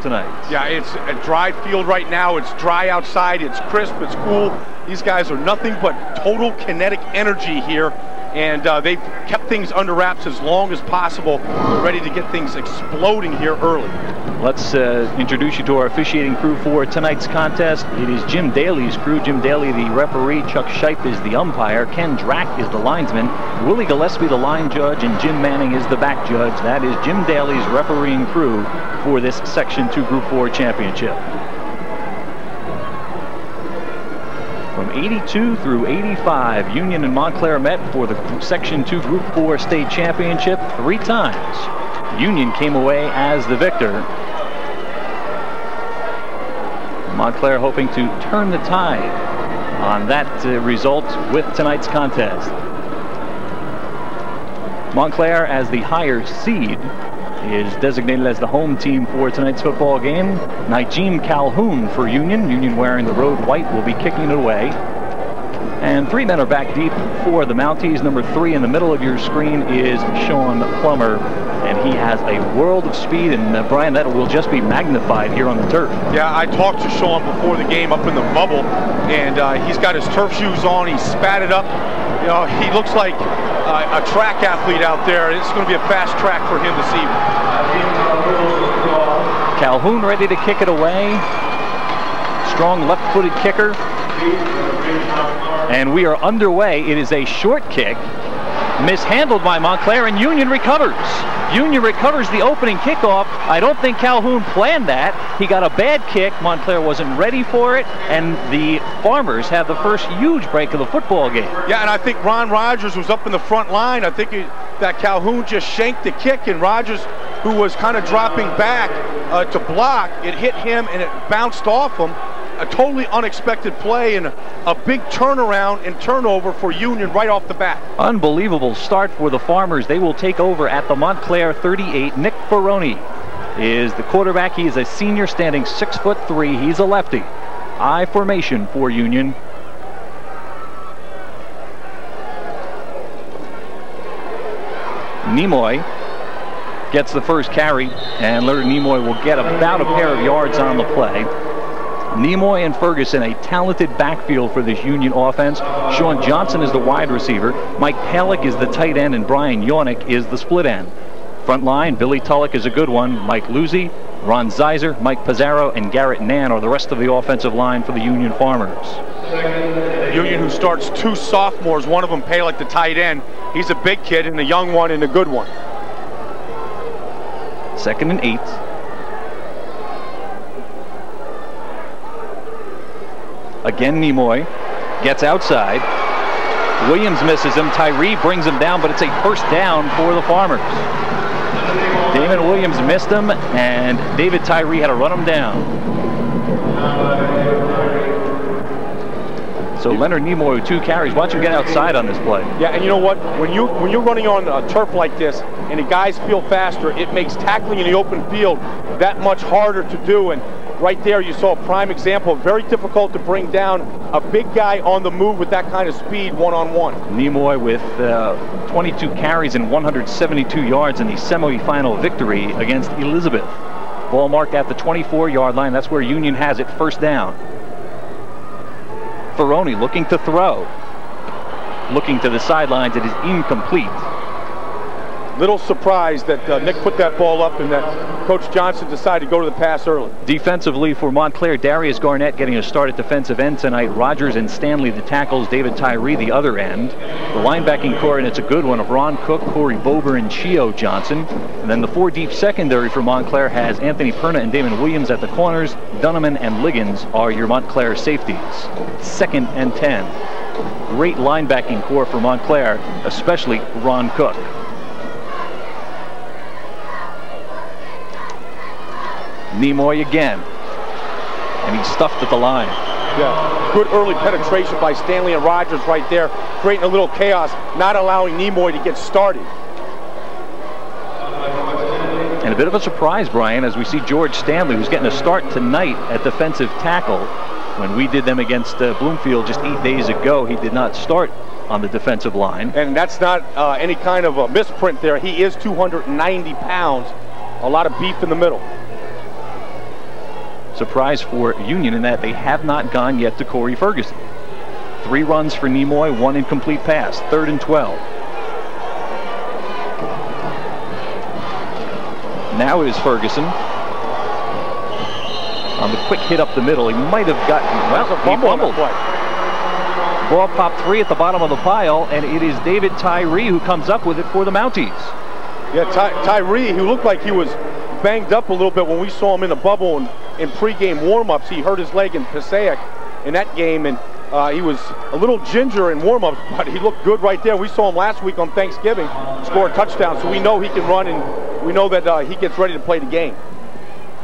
tonight. Yeah, it's a dry field right now. It's dry outside. It's crisp. It's cool. These guys are nothing but total kinetic energy here. And they've kept things under wraps as long as possible. We're ready to get things exploding here early. Let's introduce you to our officiating crew for tonight's contest. It is Jim Daly's crew. Jim Daly, the referee. Chuck Shipe is the umpire. Ken Drack is the linesman. Willie Gillespie, the line judge. And Jim Manning is the back judge. That is Jim Daly's refereeing crew for this Section 2 Group 4 championship. From 82 through 85, Union and Montclair met for the Section 2 Group 4 state championship 3 times. Union came away as the victor. Montclair hoping to turn the tide on that result with tonight's contest. Montclair, as the higher seed, is designated as the home team for tonight's football game. Najeem Calhoun for Union. Union wearing the road white will be kicking it away. And 3 men are back deep for the Mounties. Number 3 in the middle of your screen is Sean Plummer, and he has a world of speed, and Brian, that will just be magnified here on the turf. Yeah, I talked to Sean before the game up in the bubble, and he's got his turf shoes on. He's spatted up. You know, he looks like a track athlete out there. It's going to be a fast track for him this evening. Calhoun ready to kick it away. Strong left-footed kicker. And we are underway. It is a short kick, mishandled by Montclair, and Union recovers. Union recovers the opening kickoff. I don't think Calhoun planned that. He got a bad kick. Montclair wasn't ready for it, and the Farmers have the first huge break of the football game. Yeah, and I think Ron Rogers was up in the front line. I think that Calhoun just shanked the kick, and Rogers, who was kind of dropping back to block, it hit him and it bounced off him. A totally unexpected play and a big turnaround and turnover for Union right off the bat. Unbelievable start for the Farmers. They will take over at the Montclair 38. Nick Ferroni is the quarterback. He is a senior, standing 6'3". He's a lefty. I formation for Union. Nimoy gets the first carry, and Larry Nimoy will get about a pair of yards on the play. Nimoy and Ferguson, a talented backfield for this Union offense. Sean Johnson is the wide receiver. Mike Palick is the tight end, and Brian Yornick is the split end. Front line, Billy Tulloch is a good one. Mike Luzzi, Ron Zeiser, Mike Pizarro, and Garrett Nann are the rest of the offensive line for the Union Farmers. Union, who starts 2 sophomores, one of them Palick, the tight end. He's a big kid and a young one and a good one. 2nd and 8. Again, Nimoy gets outside. Williams misses him. Tyree brings him down, but it's a first down for the Farmers. Damon Williams missed him, and David Tyree had to run him down. So Leonard Nimoy with 2 carries. Watch him get outside on this play. Yeah, and you know what? When you're running on a turf like this, and the guys feel faster, it makes tackling in the open field that much harder to do. And right there, you saw a prime example. Very difficult to bring down a big guy on the move with that kind of speed one-on-one. Nimoy with 22 carries and 172 yards in the semifinal victory against Elizabeth. Ball marked at the 24-yard line. That's where Union has it, first down. Ferroni looking to throw. Looking to the sidelines. It is incomplete. Little surprised that Nick put that ball up and that Coach Johnson decided to go to the pass early. Defensively for Montclair, Darius Garnett getting a start at defensive end tonight. Rogers and Stanley the tackles, David Tyree the other end. The linebacking core, and it's a good one, of Ron Cook, Corey Bober, and Chio Johnson. And then the 4 deep secondary for Montclair has Anthony Perna and Damon Williams at the corners. Dunneman and Liggins are your Montclair safeties. 2nd and 10. Great linebacking core for Montclair, especially Ron Cook. Nimoy again, and he's stuffed at the line. Yeah, good early penetration by Stanley and Rogers right there, creating a little chaos, not allowing Nimoy to get started. And a bit of a surprise, Brian, as we see George Stanley, who's getting a start tonight at defensive tackle. When we did them against Bloomfield just 8 days ago, he did not start on the defensive line. And that's not any kind of a misprint there. He is 290 pounds, a lot of beef in the middle. surprise for Union in that they have not gone yet to Corey Ferguson. 3 runs for Nimoy, 1 incomplete pass. 3rd and 12. Now it is Ferguson. On the quick hit up the middle, he might have gotten, well, he fumbled. Ball popped 3 at the bottom of the pile, and it is David Tyree who comes up with it for the Mounties. Yeah, Tyree, who looked like he was banged up a little bit when we saw him in the bubble and in pregame warm-ups. He hurt his leg in Passaic in that game, and he was a little ginger in warm-ups, but he looked good right there. We saw him last week on Thanksgiving score a touchdown, so we know he can run, and we know that he gets ready to play the game.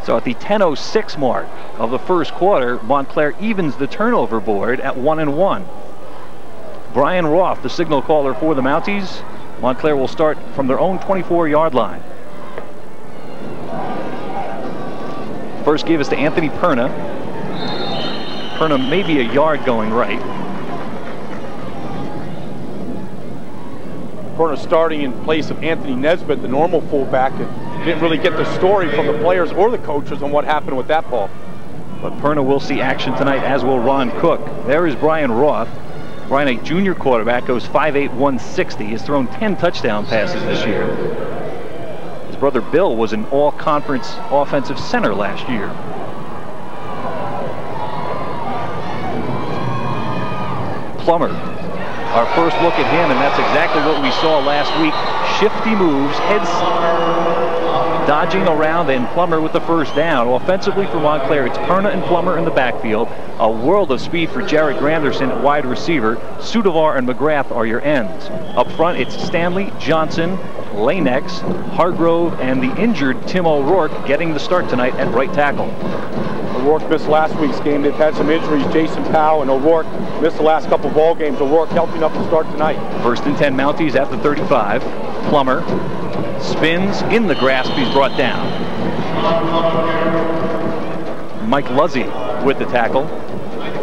So at the 10:06 mark of the first quarter, Montclair evens the turnover board at 1-1. Brian Roth, the signal caller for the Mounties. Montclair will start from their own 24-yard line. First give is to Anthony Perna. Perna maybe a yard going right. Perna starting in place of Anthony Nesbitt, the normal fullback, and didn't really get the story from the players or the coaches on what happened with that ball. But Perna will see action tonight, as will Ron Cook. There is Brian Roth. Brian, a junior quarterback, goes 5'8", 160. He's thrown 10 touchdown passes this year. His brother Bill was an all-conference offensive center last year. Plummer, our first look at him, and that's exactly what we saw last week. Shifty moves, heads dodging around, and Plummer with the first down. Offensively for Montclair, it's Perna and Plummer in the backfield. A world of speed for Jared Granderson at wide receiver. Sudavar and McGrath are your ends. Up front, it's Stanley, Johnson, Lanex, Hargrove, and the injured Tim O'Rourke getting the start tonight at right tackle. O'Rourke missed last week's game. They've had some injuries. Jason Powell and O'Rourke missed the last couple ball games. O'Rourke helping up to start tonight. 1st and 10 Mounties at the 35. Plummer spins in the grasp. He's brought down. Mike Luzzy with the tackle.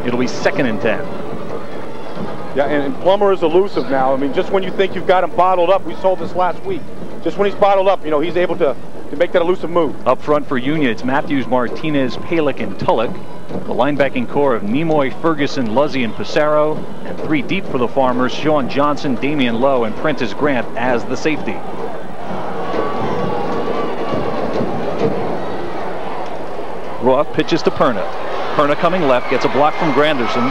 It'll be 2nd and 10. Yeah, and Plummer is elusive now. I mean, just when you think you've got him bottled up, we saw this last week. Just when he's bottled up, you know, he's able to make that elusive move. Up front for Union, it's Matthews, Martinez, Palick, and Tulloch. The linebacking core of Nimoy, Ferguson, Luzzy, and Passero. And 3 deep for the Farmers, Sean Johnson, Damian Lowe, and Prentice Grant as the safety. Roth pitches to Perna. Perna coming left, gets a block from Granderson,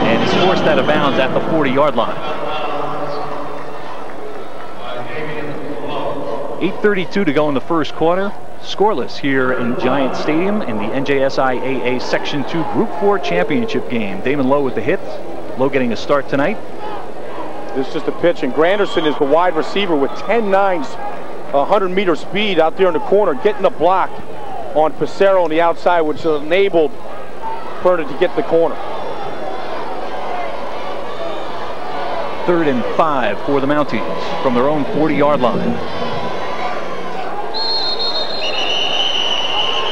and is forced out of bounds at the 40-yard line. 8:32 to go in the first quarter. Scoreless here in Giant Stadium in the NJSIAA Section 2 Group 4 Championship game. Damon Lowe with the hit. Lowe getting a start tonight. This is just a pitch, and Granderson is the wide receiver with 10.9 100-meter speed out there in the corner, getting the block on Passero on the outside, which enabled Perna to get the corner. 3rd and 5 for the Mounties from their own 40-yard line.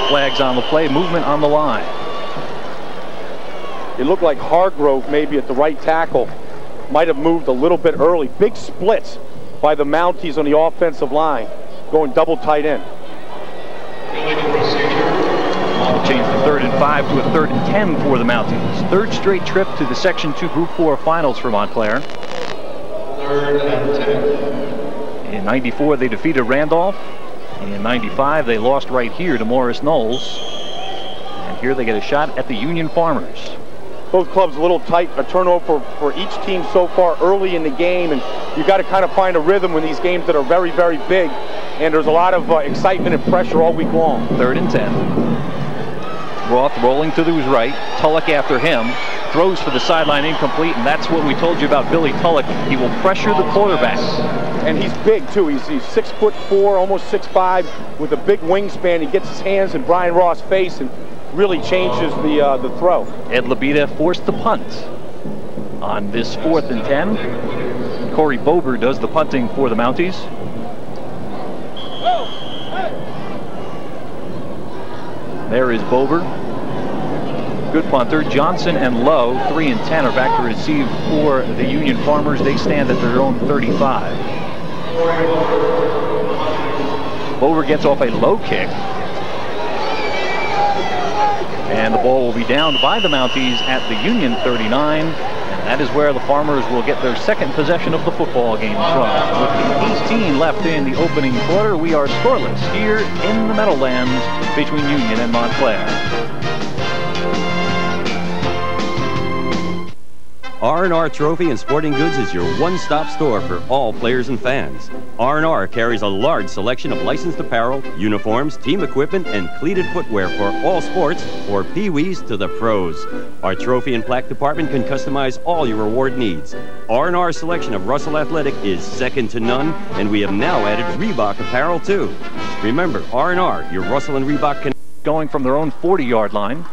Flags on the play, movement on the line. It looked like Hargrove maybe at the right tackle might have moved a little bit early. Big splits by the Mounties on the offensive line, going double tight end. Change the 3rd and 5 to a 3rd and 10 for the Mounties. 3rd straight trip to the Section 2 Group 4 finals for Montclair. 3rd and 10. In '94 they defeated Randolph. In '95 they lost right here to Morris Knowles. And here they get a shot at the Union Farmers. Both clubs a little tight, a turnover for each team so far early in the game, and you got to kind of find a rhythm when these games that are very, very big, and there's a lot of excitement and pressure all week long. 3rd and 10. Roth rolling to his right. Tulloch after him. Throws for the sideline, incomplete, and that's what we told you about Billy Tulloch. He will pressure the quarterback. And he's big too. He's 6'4", almost 6'5", with a big wingspan. He gets his hands in Brian Roth's face and really changes the throw. Ed Labita forced the punt on this 4th and 10. Corey Bober does the punting for the Mounties. There is Bober. Good punter. Johnson and Lowe, 3 and 10, are back to receive for the Union Farmers. They stand at their own 35. Bober gets off a low kick. And the ball will be downed by the Mounties at the Union 39. And that is where the Farmers will get their second possession of the football game from. With 18 left in the opening quarter, we are scoreless here in the Meadowlands between Union and Montclair. R&R Trophy and Sporting Goods is your one-stop store for all players and fans. R&R carries a large selection of licensed apparel, uniforms, team equipment, and cleated footwear for all sports, for pee-wees to the pros. Our trophy and plaque department can customize all your reward needs. R&R's selection of Russell Athletic is second to none, and we have now added Reebok apparel too. Remember, R&R, your Russell and Reebok can... Going from their own 40-yard line.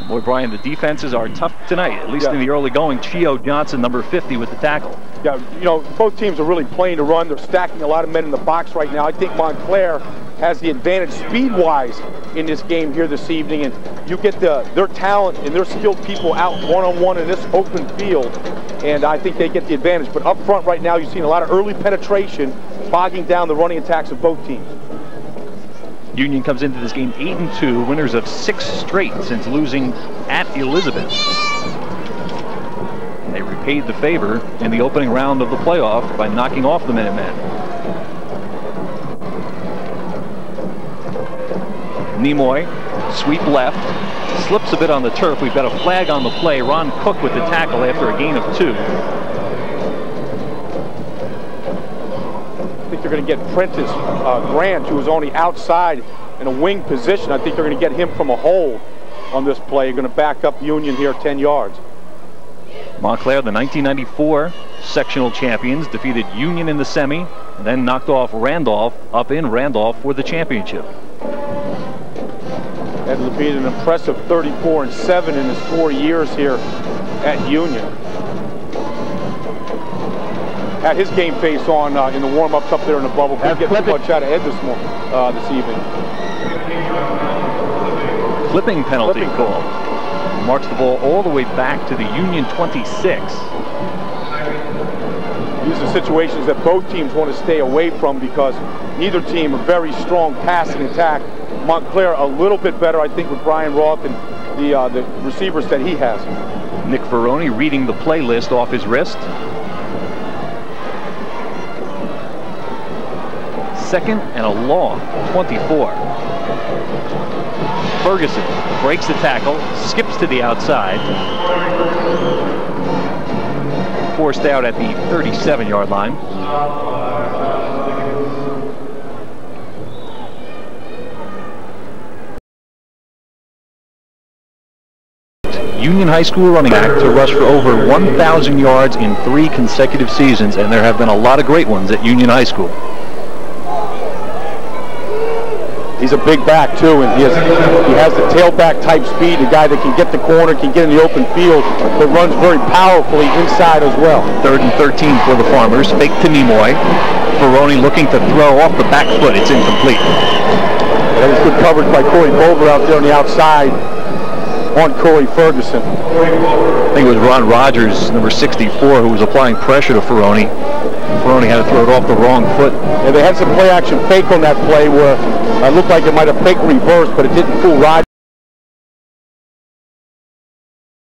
Boy, Brian, the defenses are tough tonight, at least in the early going. Chio Johnson, number 50, with the tackle. Yeah, you know, both teams are really playing to run. They're stacking a lot of men in the box right now. I think Montclair has the advantage speed-wise in this game here this evening, and you get their talent and their skilled people out one-on-one in this open field, and I think they get the advantage. But up front right now, you've seen a lot of early penetration, bogging down the running attacks of both teams. Union comes into this game 8-2, winners of 6 straight since losing at Elizabeth. They repaid the favor in the opening round of the playoff by knocking off the Minutemen. Nimoy, sweep left, slips a bit on the turf. We've got a flag on the play. Ron Cook with the tackle after a gain of 2. I think they're going to get Prentice Grant, who is on the outside in a wing position. I think they're going to get him from a hole on this play. Going to back up Union here 10 yards. Montclair, the 1994 sectional champions, defeated Union in the semi, and then knocked off Randolph up in Randolph for the championship. Ed Levine, an impressive 34-7 in his 4 years here at Union. Had his game face on in the warm-ups up there in the bubble. Couldn't get too much out of Ed this evening. Flipping penalty call. Marks the ball all the way back to the Union 26. These are situations that both teams want to stay away from because neither team a very strong passing attack. Montclair a little bit better, I think, with Brian Roth and the receivers that he has. Nick Ferroni reading the play list off his wrist. Second and a long 24. Ferguson breaks the tackle, skips to the outside. Forced out at the 37-yard line. Union High School running back to rush for over 1,000 yards in 3 consecutive seasons, and there have been a lot of great ones at Union High School. He's a big back too, and he has the tailback type speed, a guy that can get the corner, can get in the open field, but runs very powerfully inside as well. 3rd and 13 for the Farmers. Fake to Nimoy. Ferroni looking to throw off the back foot. It's incomplete. That was good coverage by Corey Bover out there on the outside on Corey Ferguson. I think it was Ron Rogers, number 64, who was applying pressure to Ferroni. Ferroni had to throw it off the wrong foot. Yeah, they had some play-action fake on that play where it looked like it might have fake reversed, but it didn't fool Rogers.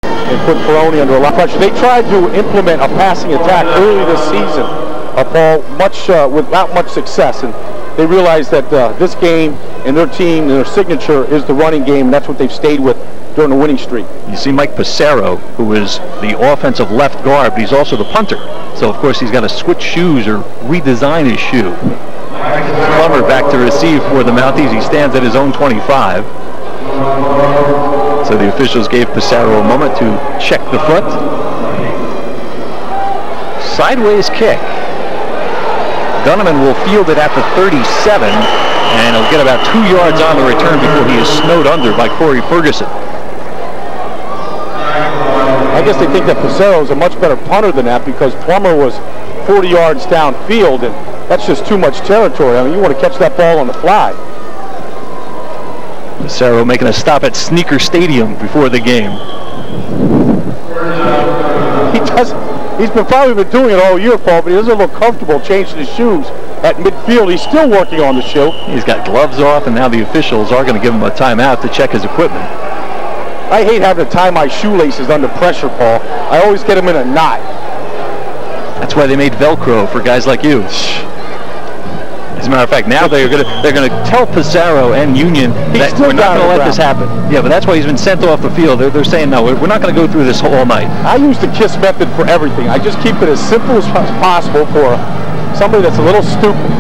And put Ferroni under a lot of pressure. They tried to implement a passing attack early this season, Paul, without much success. And they realized that this game and their team and their signature is the running game, and that's what they've stayed with during the winning streak. You see Mike Passero, who is the offensive left guard, but he's also the punter. So, of course, he's got to switch shoes or redesign his shoe. Plummer back to receive for the Mounties. He stands at his own 25. So the officials gave Passero a moment to check the foot. Sideways kick. Gunneman will field it at the 37, and he'll get about 2 yards on the return before he is snowed under by Corey Ferguson. I guess they think that Passero is a much better punter than that because Plummer was 40 yards downfield, and that's just too much territory. I mean, you want to catch that ball on the fly. Passero making a stop at Sneaker Stadium before the game. He's probably been doing it all year, Paul, but he doesn't look comfortable changing his shoes at midfield. He's still working on the shoe. He's got gloves off, and now the officials are going to give him a timeout to check his equipment. I hate having to tie my shoelaces under pressure, Paul. I always get them in a knot. That's why they made Velcro for guys like you. As a matter of fact, now they're going to tell Pizarro and Union that we're not going to let this happen. Yeah, but that's why he's been sent off the field. They're saying, no, we're not going to go through this all night. I use the KISS method for everything. I just keep it as simple as possible for somebody that's a little stupid.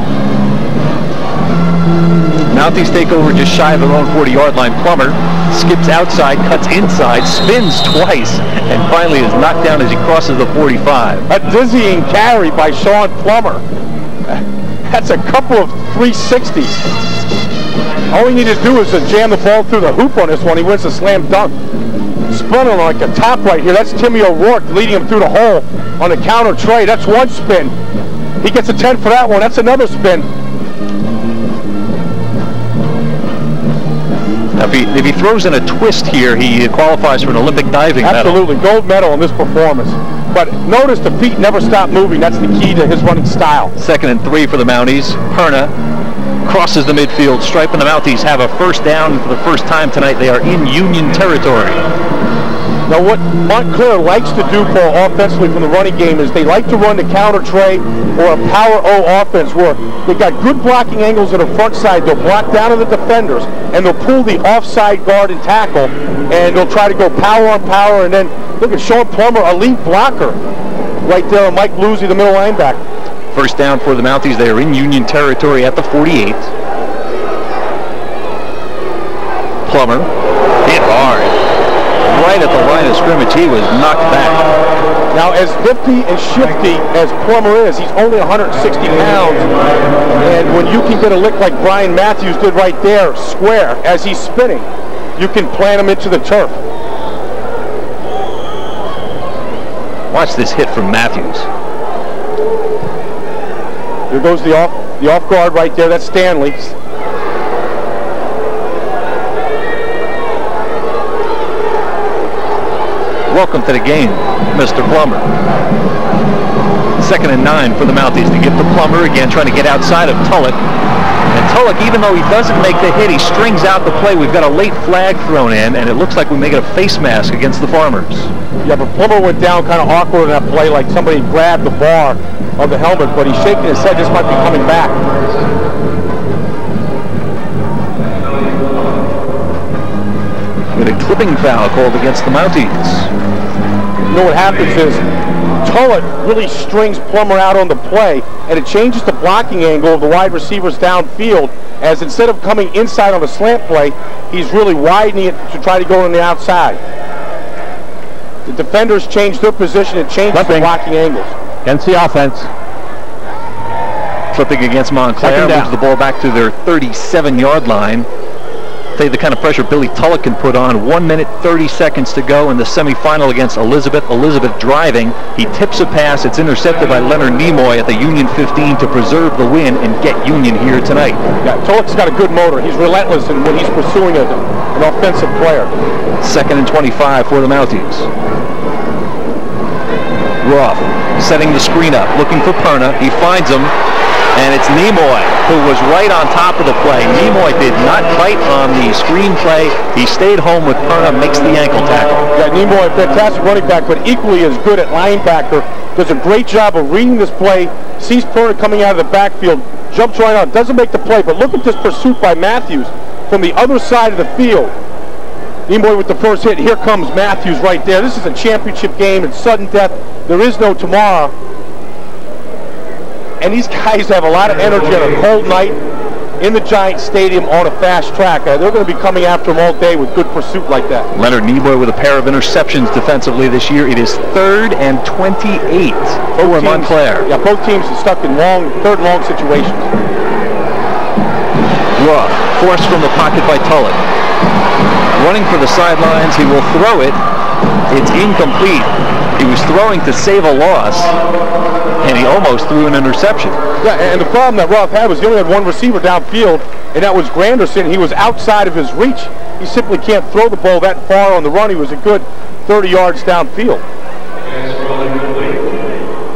Mounties take over just shy of their own 40-yard line. Plummer skips outside, cuts inside, spins twice, and finally is knocked down as he crosses the 45. A dizzying carry by Sean Plummer. That's a couple of 360s. All he needed to do is to jam the ball through the hoop on this one. He wins a slam dunk. Spun on like a top right here. That's Timmy O'Rourke leading him through the hole on the counter tray. That's one spin. He gets a 10 for that one. That's another spin. Now, if he throws in a twist here, he qualifies for an Olympic diving medal. Absolutely. Gold medal in this performance. But notice the feet never stop moving. That's the key to his running style. 2nd and 3 for the Mounties. Perna crosses the midfield stripe, and the Mounties have a first down for the first time tonight. They are in Union territory. Now what Montclair likes to do, Paul, offensively from the running game is they like to run the counter tray or a power O offense where they've got good blocking angles on the front side. They'll block down to the defenders, and they'll pull the offside guard and tackle, and they'll try to go power on power, and then look at Sean Plummer, a lead blocker right there, and Mike Luzzi, the middle linebacker. First down for the Mounties. They are in Union territory at the 48. Plummer hit hard. Right at the line of scrimmage, he was knocked back. Now, as nifty and shifty as Plummer is, he's only 160 pounds, and when you can get a lick like Brian Matthews did right there, square, as he's spinning, you can plant him into the turf. Watch this hit from Matthews. Here goes the off guard right there. That's Stanley. Welcome to the game, Mr. Plummer. 2nd and 9 for the Mounties to give to Plummer again, trying to get outside of Tulloch. And Tulloch, even though he doesn't make the hit, he strings out the play. We've got a late flag thrown in, and it looks like we make it a face mask against the Farmers. Yeah, but Plummer went down kind of awkward in that play, like somebody grabbed the bar of the helmet, but he's shaking his head. This might be coming back. With a clipping foul called against the Mounties. You know what happens is Tulloch really strings Plummer out on the play, and it changes the blocking angle of the wide receivers downfield, as instead of coming inside on a slant play, he's really widening it to try to go on the outside. The defenders change their position and change the blocking angles. Against the offense. Flipping against Montclair, moves the ball back to their 37-yard line. Tell you the kind of pressure Billy Tulloch can put on. 1 minute, 30 seconds to go in the semifinal against Elizabeth. Elizabeth driving. He tips a pass. It's intercepted by Leonard Nimoy at the Union 15 to preserve the win and get Union here tonight. Yeah, Tulloch's got a good motor. He's relentless when he's pursuing an offensive player. 2nd and 25 for the Mounties. Ruff setting the screen up, looking for Perna. He finds him, and it's Nimoy who was right on top of the play. Nimoy did not bite on the screen play. He stayed home with Perna, makes the ankle tackle. Yeah, Nimoy, fantastic running back, but equally as good at linebacker. Does a great job of reading this play, sees Perna coming out of the backfield, jumps right on, doesn't make the play, but look at this pursuit by Matthews from the other side of the field. Nimoy with the first hit. Here comes Matthews right there. This is a championship game. It's sudden death. There is no tomorrow. And these guys have a lot of energy on a cold night in the Giant Stadium on a fast track. They're going to be coming after them all day with good pursuit like that. Leonard Nimoy with a pair of interceptions defensively this year. It is 3rd and 28 for Montclair. Yeah, both teams are stuck in third and long situations. Ruff, forced from the pocket by Tulloch. Running for the sidelines, he will throw it. It's incomplete. He was throwing to save a loss, and he almost threw an interception. Yeah, and the problem that Ruff had was he only had one receiver downfield, and that was Granderson. He was outside of his reach. He simply can't throw the ball that far on the run. He was a good 30 yards downfield.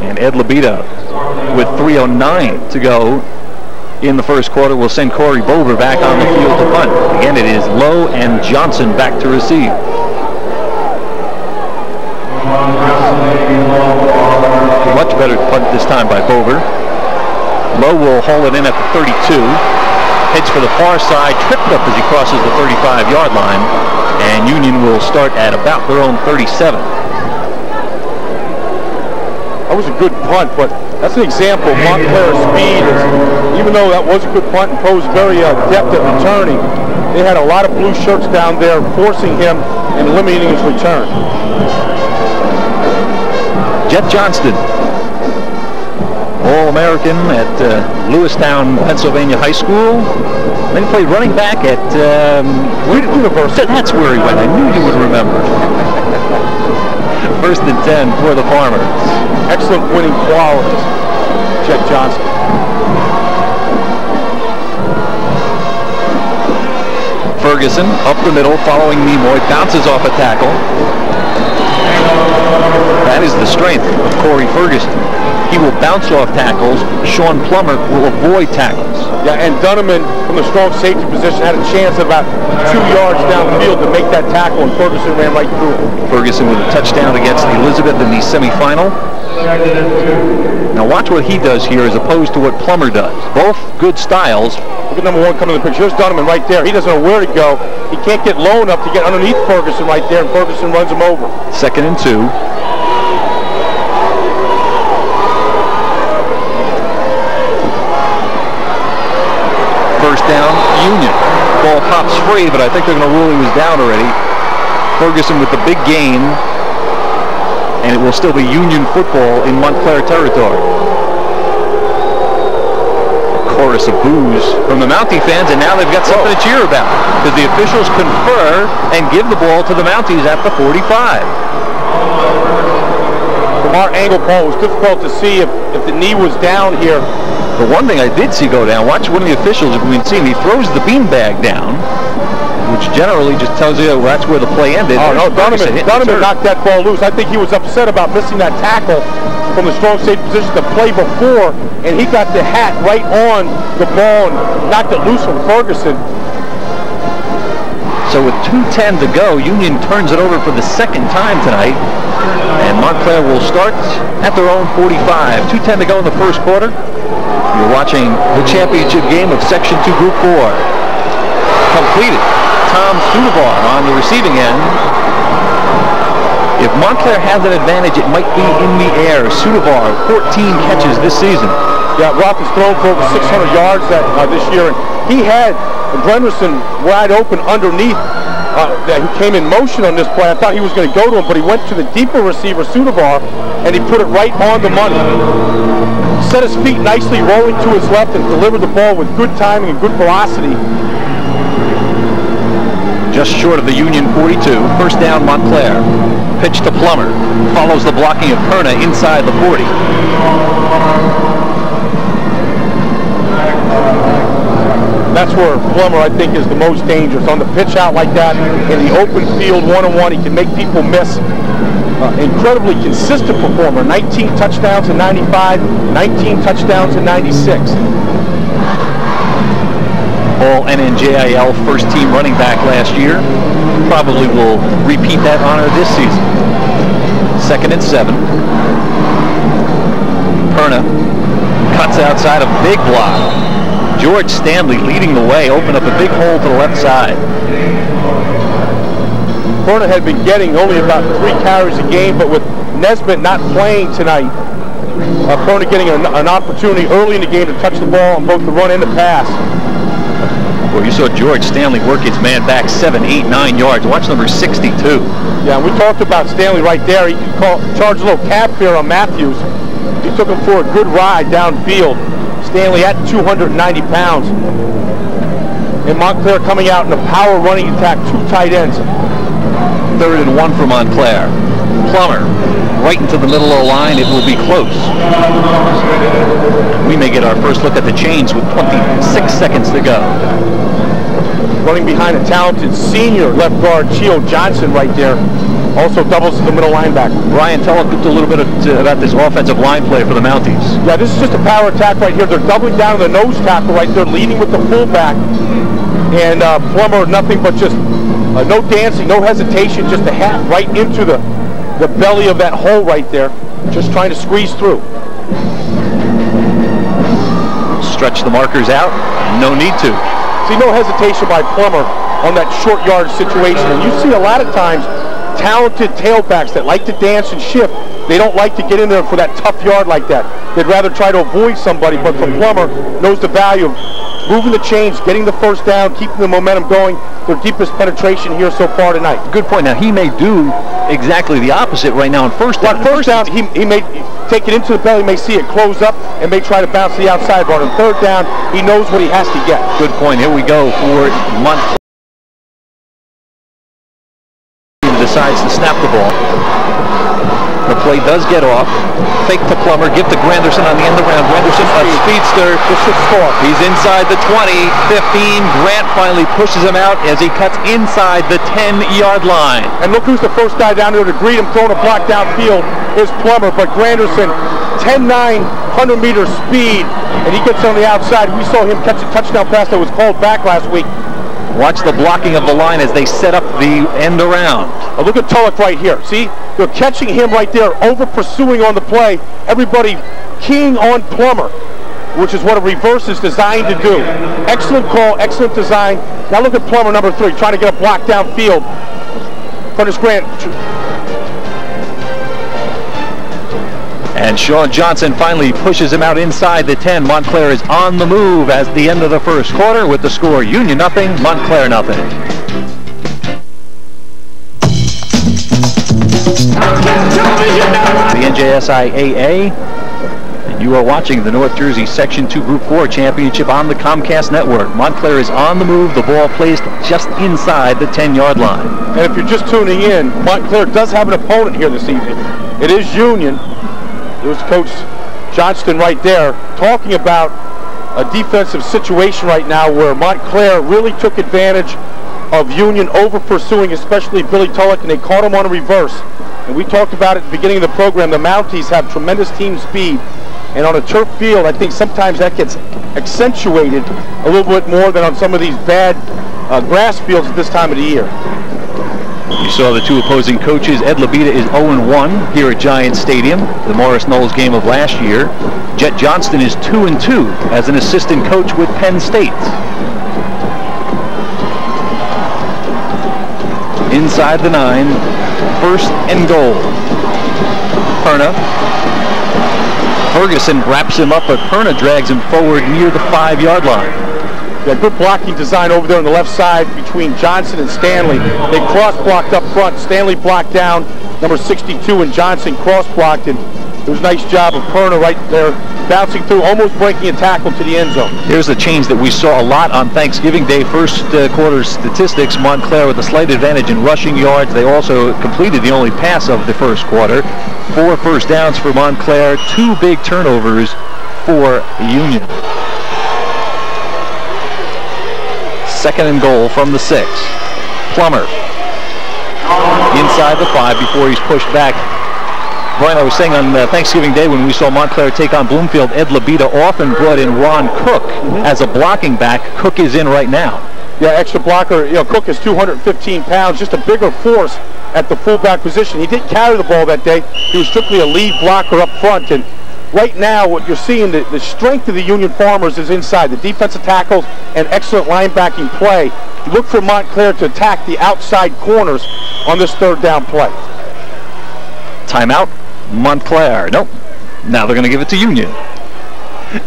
And Ed Labita with 3:09 to go in the first quarter will send Corey Bover back on the field to punt. Again, it is Lowe and Johnson back to receive. Much better punt this time by Bover. Lowe will haul it in at the 32. Heads for the far side, tripped up as he crosses the 35-yard line. And Union will start at about their own 37. That was a good punt, but that's an example of Montclair's speed. Even though that was a good punt and posed very depth at returning, they had a lot of blue shirts down there forcing him and limiting his return. Jeff Johnston, All-American at Lewistown, Pennsylvania High School. Then he played running back at University. That's where he went. I knew you would remember. First and 10 for the Farmers. Excellent winning qualities, Jeff Johnston. Ferguson up the middle, following Nimoy, bounces off a tackle. That is the strength of Corey Ferguson. He will bounce off tackles. Sean Plummer will avoid tackles. Yeah, and Dunneman from the strong safety position had a chance about 2 yards downfield to make that tackle, and Ferguson ran right through it. Ferguson with a touchdown against Elizabeth in the semifinal. Now watch what he does here as opposed to what Plummer does. Both good styles. Look at number 1 coming to the picture. Here's Dunneman right there. He doesn't know where to go. He can't get low enough to get underneath Ferguson right there, and Ferguson runs him over. 2nd and 2. First down, Union. Ball pops free, but I think they're going to rule he was down already. Ferguson with the big gain, and it will still be Union football in Montclair territory. A chorus of boos from the Mountie fans, and now they've got something to cheer about because the officials confer and give the ball to the Mounties at the 45. From our angle, Paul, it was difficult to see if the knee was down here. The one thing I did see go down, watch one of the officials, if we can see him, he throws the beanbag down, which generally just tells you that's where the play ended. Oh, no, Dunneman knocked that ball loose. I think he was upset about missing that tackle from the strong safety position the play before, and he got the hat right on the ball and knocked it loose from Ferguson. So with 2:10 to go, Union turns it over for the 2nd time tonight, and Montclair will start at their own 45. 2:10 to go in the first quarter. You're watching the championship game of Section 2 Group 4. Completed. Tom Sudavar on the receiving end. If Montclair has an advantage, it might be in the air. Sudavar, 14 catches this season. Yeah, Roth has thrown for over 600 yards this year, and he had Brenderson wide open underneath. He came in motion on this play. I thought he was going to go to him, but he went to the deeper receiver, Sudavar, and he put it right on the money. Set his feet nicely, rolling to his left, and delivered the ball with good timing and good velocity. Just short of the Union 42. First down, Montclair. Pitch to Plummer. Follows the blocking of Perna inside the 40. That's where Plummer, I think, is the most dangerous. On the pitch out like that, in the open field, one-on-one, he can make people miss. Incredibly consistent performer. 19 touchdowns in 95, 19 touchdowns in 96. All NNJIL first-team running back last year. Probably will repeat that honor this season. 2nd and 7. Perna cuts outside a big block. George Stanley leading the way, opened up a big hole to the left side. Perna had been getting only about 3 carries a game, but with Nesbitt not playing tonight, Perna getting an opportunity early in the game to touch the ball on both the run and the pass. Well, you saw George Stanley work his man back 7, 8, 9 yards. Watch number 62. Yeah, we talked about Stanley right there. He charged a little cab fare on Matthews. He took him for a good ride downfield. Stanley at 290 pounds. And Montclair coming out in a power running attack, 2 tight ends. 3rd and 1 for Montclair. Plummer right into the middle of the line. It will be close. We may get our first look at the chains with 26 seconds to go. Running behind a talented senior left guard, Chio Johnson, right there. Also doubles as the middle linebacker. Brian, tell us a little bit about this offensive line play for the Mounties. Yeah, this is just a power attack right here. They're doubling down on the nose tackle right there, leading with the fullback. And Plummer, nothing but just no dancing, no hesitation, just a hat right into the belly of that hole right there, just trying to squeeze through. Stretch the markers out, no need to. See, no hesitation by Plummer on that short yard situation. And you see a lot of times talented tailbacks that like to dance and shift, they don't like to get in there for that tough yard like that. They'd rather try to avoid somebody, but for Plummer, knows the value of moving the chains, getting the first down, keeping the momentum going, their deepest penetration here so far tonight. Good point. Now, he may do exactly the opposite right now on first down. On first down, he may take it into the belly, may see it close up, and may try to bounce the outside. But on third down, he knows what he has to get. Good point. Here we go for Montclair. Decides to snap the ball. The play does get off. Fake to Plummer. Give to Granderson on the end around. Granderson, a speedster. This should score. He's inside the 20, 15. Grant finally pushes him out as he cuts inside the 10-yard line. And look who's the first guy down there to greet him, throwing a block downfield is Plummer. But Granderson, 10-9, 100-meter speed, and he gets on the outside. We saw him catch a touchdown pass that was called back last week. Watch the blocking of the line as they set up the end around. Oh, look at Tulloch right here. See, they're catching him right there, over pursuing on the play. Everybody keying on Plummer, which is what a reverse is designed to do. Excellent call, excellent design. Now look at Plummer, number 3, trying to get a block downfield. Curtis Grant. And Sean Johnson finally pushes him out inside the 10. Montclair is on the move at the end of the first quarter with the score Union nothing, Montclair nothing. The NJSIAA, and you are watching the North Jersey Section 2 Group 4 Championship on the Comcast Network. Montclair is on the move, the ball placed just inside the 10-yard line. And if you're just tuning in, Montclair does have an opponent here this evening. It is Union. There's Coach Johnston right there talking about a defensive situation right now where Montclair really took advantage of Union over pursuing, especially Billy Tulloch, and they caught him on a reverse. And we talked about at the beginning of the program, the Mounties have tremendous team speed. And on a turf field, I think sometimes that gets accentuated a little bit more than on some of these bad grass fields at this time of the year. You saw the two opposing coaches. Ed Labita is 0-1 here at Giants Stadium, the Morris Knowles game of last year. Jet Johnston is 2-2 as an assistant coach with Penn State. Inside the 9, first and goal. Perna. Ferguson wraps him up, but Perna drags him forward near the 5-yard line. Yeah, good blocking design over there on the left side between Johnson and Stanley. They cross-blocked up front. Stanley blocked down number 62, and Johnson cross-blocked. And it was a nice job of Perna right there, bouncing through, almost breaking a tackle to the end zone. Here's the change that we saw a lot on Thanksgiving Day. First quarter statistics, Montclair with a slight advantage in rushing yards. They also completed the only pass of the first quarter. 4 first downs for Montclair, 2 big turnovers for Union. Second and goal from the 6. Plummer inside the 5 before he's pushed back. Brian, I was saying on Thanksgiving Day when we saw Montclair take on Bloomfield, Ed Labita often brought in Ron Cook as a blocking back. Cook is in right now. Yeah, extra blocker. You know, Cook is 215 pounds, just a bigger force at the fullback position. He didn't carry the ball that day. He was strictly a lead blocker up front. And right now, what you're seeing, the strength of the Union Farmers is inside. The defensive tackles and excellent linebacking play. Look for Montclair to attack the outside corners on this third down play. Timeout, Montclair. Nope. Now they're going to give it to Union.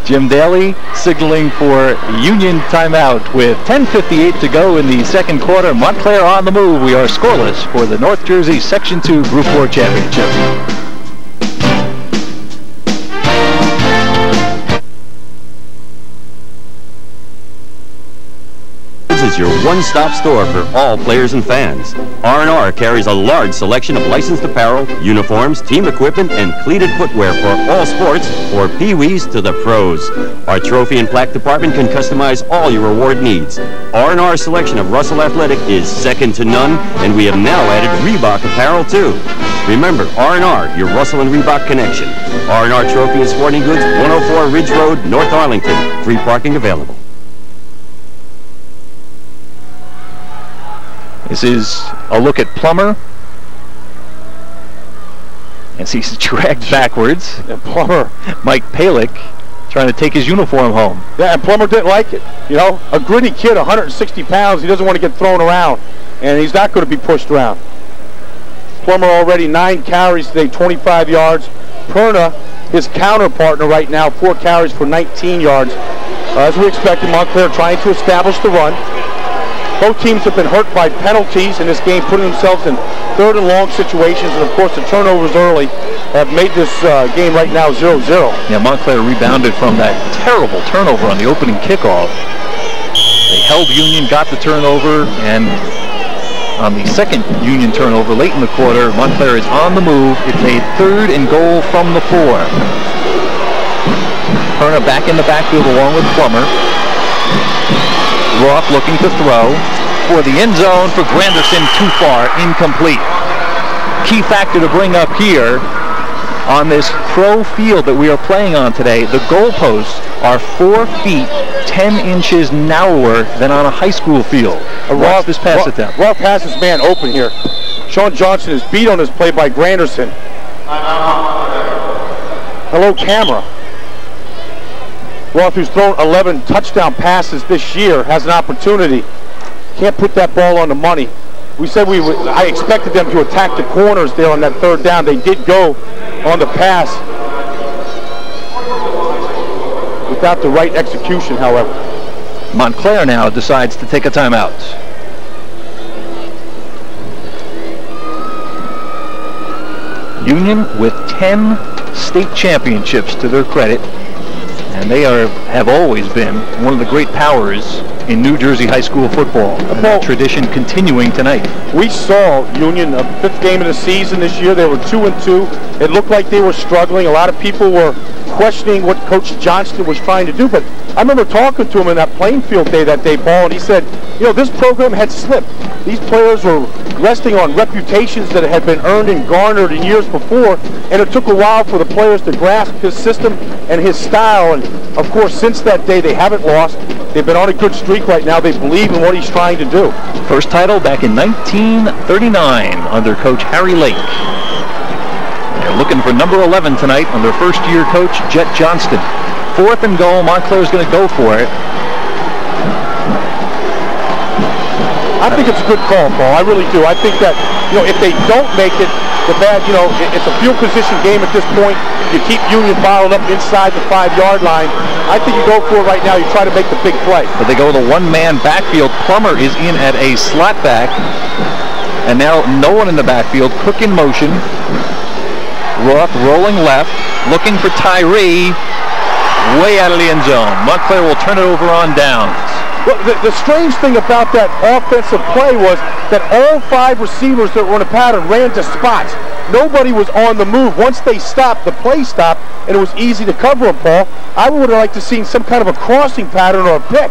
Jim Daly signaling for Union timeout with 10:58 to go in the second quarter. Montclair on the move. We are scoreless for the North Jersey Section 2 Group 4 Championship. Is is your one-stop store for all players and fans. R&R carries a large selection of licensed apparel, uniforms, team equipment, and cleated footwear for all sports, for pee-wees to the pros. Our trophy and plaque department can customize all your award needs. R&R's selection of Russell Athletic is second to none, and we have now added Reebok apparel too. Remember, R&R, your Russell and Reebok connection. R&R Trophy and Sporting Goods, 104 Ridge Road, North Arlington. Free parking available. This is a look at Plummer as he's dragged backwards. And Plummer, Mike Palick, trying to take his uniform home. Yeah, and Plummer didn't like it. You know, a gritty kid, 160 pounds, he doesn't want to get thrown around, and he's not going to be pushed around. Plummer already 9 carries today, 25 yards. Perna, his counterpartner right now, 4 carries for 19 yards. As we expected, Montclair trying to establish the run. Both teams have been hurt by penalties in this game, putting themselves in 3rd and long situations, and of course the turnovers early have made this game right now 0-0. Yeah, Montclair rebounded from that terrible turnover on the opening kickoff. They held Union, got the turnover, and on the second Union turnover late in the quarter, Montclair is on the move. It's a 3rd and goal from the 4. Perna back in the backfield along with Plummer. Roth looking to throw for the end zone for Granderson, too far, incomplete. Key factor to bring up here on this pro field that we are playing on today, the goalposts are 4 feet 10 inches narrower than on a high school field. Watch this pass attempt. Roth has his man open here. Sean Johnson is beat on this play by Granderson. Hello, camera. Roth, who's thrown 11 touchdown passes this year, has an opportunity. Can't put that ball on the money. We said I expected them to attack the corners there on that 3rd down. They did go on the pass without the right execution, however. Montclair now decides to take a timeout. Union with 10 state championships to their credit. And they have always been one of the great powers in New Jersey high school football. And that tradition continuing tonight. We saw Union, a 5th game of the season this year. They were 2-2. It looked like they were struggling. A lot of people were questioning what Coach Johnston was trying to do. But I remember talking to him in that playing field day that day, Paul, and he said, you know, this program had slipped. These players were resting on reputations that had been earned and garnered in years before, and it took a while for the players to grasp his system and his style. And of course, since that day, they haven't lost. They've been on a good streak right now. They believe in what he's trying to do. First title back in 1939 under Coach Harry Lake. They're looking for number 11 tonight under first-year coach Jet Johnston. 4th and goal. Montclair's going to go for it. I think it's a good call, Paul. I really do. I think that, you know, if they don't make it, it's a field position game at this point. You keep Union bottled up inside the 5-yard line. I think you go for it right now. You try to make the big play. But they go with a 1-man backfield. Plummer is in at a slot back. And now no one in the backfield. Cook in motion. Roth rolling left. Looking for Tyree. Way out of the end zone. Montclair will turn it over on downs. Well, the strange thing about that offensive play was that all 5 receivers that were in a pattern ran to spots. Nobody was on the move. Once they stopped, the play stopped, and it was easy to cover them, Paul. I would have liked to see some kind of a crossing pattern or a pick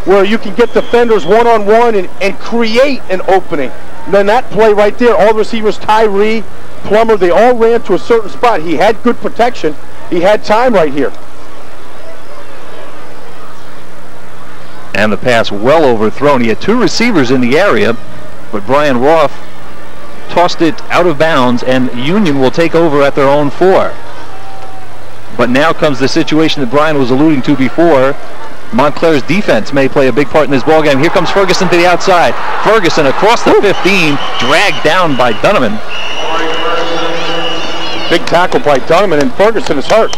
where you can get defenders one-on-one and create an opening. And then that play right there, all the receivers, Tyree, Plummer, they all ran to a certain spot. He had good protection. He had time right here. And the pass well overthrown. He had 2 receivers in the area, but Brian Roth tossed it out of bounds, and Union will take over at their own 4. But now comes the situation that Brian was alluding to before. Montclair's defense may play a big part in this ballgame. Here comes Ferguson to the outside. Ferguson across the 15, dragged down by Dunneman. Big tackle by Dunneman, and Ferguson is hurt.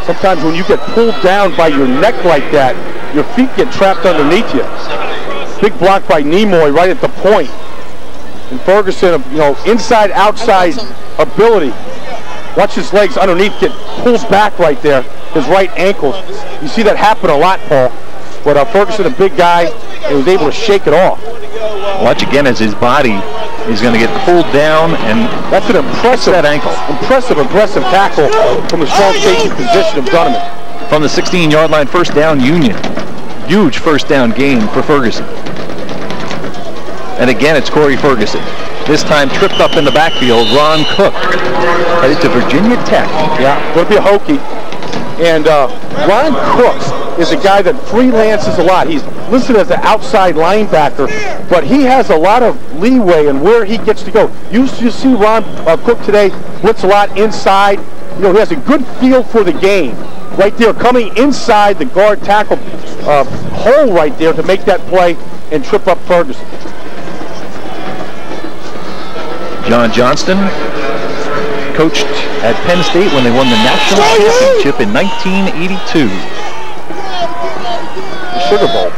Sometimes when you get pulled down by your neck like that, your feet get trapped underneath you. Big block by Nimoy right at the point. And Ferguson, you know, inside-outside ability. Watch his legs underneath get pulled back right there. his right ankle. You see that happen a lot, Paul. But Ferguson, a big guy, and was able to shake it off. Watch again as his body is going to get pulled down, and that's an impressive ankle. Impressive tackle from the strong safety position of Dunneman. From the 16-yard line, first down, Union. Huge first down gain for Ferguson. And again, it's Corey Ferguson. This time tripped up in the backfield, Ron Cook. Headed to Virginia Tech. Yeah, going to be a Hokie. And Ron Cook is a guy that freelances a lot. He's listed as an outside linebacker, but he has a lot of leeway in where he gets to go. You see Ron Cook today blitz a lot inside. You know, he has a good feel for the game. Right there, coming inside the guard tackle hole right there to make that play and trip up Ferguson. John Johnston coached at Penn State when they won the national championship in 1982. The Sugar Bowl.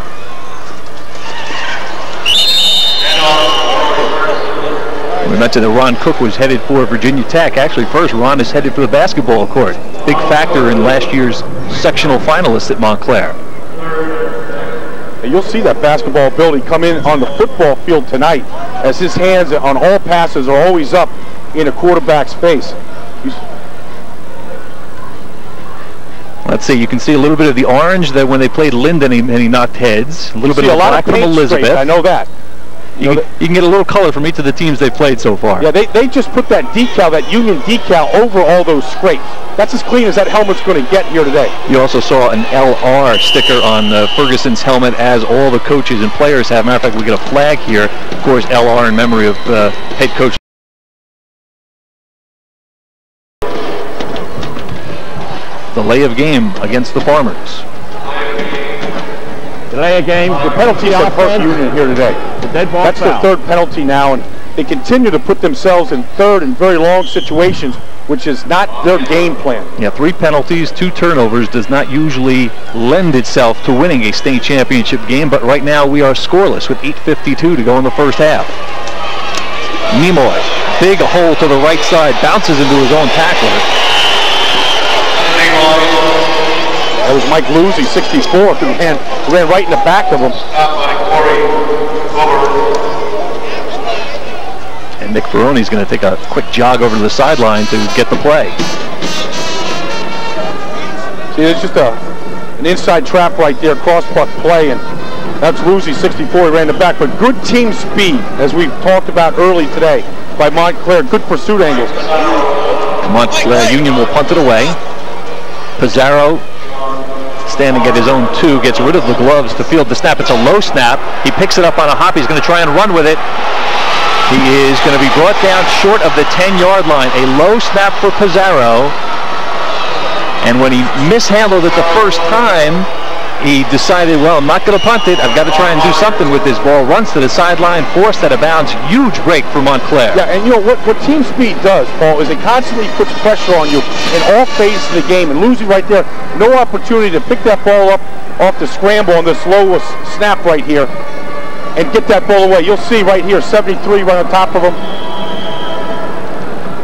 We mentioned that Ron Cook was headed for Virginia Tech. Actually, first, Ron is headed for the basketball court. Big factor in last year's sectional finalists at Montclair. And you'll see that basketball ability come in on the football field tonight, as his hands on all passes are always up in a quarterback's face. Let's see, you can see a little bit of the orange that when they played Linden and he knocked heads. A little bit of the black from Elizabeth. I know that. You can get a little color from each of the teams they've played so far. Yeah, they just put that decal, that Union decal, over all those scrapes. That's as clean as that helmet's going to get here today. You also saw an LR sticker on Ferguson's helmet, as all the coaches and players have. Matter of fact, we get a flag here. Of course, LR in memory of head coach. Delay of game against the Farmers. Delay of game. The penalties have hurt Union here today. That's their third penalty now, and they continue to put themselves in third and very long situations, which is not their game plan. Yeah, 3 penalties, 2 turnovers does not usually lend itself to winning a state championship game, but right now we are scoreless with 8:52 to go in the first half. Nimoy, big hole to the right side, bounces into his own tackler. That was Mike Luzzi, 64, who ran right in the back of him. And Nick Ferroni's going to take a quick jog over to the sideline to get the play. See, it's just an inside trap right there, cross-puck play, and that's Luzzi, 64, he ran the back. But good team speed, as we've talked about early today, by Montclair. Good pursuit angles. Montclair Union will punt it away. Pizarro, standing at his own 2, gets rid of the gloves to field the snap. It's a low snap. He picks it up on a hop. He's going to try and run with it. He is going to be brought down short of the 10-yard line. A low snap for Pizarro. And when he mishandled it the first time, he decided, well, I'm not going to punt it. I've got to try and do something with this ball. Runs to the sideline, forced out of bounds. Huge break for Montclair. Yeah, and you know what team speed does, Paul, is it constantly puts pressure on you in all phases of the game. And losing right there, no opportunity to pick that ball up off the scramble on this low snap right here and get that ball away. You'll see right here, 73 right on top of him.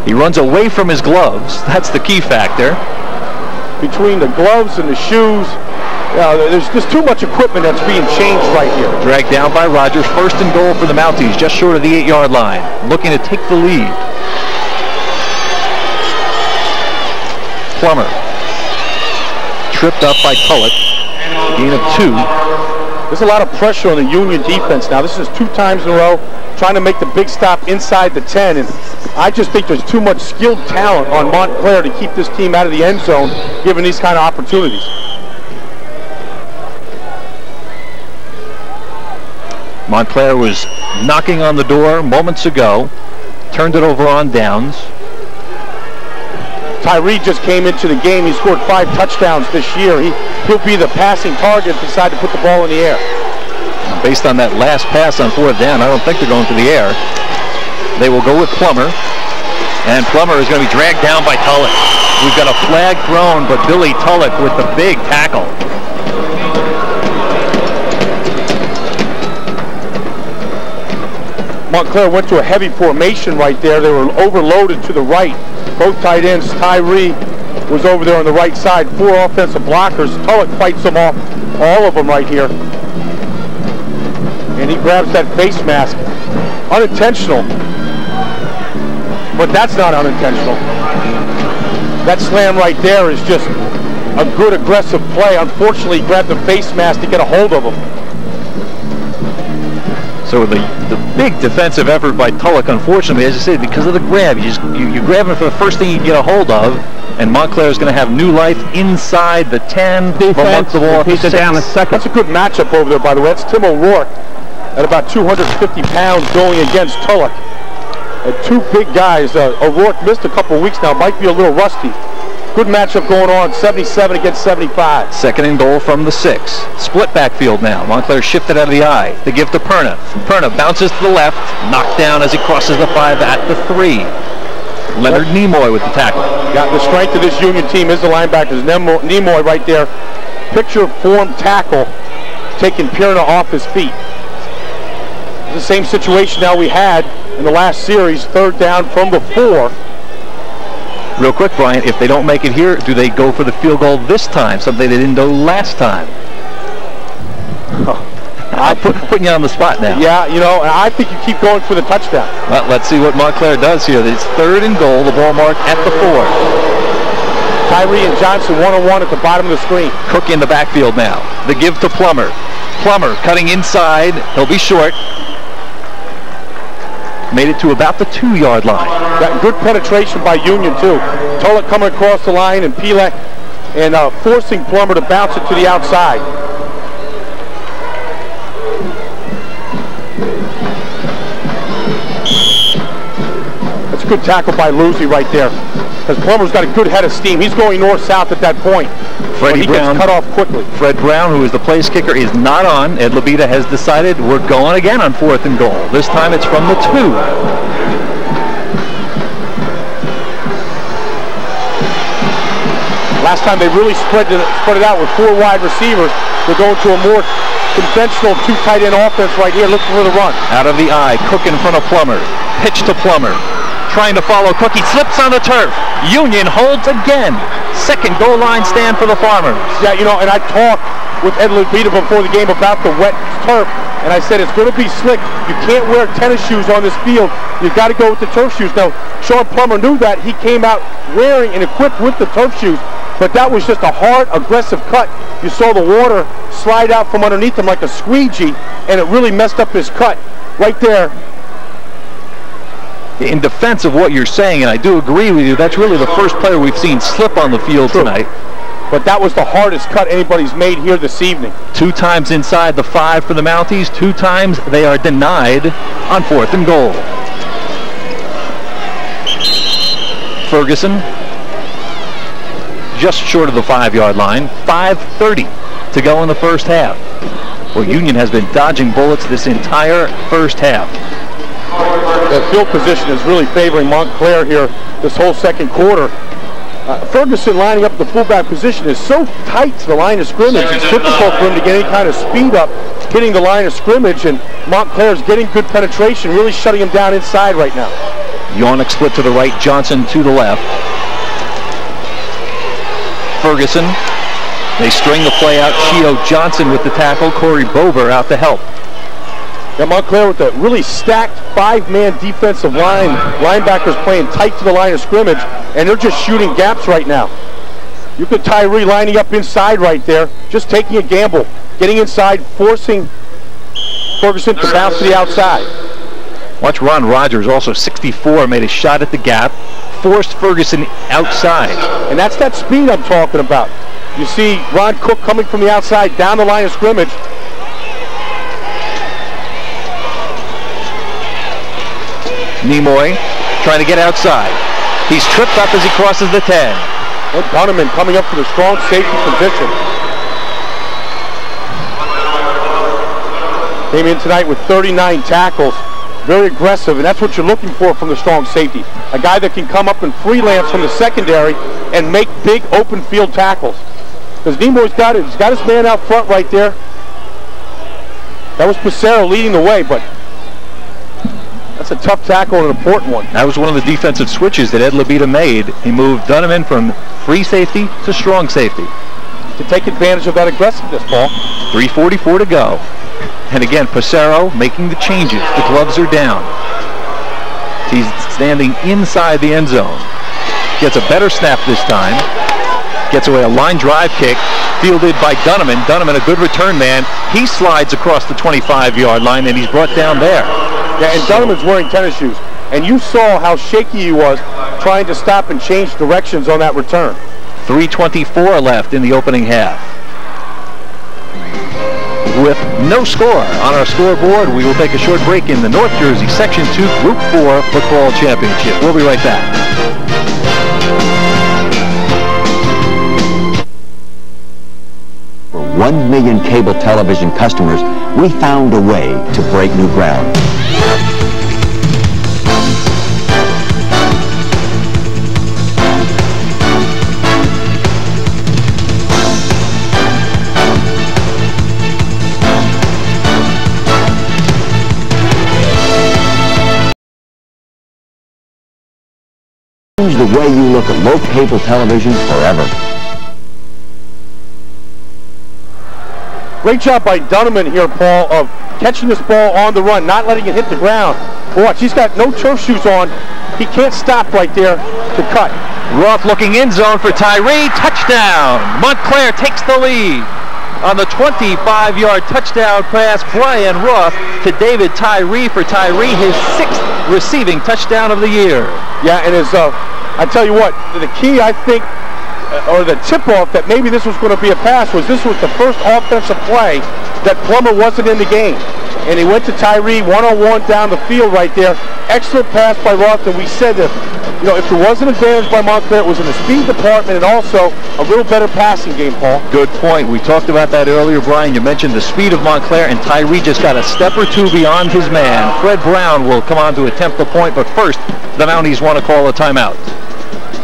He runs away from his gloves. That's the key factor. Between the gloves and the shoes, there's just too much equipment that's being changed right here. Dragged down by Rogers. First and goal for the Mounties, just short of the 8-yard line. Looking to take the lead. Plummer. Tripped up by Tulloch. Gain of 2. There's a lot of pressure on the Union defense now. This is 2 times in a row, trying to make the big stop inside the 10. And I just think there's too much skilled talent on Montclair to keep this team out of the end zone, given these kind of opportunities. Montclair was knocking on the door moments ago. Turned it over on downs. Tyree just came into the game. He scored 5 touchdowns this year. He'll be the passing target if they decide to put the ball in the air. Based on that last pass on 4th down, I don't think they're going to the air. They will go with Plummer. And Plummer is going to be dragged down by Tulloch. We've got a flag thrown, but Billy Tulloch with the big tackle. Montclair went to a heavy formation right there. They were overloaded to the right. Both tight ends, Tyree was over there on the right side. 4 offensive blockers. Tulloch fights them off, all of them right here. And he grabs that face mask. Unintentional. But that's not unintentional. That slam right there is just a good aggressive play. Unfortunately, he grabbed the face mask to get a hold of him. So the big defensive effort by Tulloch, unfortunately, as I said, because of the grab, you grab him for the first thing you get a hold of, and Montclair is going to have new life inside the 10. Defense, the ball keeps it down a second. That's a good matchup over there, by the way. That's Tim O'Rourke at about 250 pounds going against Tulloch. And 2 big guys. O'Rourke missed a couple weeks now, might be a little rusty. Good matchup going on, 77 against 75. 2nd and goal from the 6. Split backfield now. Montclair shifted out of the I. They give to Perna. Perna bounces to the left, knocked down as he crosses the 5 at the 3. Leonard Nimoy with the tackle. Got the strength of this Union team is the linebackers. Nimoy right there. Picture form tackle, taking Perna off his feet. It's the same situation now we had in the last series, 3rd down from the 4. Real quick, Brian, if they don't make it here, do they go for the field goal this time, something they didn't do last time? I'm putting you on the spot now. Yeah, you know, I think you keep going for the touchdown. Well, let's see what Montclair does here. It's 3rd and goal, the ball marked at the 4. Tyree and Johnson one-on-one at the bottom of the screen. Cook in the backfield now. The give to Plummer. Plummer cutting inside. He'll be short. Made it to about the 2-yard line. Got good penetration by Union, too. Tulloch coming across the line and Pelek and forcing Plummer to bounce it to the outside. That's a good tackle by Luzzi right there. Because Plummer's got a good head of steam. He's going north-south at that point. Freddie Brown gets cut off quickly. Fred Brown, who is the place kicker, is not on. Ed Labita has decided we're going again on 4th and goal. This time it's from the 2. Last time they really spread it out with 4 wide receivers. They're going to a more conventional 2 tight end offense right here, looking for the run. Out of the I, Cook in front of Plummer. Pitch to Plummer. Trying to follow Cook. He slips on the turf. Union holds again. 2nd goal line stand for the Farmers. Yeah, you know, and I talked with Ed Labita before the game about the wet turf, and I said it's going to be slick. You can't wear tennis shoes on this field. You've got to go with the turf shoes. Now, Sean Plummer knew that. He came out wearing and equipped with the turf shoes, but that was just a hard, aggressive cut. You saw the water slide out from underneath him like a squeegee, and it really messed up his cut right there. In defense of what you're saying, and I do agree with you, that's really the first player we've seen slip on the field tonight. But that was the hardest cut anybody's made here this evening. 2 times inside the 5 for the Mounties. 2 times they are denied on 4th and goal. Ferguson just short of the 5-yard line. 5:30 to go in the first half. Well, Union has been dodging bullets this entire first half. The field position is really favoring Montclair here this whole 2nd quarter. Ferguson lining up the fullback position is so tight to the line of scrimmage. It's difficult for him to get any kind of speed up hitting the line of scrimmage, and Montclair's getting good penetration, really shutting him down inside right now. Yawnick split to the right, Johnson to the left. Ferguson, they string the play out. Chio Johnson with the tackle, Corey Bober out to help. Yeah, Montclair with a really stacked 5-man defensive line. Linebackers playing tight to the line of scrimmage, and they're just shooting gaps right now. You could Tyree lining up inside right there, just taking a gamble, getting inside, forcing Ferguson to bounce to the outside. Watch Ron Rogers, also 64, made a shot at the gap, forced Ferguson outside. And that's that speed I'm talking about. You see Ron Cook coming from the outside down the line of scrimmage. Nimoy trying to get outside. He's tripped up as he crosses the 10. And Gunneman coming up for the strong safety position. Came in tonight with 39 tackles. Very aggressive, and that's what you're looking for from the strong safety. A guy that can come up and freelance from the secondary and make big open field tackles. Because Nimoy's got it. He's got his man out front right there. That was Pissarro leading the way, but that's a tough tackle and an important one. That was one of the defensive switches that Ed Labita made. He moved Dunneman from free safety to strong safety. To take advantage of that aggressiveness, Paul. 3:44 to go. And again, Passero making the changes. The gloves are down. He's standing inside the end zone. Gets a better snap this time. Gets away a line drive kick fielded by Dunneman. Dunneman, a good return man. He slides across the 25-yard line, and he's brought down there. Yeah, and Dunneman's wearing tennis shoes. And you saw how shaky he was trying to stop and change directions on that return. 3:24 left in the opening half. With no score on our scoreboard, we will take a short break in the North Jersey Section 2 Group 4 Football Championship. We'll be right back. For 1 million cable television customers, we found a way to break new ground. Change the way you look at low cable television forever. Great job by Dunneman here, Paul, of catching this ball on the run, not letting it hit the ground. Watch, he's got no turf shoes on. He can't stop right there to cut. Roth looking end zone for Tyree. Touchdown! Montclair takes the lead on the 25-yard touchdown pass. Brian Roth to David Tyree for Tyree, his 6th receiving touchdown of the year. Yeah, and as I tell you what, the key, I think, or the tip-off that maybe this was going to be a pass was this was the first offensive play that Plummer wasn't in the game. And he went to Tyree one-on-one down the field right there. Excellent pass by Roth, and we said that, you know, if there was an advantage by Montclair, it was in the speed department and also a little better passing game, Paul. Good point. We talked about that earlier, Brian. You mentioned the speed of Montclair, and Tyree just got a step or two beyond his man. Fred Brown will come on to attempt the point, but first, the Mounties want to call a timeout.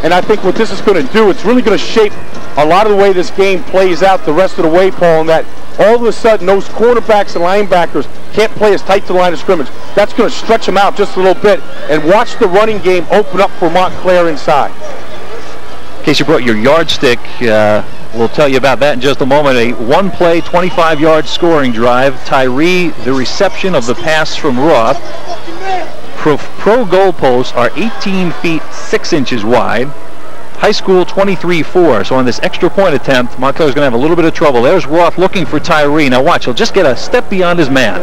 And I think what this is going to do, it's really going to shape a lot of the way this game plays out the rest of the way, Paul, and that all of a sudden those cornerbacks and linebackers can't play as tight to the line of scrimmage. That's going to stretch them out just a little bit and watch the running game open up for Montclair inside. In case you brought your yardstick, we'll tell you about that in just a moment. A one-play, 25-yard scoring drive. Tyree, the reception of the pass from Roth. Pro goalposts are 18 feet 6 inches wide. High school 23-4. So on this extra point attempt, Montclair's going to have a little bit of trouble. There's Roth looking for Tyree. Now watch, he'll just get a step beyond his man.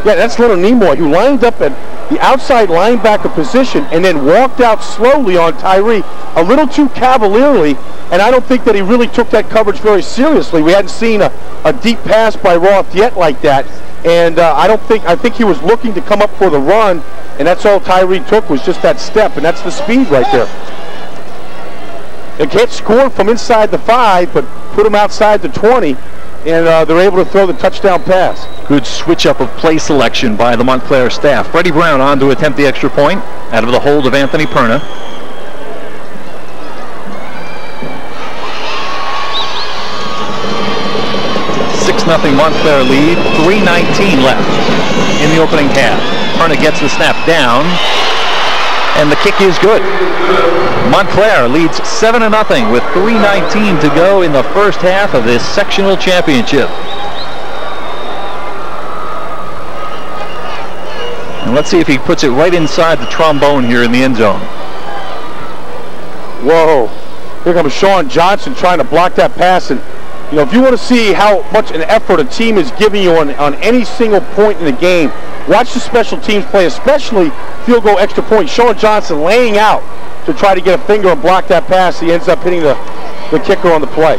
Yeah, that's little Nimoy, who lined up at the outside linebacker position and then walked out slowly on Tyree, a little too cavalierly, and I don't think that he really took that coverage very seriously. We hadn't seen a deep pass by Roth yet like that, and I think he was looking to come up for the run, and that's all Tyree took was just that step, and that's the speed right there. They can't score from inside the 5, but put them outside the 20, and they're able to throw the touchdown pass. Good switch up of play selection by the Montclair staff. Freddie Brown on to attempt the extra point out of the hold of Anthony Perna. Nothing Montclair lead, 3:19 left in the opening half. Perna gets the snap down, and the kick is good. Montclair leads 7-0 with 3:19 to go in the first half of this sectional championship. And let's see if he puts it right inside the trombone here in the end zone. Whoa, here comes Sean Johnson trying to block that pass, and you know, if you want to see how much an effort a team is giving you on any single point in the game, watch the special teams play, especially field goal extra point. Sean Johnson laying out to try to get a finger and block that pass. He ends up hitting the kicker on the play.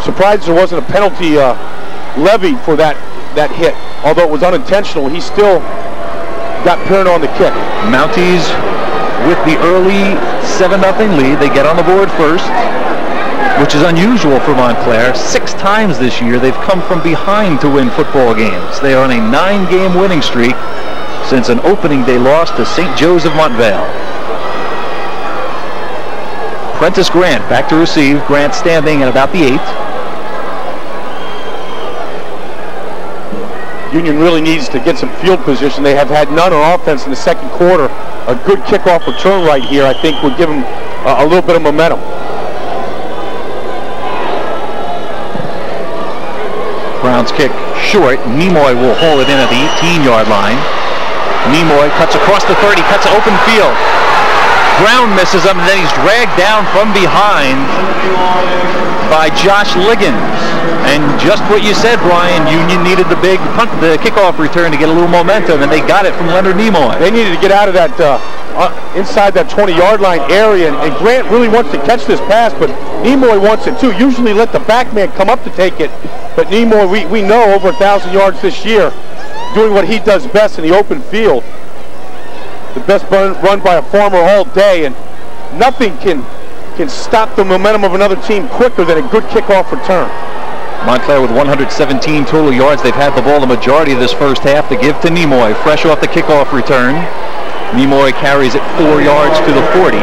Surprised there wasn't a penalty levied for that hit. Although it was unintentional, he still got Perna on the kick. Mounties with the early 7-0 lead. They get on the board first, which is unusual for Montclair. 6 times this year they've come from behind to win football games. They are on a 9-game winning streak since an opening day loss to St. Joe's of Montvale. Prentice Grant back to receive. Grant standing at about the 8. Union really needs to get some field position. They have had none on offense in the second quarter. A good kickoff return right here, I think, would give them a little bit of momentum. Brown's kick short. Nimoy will haul it in at the 18-yard line. Nimoy cuts across the 30, cuts open field. Brown misses him, and then he's dragged down from behind by Josh Liggins. And just what you said, Brian, Union needed the big punt, the kickoff return to get a little momentum, and they got it from Leonard Nimoy. They needed to get out of that inside that 20-yard line area, and Grant really wants to catch this pass, but Nimoy wants it too. Usually let the back man come up to take it, but Nimoy, we know, over 1,000 yards this year, doing what he does best in the open field. The best run by a Farmer all day, and nothing can stop the momentum of another team quicker than a good kickoff return. Montclair with 117 total yards. They've had the ball the majority of this first half to give to Nimoy, fresh off the kickoff return. Nimoy carries it 4 yards to the 40.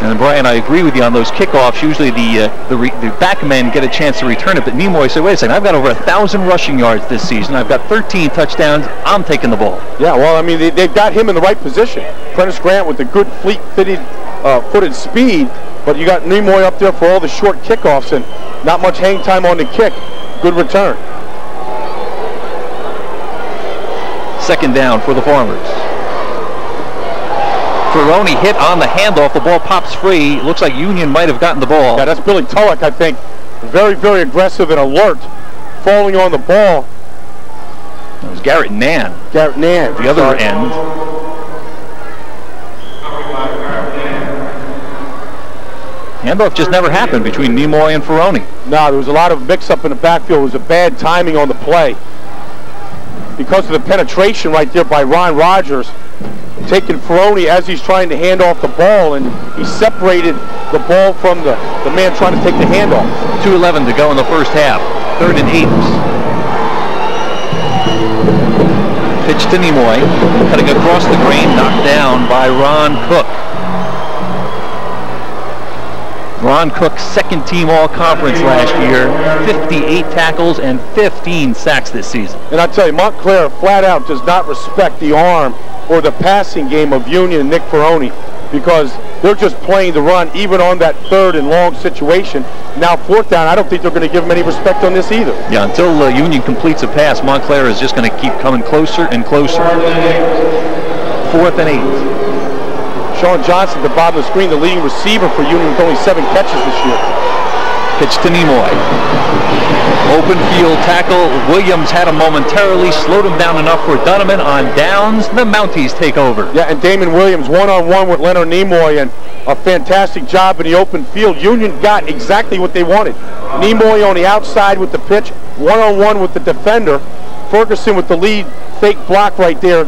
And Brian, I agree with you on those kickoffs. Usually the back men get a chance to return it, but Nimoy said, wait a second, I've got over 1,000 rushing yards this season. I've got 13 touchdowns. I'm taking the ball. Yeah, well, I mean, they've got him in the right position. Prentice Grant with the good footed speed, but you got Nimoy up there for all the short kickoffs and not much hang time on the kick. Good return. Second down for the Farmers. Ferroni hit on the handoff. The ball pops free. Looks like Union might have gotten the ball. Yeah, that's Billy Tulloch, I think. Very, very aggressive and alert, falling on the ball. That was Garrett Nan. Garrett Nan. The other end. Handoff just never happened between Nimoy and Ferroni. No, there was a lot of mix-up in the backfield. It was a bad timing on the play. Because of the penetration right there by Ron Rogers, taking Ferroni as he's trying to hand off the ball, and he separated the ball from the man trying to take the handoff. 2:11 to go in the first half. 3rd and 8. Pitch to Nimoy, cutting across the green, knocked down by Ron Cook. Ron Cook, second team all-conference last year, 58 tackles and 15 sacks this season. And I tell you, Montclair flat out does not respect the arm or the passing game of Union and Nick Ferroni, because they're just playing the run even on that 3rd and long situation. Now 4th down, I don't think they're going to give them any respect on this either. Yeah, until Union completes a pass, Montclair is just going to keep coming closer and closer. 4th and 8. Sean Johnson at the bottom of the screen, the leading receiver for Union with only 7 catches this year. Pitch to Nimoy. Open field tackle. Williams had him momentarily, slowed him down enough for Dunneman on downs. The Mounties take over. Yeah, and Damon Williams one-on-one with Leonard Nimoy, and a fantastic job in the open field. Union got exactly what they wanted. Nimoy on the outside with the pitch, one-on-one with the defender. Ferguson with the lead fake block right there.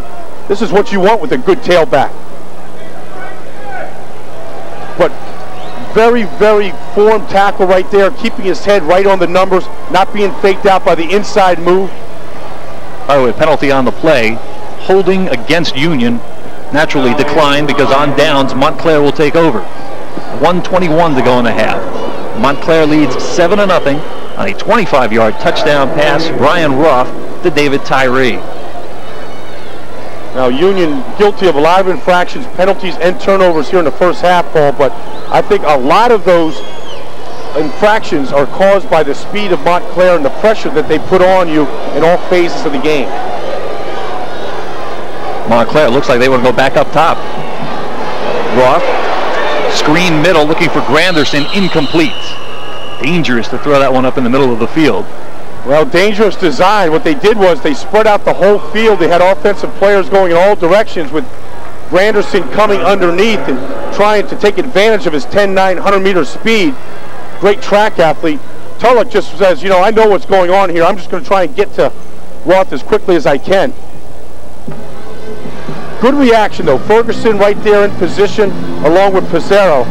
This is what you want with a good tailback. But very, very formed tackle right there, keeping his head right on the numbers, not being faked out by the inside move. By the way, penalty on the play. Holding against Union naturally declined because on downs, Montclair will take over. 1:21 to go in the half. Montclair leads 7-0 on a 25-yard touchdown pass. Brian Ruff to David Tyree. Now, Union guilty of a lot of infractions, penalties, and turnovers here in the first half, Paul, but I think a lot of those infractions are caused by the speed of Montclair and the pressure that they put on you in all phases of the game. Montclair looks like they want to go back up top. Roth, screen middle, looking for Granderson, incomplete. Dangerous to throw that one up in the middle of the field. Well, dangerous design. What they did was they spread out the whole field. They had offensive players going in all directions with Granderson coming underneath and trying to take advantage of his 10-9, 100-meter speed. Great track athlete. Tulloch just says, you know, I know what's going on here. I'm just going to try and get to Roth as quickly as I can. Good reaction, though. Ferguson right there in position along with Pizarro.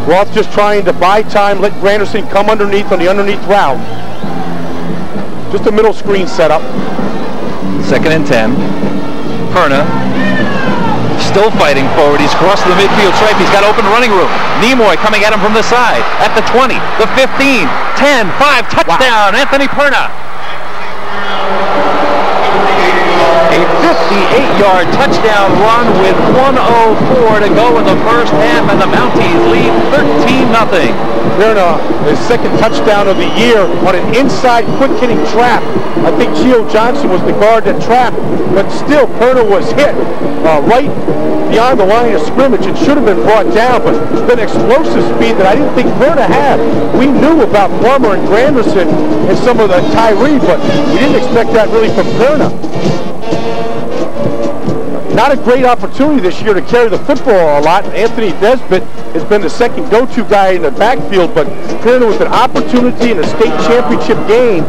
Roth just trying to buy time, let Granderson come underneath on the underneath route. Just a middle screen setup. 2nd and 10. Perna still fighting forward. He's crossed the midfield stripe. He's got open running room. Nimoy coming at him from the side. At the 20, the 15, 10, 5, touchdown, wow. Anthony Perna. A 58-yard touchdown run with 1:04 to go in the first half, and the Mounties lead 13-0. Perna, his second touchdown of the year on an inside quick-hitting trap. I think Gio Johnson was the guard that trapped, but still Perna was hit right beyond the line of scrimmage. It should have been brought down, but it's been explosive speed that I didn't think Perna had. We knew about Plummer and Granderson and some of the Tyree, but we didn't expect that really from Perna. Not a great opportunity this year to carry the football a lot. Anthony Nesbitt has been the second go-to guy in the backfield, but Perna with an opportunity in a state championship game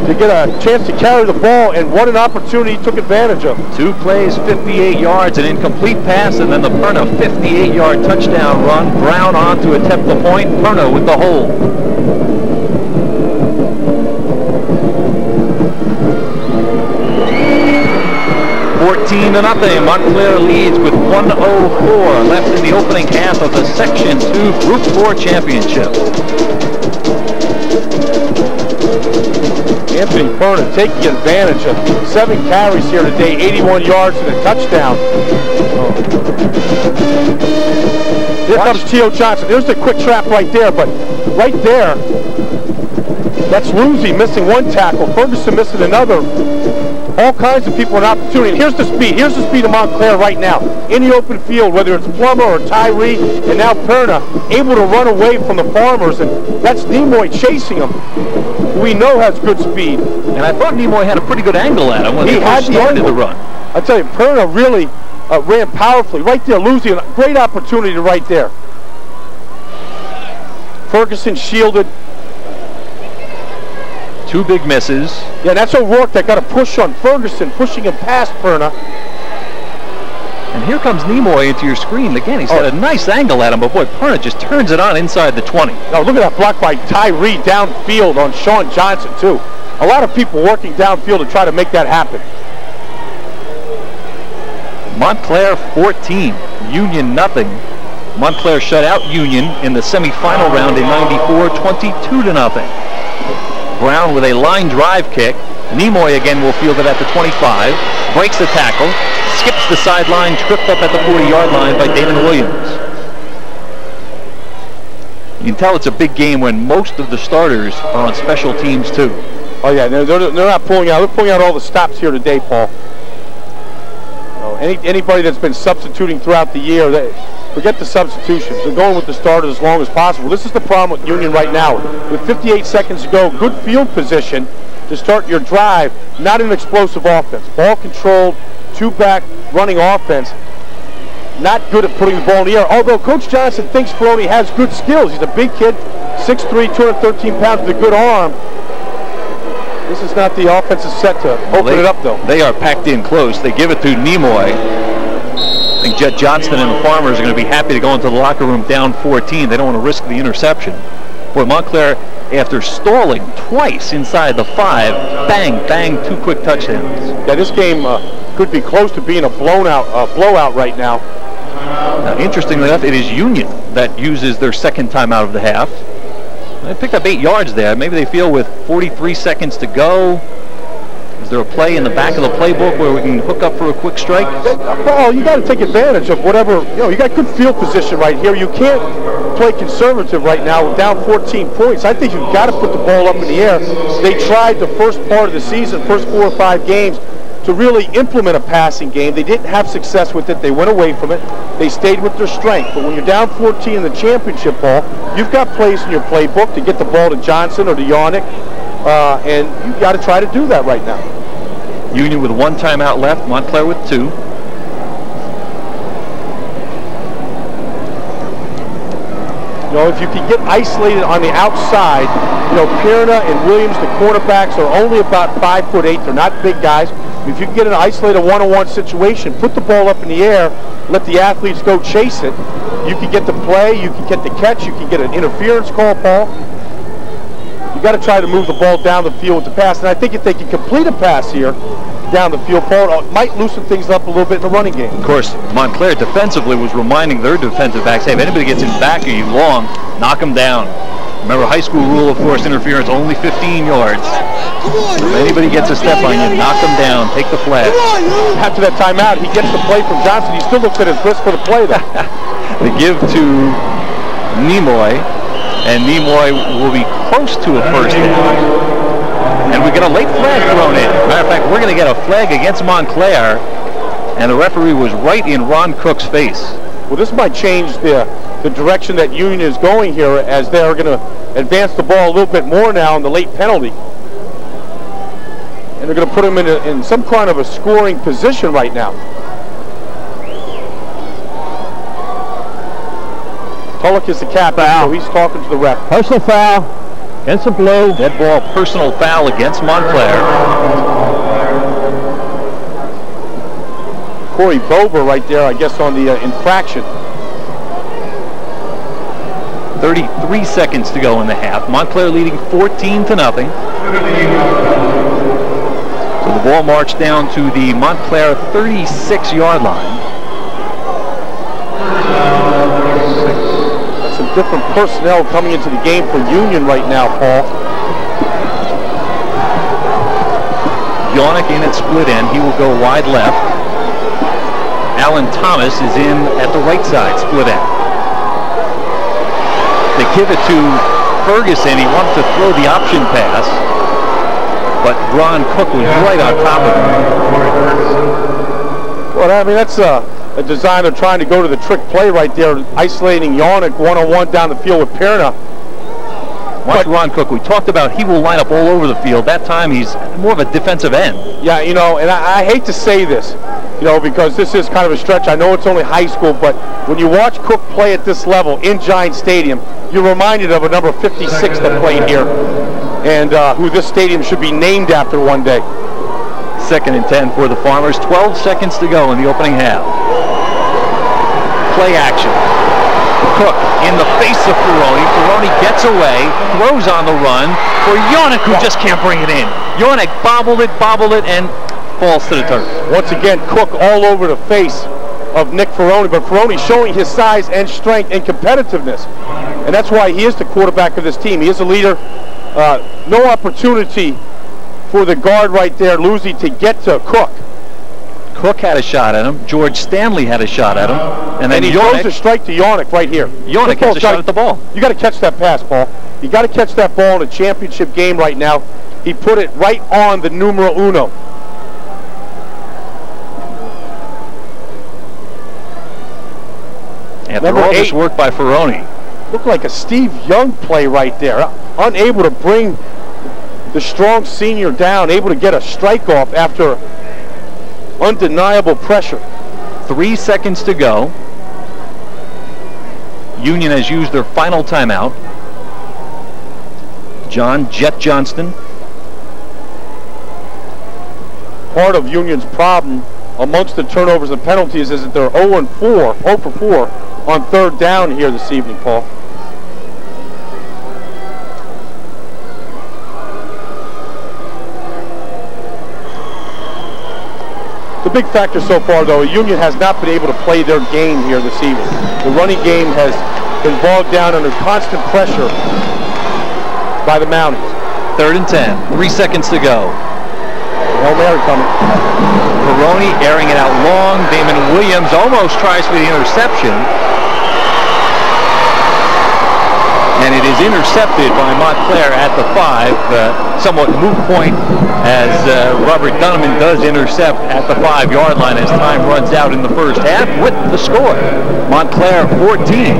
to get a chance to carry the ball, and what an opportunity he took advantage of. 2 plays, 58 yards, an incomplete pass, and then the Perna 58-yard touchdown run. Brown on to attempt the point. Perna with the hold. 14-0. Montclair leads with 1:04 left in the opening half of the Section 2 Group 4 Championship. Anthony Perna taking advantage of 7 carries here today, 81 yards and a touchdown. Here comes Gio Johnson. There's the quick trap right there, but right there, that's Lucy missing 1 tackle, Ferguson missing another. All kinds of people an opportunity. And here's the speed. Here's the speed of Montclair right now. In the open field, whether it's Plummer or Tyree, and now Perna, able to run away from the Farmers, and that's Nimoy chasing him, who we know has good speed. And I thought Nimoy had a pretty good angle at him when he first started the run. I tell you, Perna really ran powerfully. Right there, losing a great opportunity right there. Ferguson shielded. 2 big misses. Yeah, that's O'Rourke that got a push on Ferguson, pushing him past Perna. And here comes Nimoy into your screen. Again, he's got a nice angle at him, but boy, Perna just turns it on inside the 20. Oh, look at that block by Tyree downfield on Sean Johnson, too. A lot of people working downfield to try to make that happen. Montclair 14, Union nothing. Montclair shut out Union in the semifinal round in '94, 22-0. Brown with a line drive kick. Nimoy again will field it at the 25. Breaks the tackle. Skips the sideline. Tripped up at the 40-yard line by Damon Williams. You can tell it's a big game when most of the starters are on special teams too. Oh yeah, they're not pulling out. They're pulling out all the stops here today, Paul. Anybody that's been substituting throughout the year, forget the substitutions. They're going with the starters as long as possible. This is the problem with Union right now. With 58 seconds to go, good field position to start your drive, not an explosive offense. Ball controlled, 2-back running offense. Not good at putting the ball in the air, although Coach Johnson thinks Ferroni has good skills. He's a big kid, 6'3", 213 pounds with a good arm. This is not the offensive set to open it up, though. They are packed in close. They give it to Nimoy. I think Jet Johnston and the Farmers are going to be happy to go into the locker room down 14. They don't want to risk the interception. Boy, Montclair, after stalling twice inside the 5, bang, bang, 2 quick touchdowns. Yeah, this game could be close to being a blowout right now. Now, interestingly enough, it is Union that uses their second timeout of the half. They picked up 8 yards there. Maybe they feel with 43 seconds to go. Is there a play in the back of the playbook where we can hook up for a quick strike? Well, you got to take advantage of whatever, you got good field position right here. You can't play conservative right now with down 14 points. I think you've got to put the ball up in the air. They tried the first part of the season, first 4 or 5 games, to really implement a passing game. They didn't have success with it. They went away from it. They stayed with their strength. But when you're down 14 in the championship ball, you've got plays in your playbook to get the ball to Johnson or to Yannick, and you've got to try to do that right now. Union with 1 timeout left, Montclair with 2. If you can get isolated on the outside, Perna and Williams, the cornerbacks, are only about 5'8". They're not big guys. If you can get an isolated one-on-one situation, put the ball up in the air, let the athletes go chase it, you can get the play, you can get the catch, you can get an interference call, Paul. You got to try to move the ball down the field with the pass, and I think if they can complete a pass here down the field, Paul, it might loosen things up a little bit in the running game. Of course, Montclair defensively was reminding their defensive backs, hey, if anybody gets in back of you long, knock them down. Remember, high school rule, of course, interference only 15 yards. If anybody gets a step on you, knock them down, take the flag. After that timeout, he gets the play from Johnson. He still looks at his wrist for the play, though. They give to Nimoy, and Nimoy will be close to a first down. And we get a late flag thrown in. Matter of fact, we're going to get a flag against Montclair, and the referee was right in Ron Cook's face. Well, this might change the direction that Union is going here, as they're going to advance the ball a little bit more now in the late penalty. And they're going to put him in some kind of a scoring position right now. Tulloch is the captain, so he's talking to the ref. Personal foul against the blue. Dead ball, personal foul against Montclair. Corey Bober right there, I guess, on the infraction. 33 seconds to go in the half. Montclair leading 14-0. So the ball marched down to the Montclair 36-yard line. That's some different personnel coming into the game for Union right now, Paul. Yannick in at split end. He will go wide left. Alan Thomas is in at the right side, split end. They give it to Ferguson. He wanted to throw the option pass, but Ron Cook was right on top of him. Well, I mean, that's a design of trying to go to the trick play right there, isolating Yannick one-on-one down the field with Perna. Watch Ron Cook. We talked about he will line up all over the field. That time he's more of a defensive end. Yeah, you know, and I hate to say this, you know, because this is kind of a stretch. I know it's only high school, but when you watch Cook play at this level in Giant Stadium, you're reminded of a number 56 that played here, and who this stadium should be named after one day. 2nd and 10 for the Farmers. 12 seconds to go in the opening half. Play action. Cook in the face of Ferroni. Ferroni gets away, throws on the run for Yannick, who just can't bring it in. Yannick bobbled it, and falls to the turf. Once again, Cook all over the face of Nick Ferroni, but Ferroni showing his size and strength and competitiveness. And that's why he is the quarterback of this team. He is a leader. No opportunity for the guard right there, Lucy, to get to Cook. Cook had a shot at him. George Stanley had a shot at him. And then he throws a strike to Yannick right here. Yannick has a shot at the ball. You got to catch that pass, Paul. You got to catch that ball in a championship game right now. He put it right on the numero uno. After all this work by Ferroni. Looked like a Steve Young play right there. Unable to bring the strong senior down, able to get a strike off after undeniable pressure. 3 seconds to go. Union has used their final timeout. John Jet Johnston. Part of Union's problem amongst the turnovers and penalties is that they're 0 for 4 on 3rd down here this evening, Paul. The big factor so far, though, Union has not been able to play their game here this evening. The running game has been bogged down under constant pressure by the Mounties. 3rd and 10. 3 seconds to go. Hail Mary coming. Ferroni airing it out long. Damon Williams almost tries for the interception. And it is intercepted by Montclair at the 5. Somewhat moot point as Robert Dunneman does intercept at the 5-yard line as time runs out in the first half with the score. Montclair 14,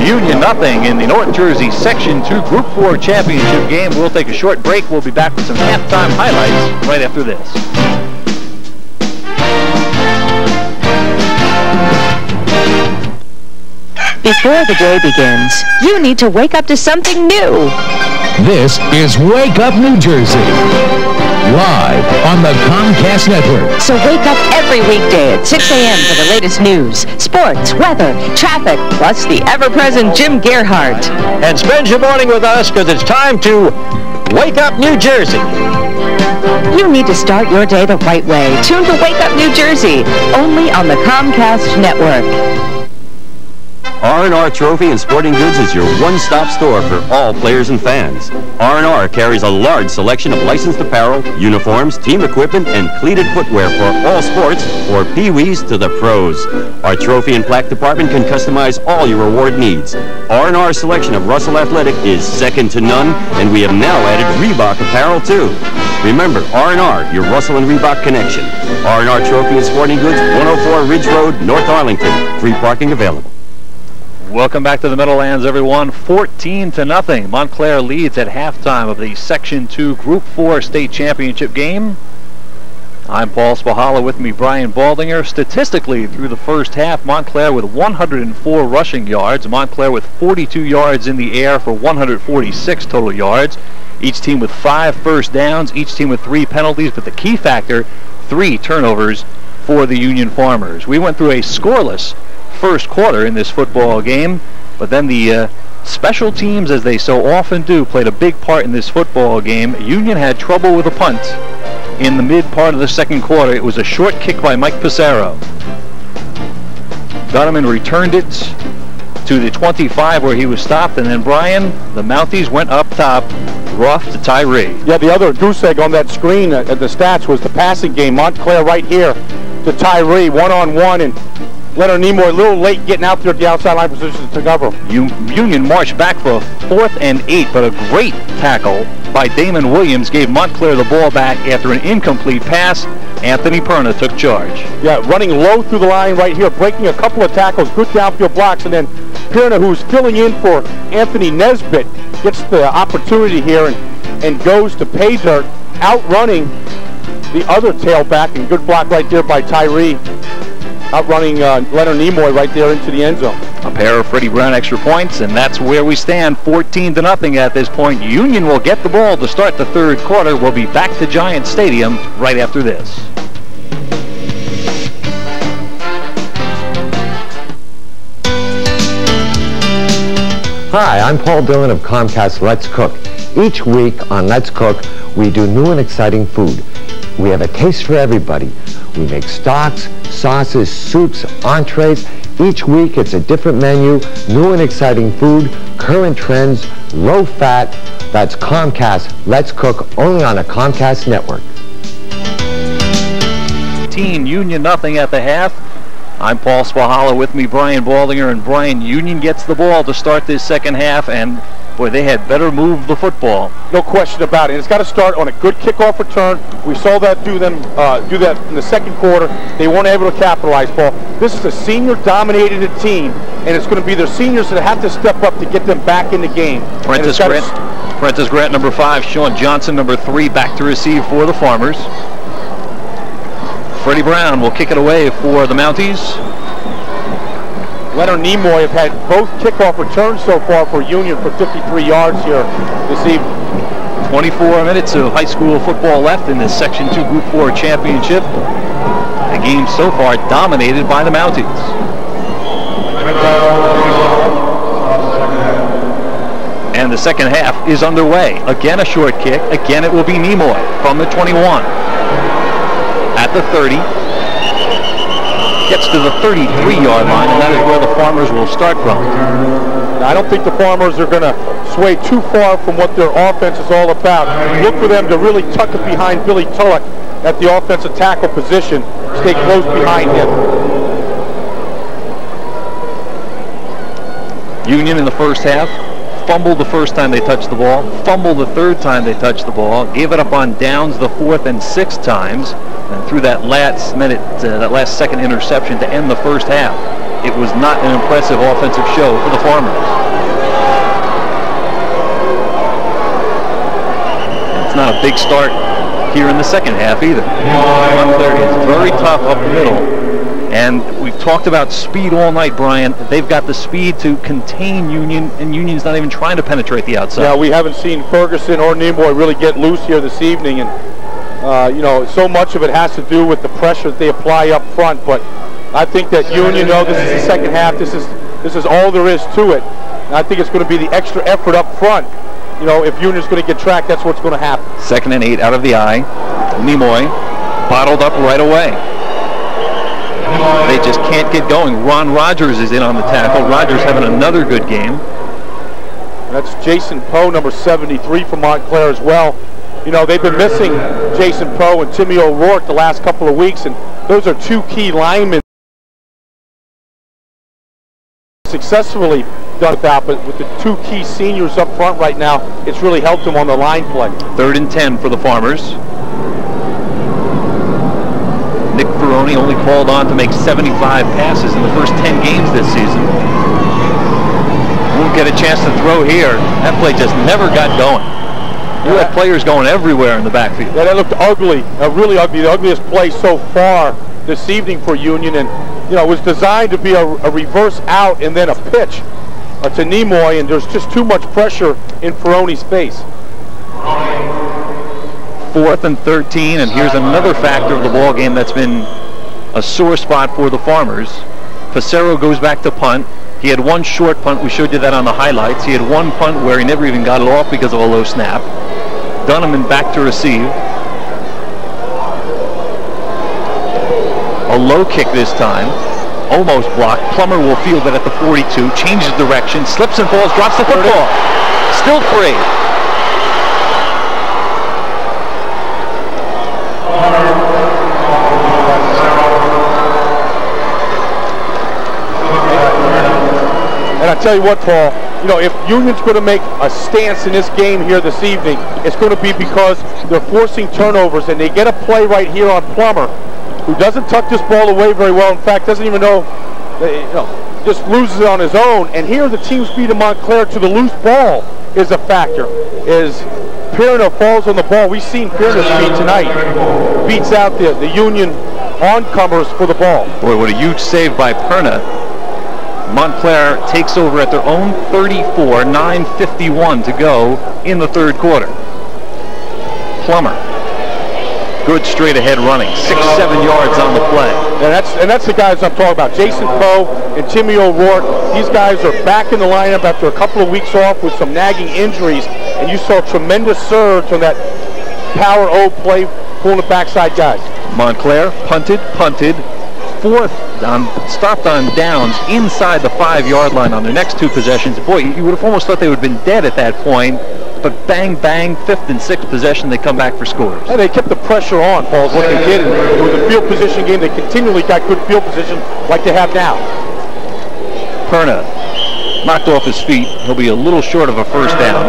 Union nothing in the North Jersey Section 2 Group 4 championship game. We'll take a short break. We'll be back with some halftime highlights right after this. Before the day begins, you need to wake up to something new. This is Wake Up New Jersey, live on the Comcast Network. So wake up every weekday at 6 a.m. for the latest news, sports, weather, traffic, plus the ever-present Jim Gerhardt. And spend your morning with us because it's time to Wake Up New Jersey. You need to start your day the right way. Tune to Wake Up New Jersey, only on the Comcast Network. R&R Trophy and Sporting Goods is your one-stop store for all players and fans. R&R carries a large selection of licensed apparel, uniforms, team equipment, and cleated footwear for all sports, for pee-wees to the pros. Our trophy and plaque department can customize all your reward needs. R&R's selection of Russell Athletic is second to none, and we have now added Reebok apparel too. Remember, R&R, your Russell and Reebok connection. R&R Trophy and Sporting Goods, 104 Ridge Road, North Arlington. Free parking available. Welcome back to the Meadowlands, everyone. 14-0. Montclair leads at halftime of the Section 2 Group 4 State Championship game. I'm Paul Spahala, with me Brian Baldinger. Statistically, through the first half, Montclair with 104 rushing yards. Montclair with 42 yards in the air for 146 total yards. Each team with 5 first downs, each team with 3 penalties, but the key factor, 3 turnovers for the Union Farmers. We went through a scoreless first quarter in this football game, but then the special teams, as they so often do, played a big part in this football game. Union had trouble with a punt in the mid part of the second quarter. It was a short kick by Mike Pissarro. Got him and returned it to the 25 where he was stopped, and then Brian, the Mounties went up top, rough to Tyree. Yeah, the other goose egg on that screen at the stats was the passing game. Montclair right here to Tyree, one-on-one, and Leonard Nimoy a little late getting out there at the outside line position to cover. Union marched back for 4th and 8, but a great tackle by Damon Williams gave Montclair the ball back after an incomplete pass. Anthony Perna took charge. Yeah, running low through the line right here, breaking a couple of tackles, good downfield blocks, and then Perna, who's filling in for Anthony Nesbitt, gets the opportunity here and goes to pay dirt, outrunning the other tailback, and good block right there by Tyree, outrunning Leonard Nimoy right there into the end zone. A pair of Freddie Brown extra points, and that's where we stand, 14-0 at this point. Union will get the ball to start the third quarter. We'll be back to Giant Stadium right after this. Hi, I'm Paul Dillon of Comcast Let's Cook. Each week on Let's Cook, we do new and exciting food. We have a taste for everybody. We make stocks, sauces, soups, entrees. Each week it's a different menu, new and exciting food, current trends, low fat. That's Comcast Let's Cook, only on a Comcast network. Union nothing at the half. I'm Paul Spahala, with me Brian Baldinger, and Brian, Union gets the ball to start this second half, and boy, they had better move the football. No question about it. It's got to start on a good kickoff return. We saw that do that in the second quarter. They weren't able to capitalize, Paul. This is a senior-dominated team, and it's going to be their seniors that have to step up to get them back in the game. Prentice Grant, number 5. Sean Johnson, number 3, back to receive for the Farmers. Freddie Brown will kick it away for the Mounties. Leonard Nimoy have had both kickoff returns so far for Union for 53 yards here this evening. 24 minutes of high school football left in this Section 2 Group 4 championship. The game so far dominated by the Mounties. And the second half is underway. Again a short kick. Again it will be Nimoy from the 21. At the 30. Gets to the 33-yard line, and that is where the Farmers will start from. Now, I don't think the Farmers are going to sway too far from what their offense is all about. Look for them to really tuck it behind Billy Tulloch at the offensive tackle position. Stay close behind him. Union in the first half fumbled the first time they touched the ball, fumbled the third time they touched the ball, gave it up on downs the 4th and 6th times, and through that last minute, that last second interception to end the first half. It was not an impressive offensive show for the Farmers. It's not a big start here in the second half either. It's very tough up the middle. And we've talked about speed all night, Brian. They've got the speed to contain Union, and Union's not even trying to penetrate the outside. Yeah, we haven't seen Ferguson or Nimoy really get loose here this evening, and you know, so much of it has to do with the pressure that they apply up front. But I think that Union, this is the second half. This is all there is to it. And I think it's going to be the extra effort up front. You know, if Union's going to get tracked, that's what's going to happen. 2nd and 8 out of the eye. Nimoy bottled up right away. They just can't get going. Ron Rogers is in on the tackle. Rogers having another good game. That's Jason Poe, number 73 from Montclair as well. You know, they've been missing Jason Poe and Timmy O'Rourke the last couple of weeks, and those are two key linemen successfully done without, but with the two key seniors up front right now, it's really helped them on the line play. 3rd and 10 for the Farmers. Nick Ferroni only called on to make 75 passes in the first 10 games this season. Won't get a chance to throw here. That play just never got going. You had players going everywhere in the backfield. Yeah, that looked ugly, really ugly. The ugliest play so far this evening for Union, and you know, it was designed to be a reverse out and then a pitch to Nimoy, and there's just too much pressure in Ferroni's face. 4th and 13, and here's another factor of the ball game that's been a sore spot for the Farmers. Passero goes back to punt. He had one short punt. We showed you that on the highlights. He had one punt where he never even got it off because of a low snap. Dunham back to receive. A low kick this time. Almost blocked. Plummer will field it at the 42. Changes direction. Slips and falls. Drops the football. Still free. And I tell you what, Paul, you know, if Union's going to make a stance in this game here this evening, it's going to be because they're forcing turnovers, and they get a play right here on Plummer, who doesn't tuck this ball away very well. In fact, doesn't even know, just loses it on his own. And here the team speed of Montclair to the loose ball is a factor. Is Pierna falls on the ball. We've seen Pierna's speed tonight. Beats out the Union oncomers for the ball. Boy, what a huge save by Pierna. Montclair takes over at their own 34, 9:51 to go in the 3rd quarter. Plummer. Good straight ahead running, 6-7 yards on the play. And that's the guys I'm talking about. Jason Poe and Timmy O'Rourke. These guys are back in the lineup after a couple of weeks off with some nagging injuries, and you saw a tremendous surge on that power O play, pulling the backside guys. Montclair punted. 4th down, stopped on downs inside the 5-yard line on their next 2 possessions. Boy, you would have almost thought they would have been dead at that point. But bang, bang, 5th and 6th possession, they come back for scores. And they kept the pressure on, Paul, is what they did. It was a field position game. They continually got good field position like they have now. Pierna knocked off his feet. He'll be a little short of a first down.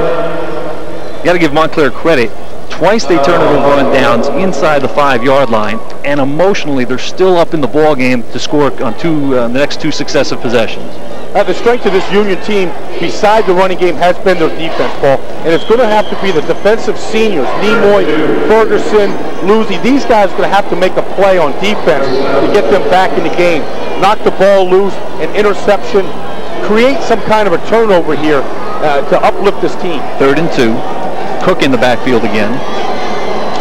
You got to give Montclair credit. Twice they turn it over on downs inside the 5-yard line, and emotionally they're still up in the ball game to score on the next 2 successive possessions. The strength of this Union team, beside the running game, has been their defense, Paul. And it's going to have to be the defensive seniors, Nimoy, Ferguson, Luzzi. These guys are going to have to make a play on defense to get them back in the game. Knock the ball loose, an interception, create some kind of a turnover here to uplift this team. 3rd and 2. Cook in the backfield again.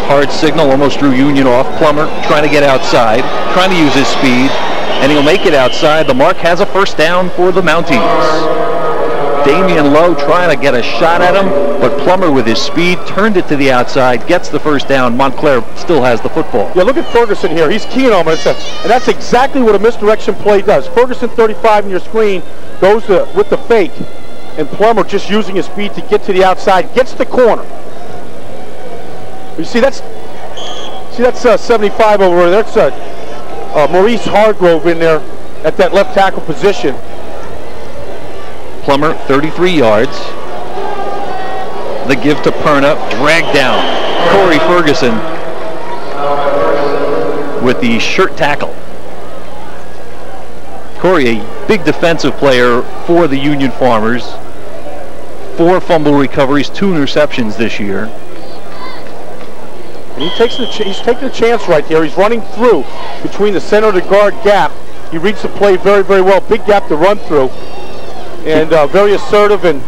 Hard signal, almost drew Union off. Plummer trying to get outside, trying to use his speed, and he'll make it outside. The mark has a first down for the Mounties. Damian Lowe trying to get a shot at him, but Plummer with his speed turned it to the outside, gets the first down. Montclair still has the football. Yeah, look at Ferguson here. He's keying on him, and that's exactly what a misdirection play does. Ferguson, 35 in your screen, goes with the fake, and Plummer just using his speed to get to the outside, gets the corner. You see, that's 75 over there. That's Maurice Hargrove in there at that left tackle position. Plummer, 33 yards. The give to Pierna, dragged down. Corey Ferguson with the shirt tackle. Corey, a big defensive player for the Union Farmers. 4 fumble recoveries, 2 interceptions this year. And he's taking a chance right there. He's running through between the center to guard gap. He reads the play very, very well. Big gap to run through. And very assertive and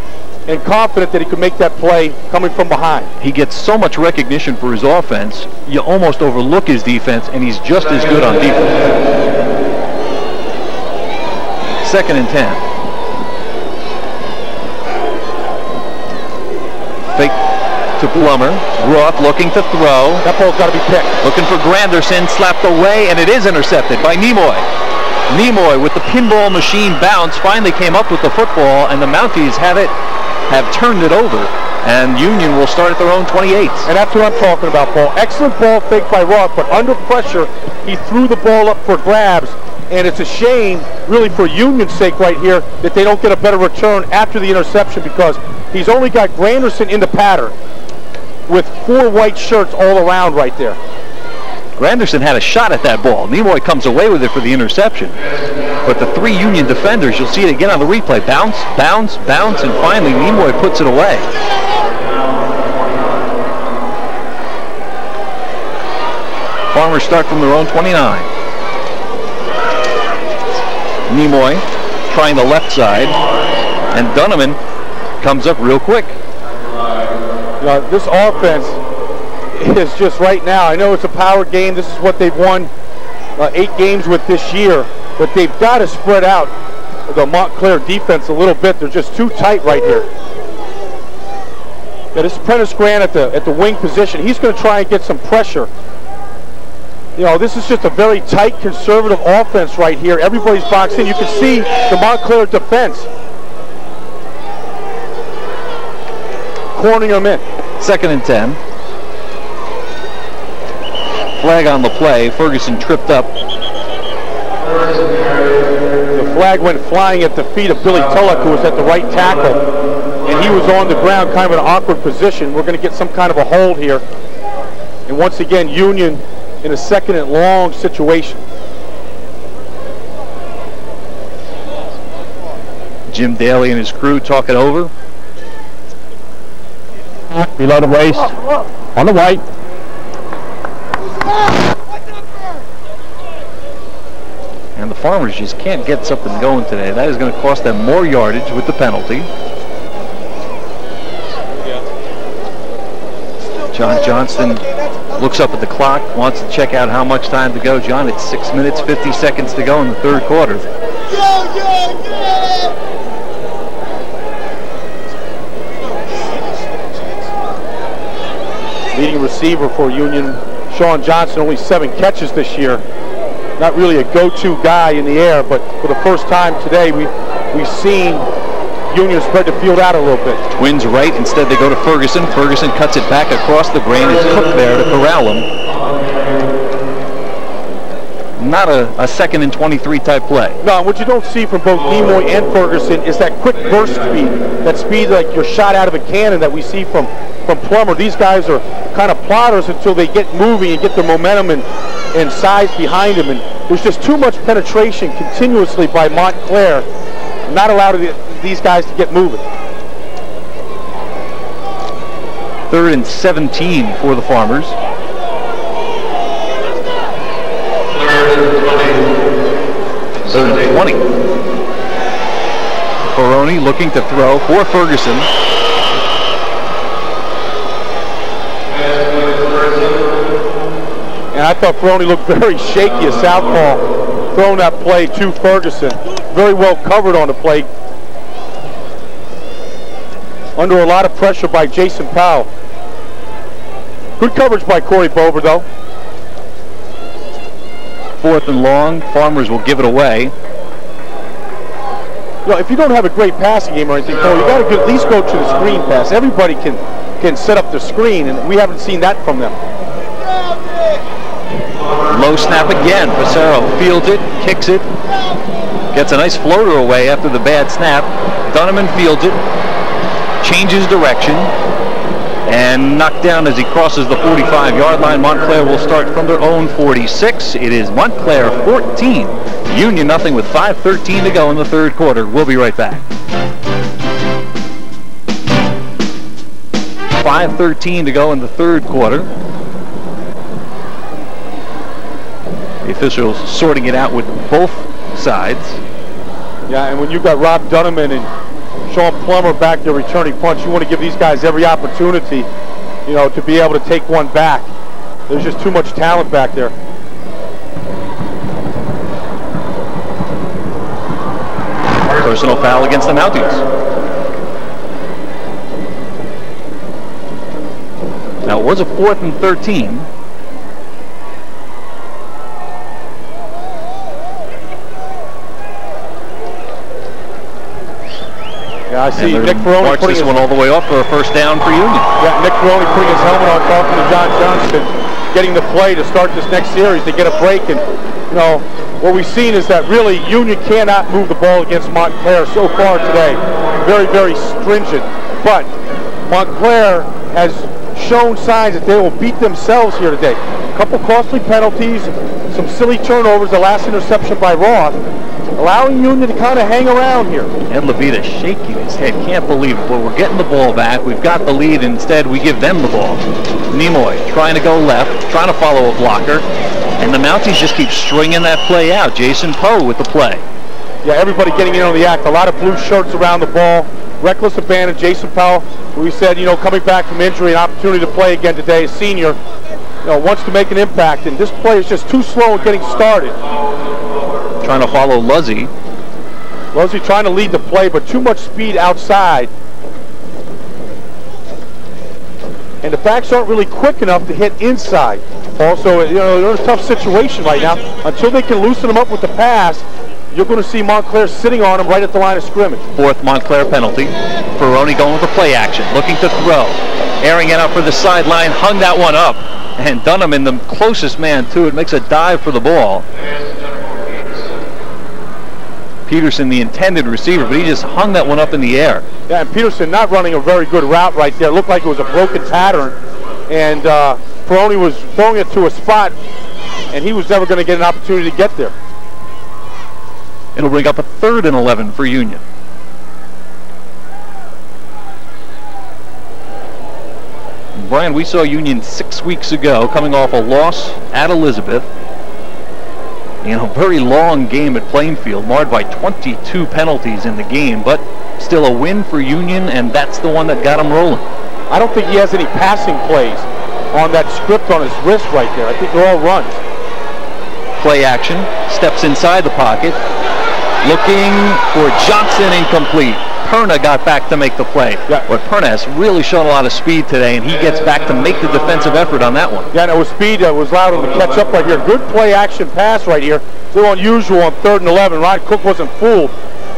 confident that he could make that play coming from behind. He gets so much recognition for his offense, you almost overlook his defense, and he's just as good on defense. 2nd and 10. Fake to Plummer. Roth looking to throw. That ball's got to be picked. Looking for Granderson, slapped away, and it is intercepted by Nimoy. Nimoy with the pinball machine bounce finally came up with the football, and the Mounties have turned it over. And Union will start at their own 28. And that's what I'm talking about, Paul. Excellent ball fake by Roth, but under pressure, he threw the ball up for grabs. And it's a shame, really for Union's sake right here, that they don't get a better return after the interception, because he's only got Granderson in the pattern with 4 white shirts all around right there. Granderson had a shot at that ball. Nimoy comes away with it for the interception. But the 3 Union defenders, you'll see it again on the replay. Bounce, bounce, bounce, and finally Nimoy puts it away. Farmers start from their own 29. Nimoy trying the left side, and Dunneman comes up real quick. This offense is just right now, I know it's a power game. This is what they've won 8 games with this year, but they've got to spread out the Montclair defense a little bit. They're just too tight right here. This is Prentice Grant at the wing position. He's going to try and get some pressure. This is just a very tight, conservative offense right here. Everybody's boxed in. You can see the Montclair defense cornering them in. 2nd and 10. Flag on the play. Ferguson tripped up. The flag went flying at the feet of Billy Tulloch, who was at the right tackle. And he was on the ground, kind of an awkward position. We're going to get some kind of a hold here. And once again, Union in a 2nd and long situation. Jim Daly and his crew talk it over. Below the waist. On the white. And the Farmers just can't get something going today. That is going to cost them more yardage with the penalty. John Johnston looks up at the clock, wants to check out how much time to go. John, it's 6 minutes, 50 seconds to go in the 3rd quarter. Leading receiver for Union, Sean Johnson, only 7 catches this year. Not really a go-to guy in the air, but for the first time today, we've seen Union spread the field out a little bit. Twins right, instead they go to Ferguson. Ferguson cuts it back across the grain. It's Cook there to corral him. Not a 2nd and 23 type play. No, what you don't see from both Nimoy and Ferguson is that quick burst speed. That speed like you're shot out of a cannon that we see from Plummer. These guys are kind of plotters until they get moving and get their momentum and size behind them. And there's just too much penetration continuously by Montclair. Not allowed these guys to get moving. 3rd and 17 for the Farmers. 3rd and 20. Baroni looking to throw for Ferguson. And I thought Ferroni looked very shaky as southpaw throwing that play to Ferguson. Very well covered on the play. Under a lot of pressure by Jason Powell. Good coverage by Corey Bover, though. 4th and long. Farmers will give it away. If you don't have a great passing game or anything, you got to at least go to the screen pass. Everybody can set up the screen, and we haven't seen that from them. Low snap again. Passero fields it, kicks it, gets a nice floater away after the bad snap. Dunneman fields it, changes direction, and knocked down as he crosses the 45-yard line. Montclair will start from their own 46. It is Montclair 14, Union nothing with 5:13 to go in the 3rd quarter. We'll be right back. 5:13 to go in the 3rd quarter. The officials sorting it out with both sides. Yeah, and when you've got Rob Dunneman and Sean Plummer back there returning punts, you want to give these guys every opportunity, to be able to take one back. There's just too much talent back there. Personal foul against the Mounties. Now it was a 4th and 13. I see Nick Ferroni putting this one all the way off for a first down for Union. Yeah, Nick Ferroni putting his helmet on, talking to John Johnston, getting the play to start this next series to get a break. And, you know, what we've seen is that really Union cannot move the ball against Montclair so far today. Very, very stringent. But Montclair has shown signs that they will beat themselves here today. A couple costly penalties, some silly turnovers, the last interception by Roth, allowing Union to kind of hang around here. Ed Levita shaking his head, can't believe it. Well, we're getting the ball back, we've got the lead, and instead we give them the ball. Nimoy trying to go left, trying to follow a blocker, and the Mounties just keep stringing that play out. Jason Poe with the play. Yeah, everybody getting in on the act. A lot of blue shirts around the ball. Reckless abandon. Jason Powell, who we said, you know, coming back from injury, an opportunity to play again today, a senior, you know, wants to make an impact, and this play is just too slow in getting started. Trying to follow Luzzy. Luzzy trying to lead the play, but too much speed outside. And the backs aren't really quick enough to hit inside. Also, you know, they're in a tough situation right now. Until they can loosen them up with the pass, you're going to see Montclair sitting on them right at the line of scrimmage. Fourth Montclair penalty. Ferroni going with the play action, looking to throw. Airing it out for the sideline, hung that one up. And Dunham in the closest man to it makes a dive for the ball. Peterson, the intended receiver, but he just hung that one up in the air. Yeah, and Peterson not running a very good route right there. It looked like it was a broken pattern. And Ferroni was throwing it to a spot, and he was never going to get an opportunity to get there. It'll bring up a 3rd and 11 for Union. Brian, we saw Union 6 weeks ago coming off a loss at Elizabeth in a very long game at Plainfield, marred by 22 penalties in the game, but still a win for Union, and that's the one that got him rolling. I don't think he has any passing plays on that script on his wrist right there. I think they're all runs. Play action, steps inside the pocket, looking for Johnson, incomplete. Perna got back to make the play. Yeah. But Perna has really shown a lot of speed today, and he gets back to make the defensive effort on that one. Yeah, and it was speed that was allowed him to catch up right here. Good play action pass right here. It's a little unusual on 3rd and 11. Ryan Cook wasn't fooled,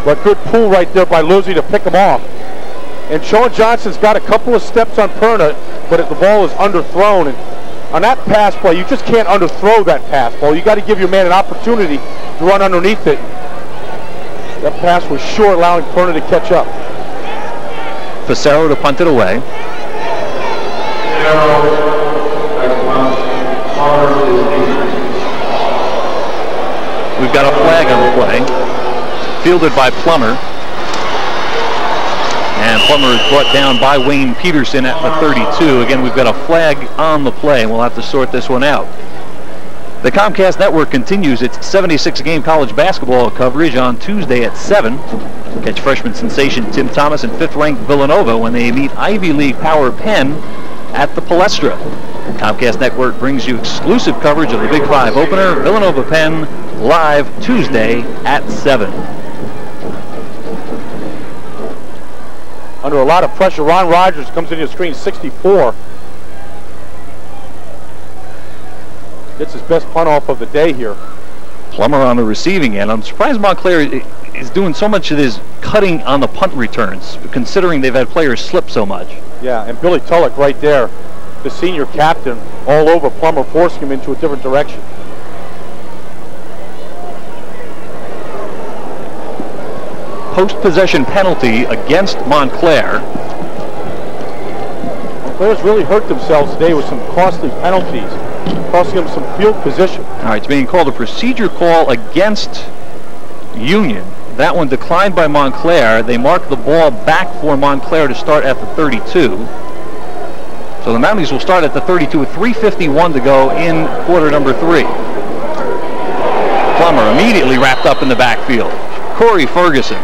but good pull right there by Luzzy to pick him off. And Sean Johnson's got a couple of steps on Perna, but the ball is underthrown. And on that pass play, you just can't underthrow that pass ball. You got to give your man an opportunity to run underneath it. That pass was short, allowing Perna to catch up. Facero to punt it away. We've got a flag on the play. Fielded by Plummer. And Plummer is brought down by Wayne Peterson at the 32. Again, we've got a flag on the play, and we'll have to sort this one out. The Comcast Network continues its 76-game college basketball coverage on Tuesday at 7. Catch freshman sensation Tim Thomas and 5th-ranked Villanova when they meet Ivy League power Penn at the Palestra. Comcast Network brings you exclusive coverage of the Big 5 opener, Villanova Penn, live Tuesday at 7. Under a lot of pressure, Ron Rogers comes into the screen, 64. Gets his best punt off of the day here. Plummer on the receiving end. I'm surprised Montclair is doing so much of this cutting on the punt returns, considering they've had players slip so much. Yeah, and Billy Tulloch right there, the senior captain, all over Plummer, forcing him into a different direction. Post-possession penalty against Montclair. Montclair's really hurt themselves today with some costly penalties, costing them some field position. All right, it's being called a procedure call against Union. That one declined by Montclair. They mark the ball back for Montclair to start at the 32. So the Mounties will start at the 32 with 3:51 to go in quarter number 3. Plummer immediately wrapped up in the backfield. Corey Ferguson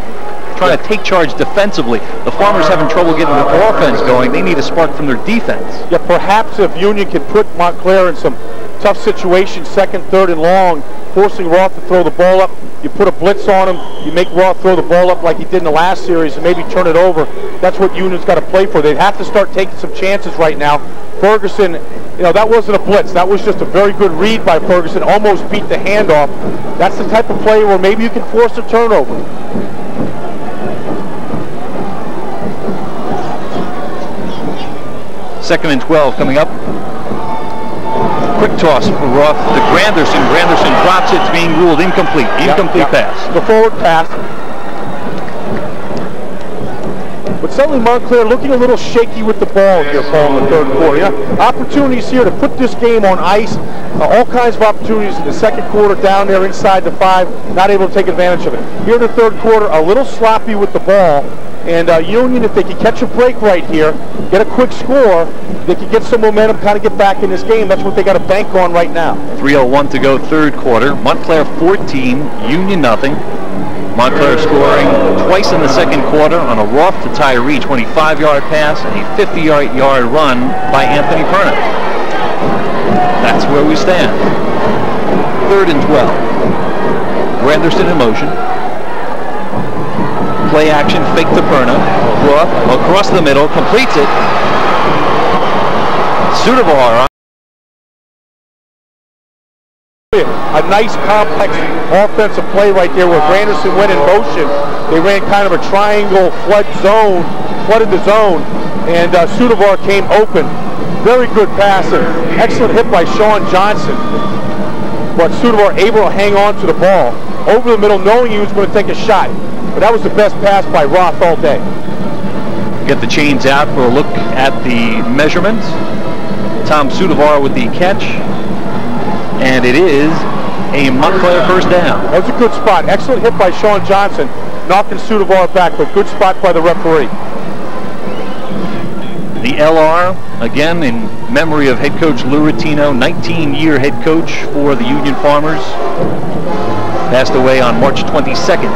trying to take charge defensively. The Farmers having trouble getting the offense going. They need a spark from their defense. Yeah, perhaps if Union can put Montclair in some tough situations, 2nd, 3rd, and long, forcing Roth to throw the ball up. You put a blitz on him. You make Roth throw the ball up like he did in the last series and maybe turn it over. That's what Union's got to play for. They'd have to start taking some chances right now. Ferguson, you know, that wasn't a blitz. That was just a very good read by Ferguson. Almost beat the handoff. That's the type of play where maybe you can force a turnover. 2nd and 12 coming up. Quick toss for Roth to Granderson. Granderson drops it. It's being ruled incomplete. Incomplete pass. The forward pass. But suddenly Montclair looking a little shaky with the ball here, Paul, in the 3rd quarter. Opportunities here to put this game on ice. All kinds of opportunities in the 2nd quarter down there inside the 5. Not able to take advantage of it. Here in the 3rd quarter, a little sloppy with the ball. And Union, if they can catch a break right here, get a quick score, they can get some momentum, kind of get back in this game. That's what they got to bank on right now. 3:01 to go, 3rd quarter. Montclair 14, Union nothing. Montclair scoring twice in the 2nd quarter on a Roth to Tyree 25-yard pass and a 50-yard run by Anthony Perna. That's where we stand. 3rd and 12. Granderson in motion. Play action, fake to Perna. Roth across the middle, completes it. Sudavar. A nice complex offensive play right there where Granderson went in motion. They ran kind of a triangle flooded the zone, and Sudavar came open. Very good pass, and excellent hit by Sean Johnson. But Sudavar able to hang on to the ball over the middle, knowing he was going to take a shot. But that was the best pass by Roth all day. Get the chains out for a look at the measurements. Tom Sudavar with the catch. And it is a Montclair first down. That was a good spot. Excellent hit by Sean Johnson, knocking Sudavar back, but good spot by the referee. The LR, again, in memory of head coach Lou Rattino, 19-year head coach for the Union Farmers. Passed away on March 22nd.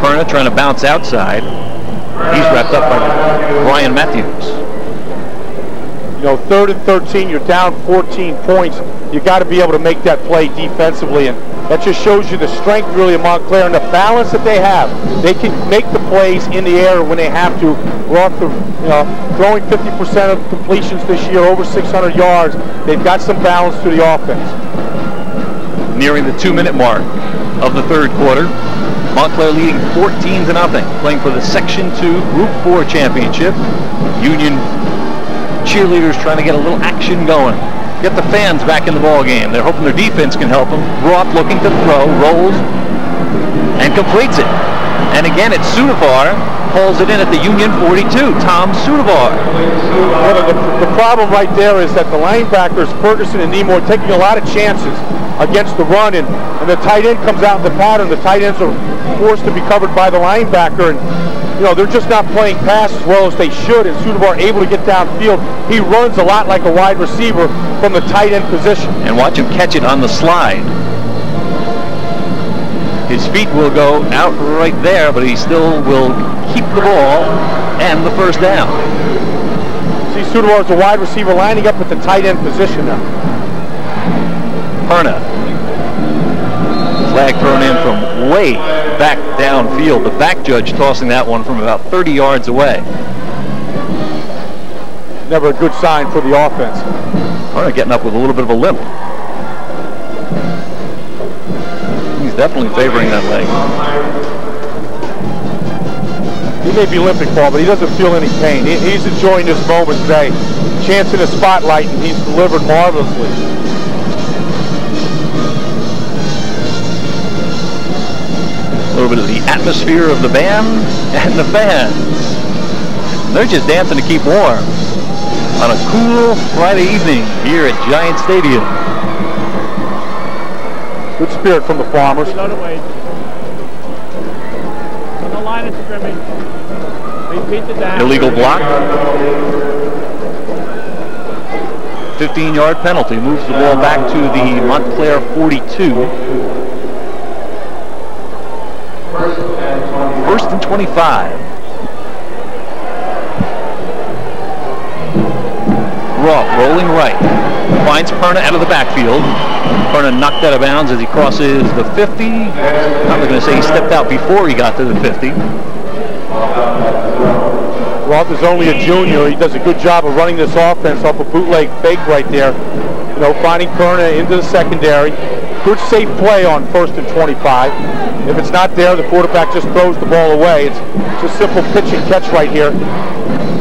Perna trying to bounce outside. He's wrapped up by Brian Matthews. 3rd and 13, you're down 14 points. You got to be able to make that play defensively, and that just shows you the strength really of Montclair and the balance that they have. They can make the plays in the air when they have to. Roth, throwing 50% of completions this year, over 600 yards. They've got some balance to the offense. Nearing the 2-minute mark of the 3rd quarter. Montclair leading 14-0, playing for the Section 2 Group 4 championship. Union cheerleaders trying to get a little action going. Get the fans back in the ball game. They're hoping their defense can help them. Roth looking to throw, rolls, and completes it. And again, it's Sudavar, pulls it in at the Union 42, Tom Sudavar. The problem right there is that the linebackers, Ferguson and Nemore, taking a lot of chances against the run, and the tight end comes out in the pattern. The tight ends are forced to be covered by the linebacker, and they're just not playing pass as well as they should, and Sudavar able to get downfield. He runs a lot like a wide receiver from the tight end position. And watch him catch it on the slide. His feet will go out right there, but he still will keep the ball and the first down. See, Sudavar is a wide receiver lining up at the tight end position now. Perna. Flag thrown in from way back downfield. The back judge tossing that one from about 30 yards away. Never a good sign for the offense. Perna getting up with a little bit of a limp. He's definitely favoring that leg. He may be limping, Paul, but he doesn't feel any pain. He's enjoying this moment today. Chance in the spotlight, and he's delivered marvelously. A little bit of the atmosphere of the band and the fans. They're just dancing to keep warm on a cool Friday evening here at Giant Stadium. Good spirit from the Farmers. On the line of scrimmage. Repeat the down. Illegal block. 15-yard penalty. Moves the ball back to the Montclair 42. First and 25. Roth rolling right. Finds Perna out of the backfield. Perna knocked out of bounds as he crosses the 50. I'm not going to say he stepped out before he got to the 50. Roth is only a junior. He does a good job of running this offense off a bootleg fake right there. Finding Perna into the secondary. Good safe play on 1st and 25. If it's not there, the quarterback just throws the ball away. It's just simple pitch and catch right here.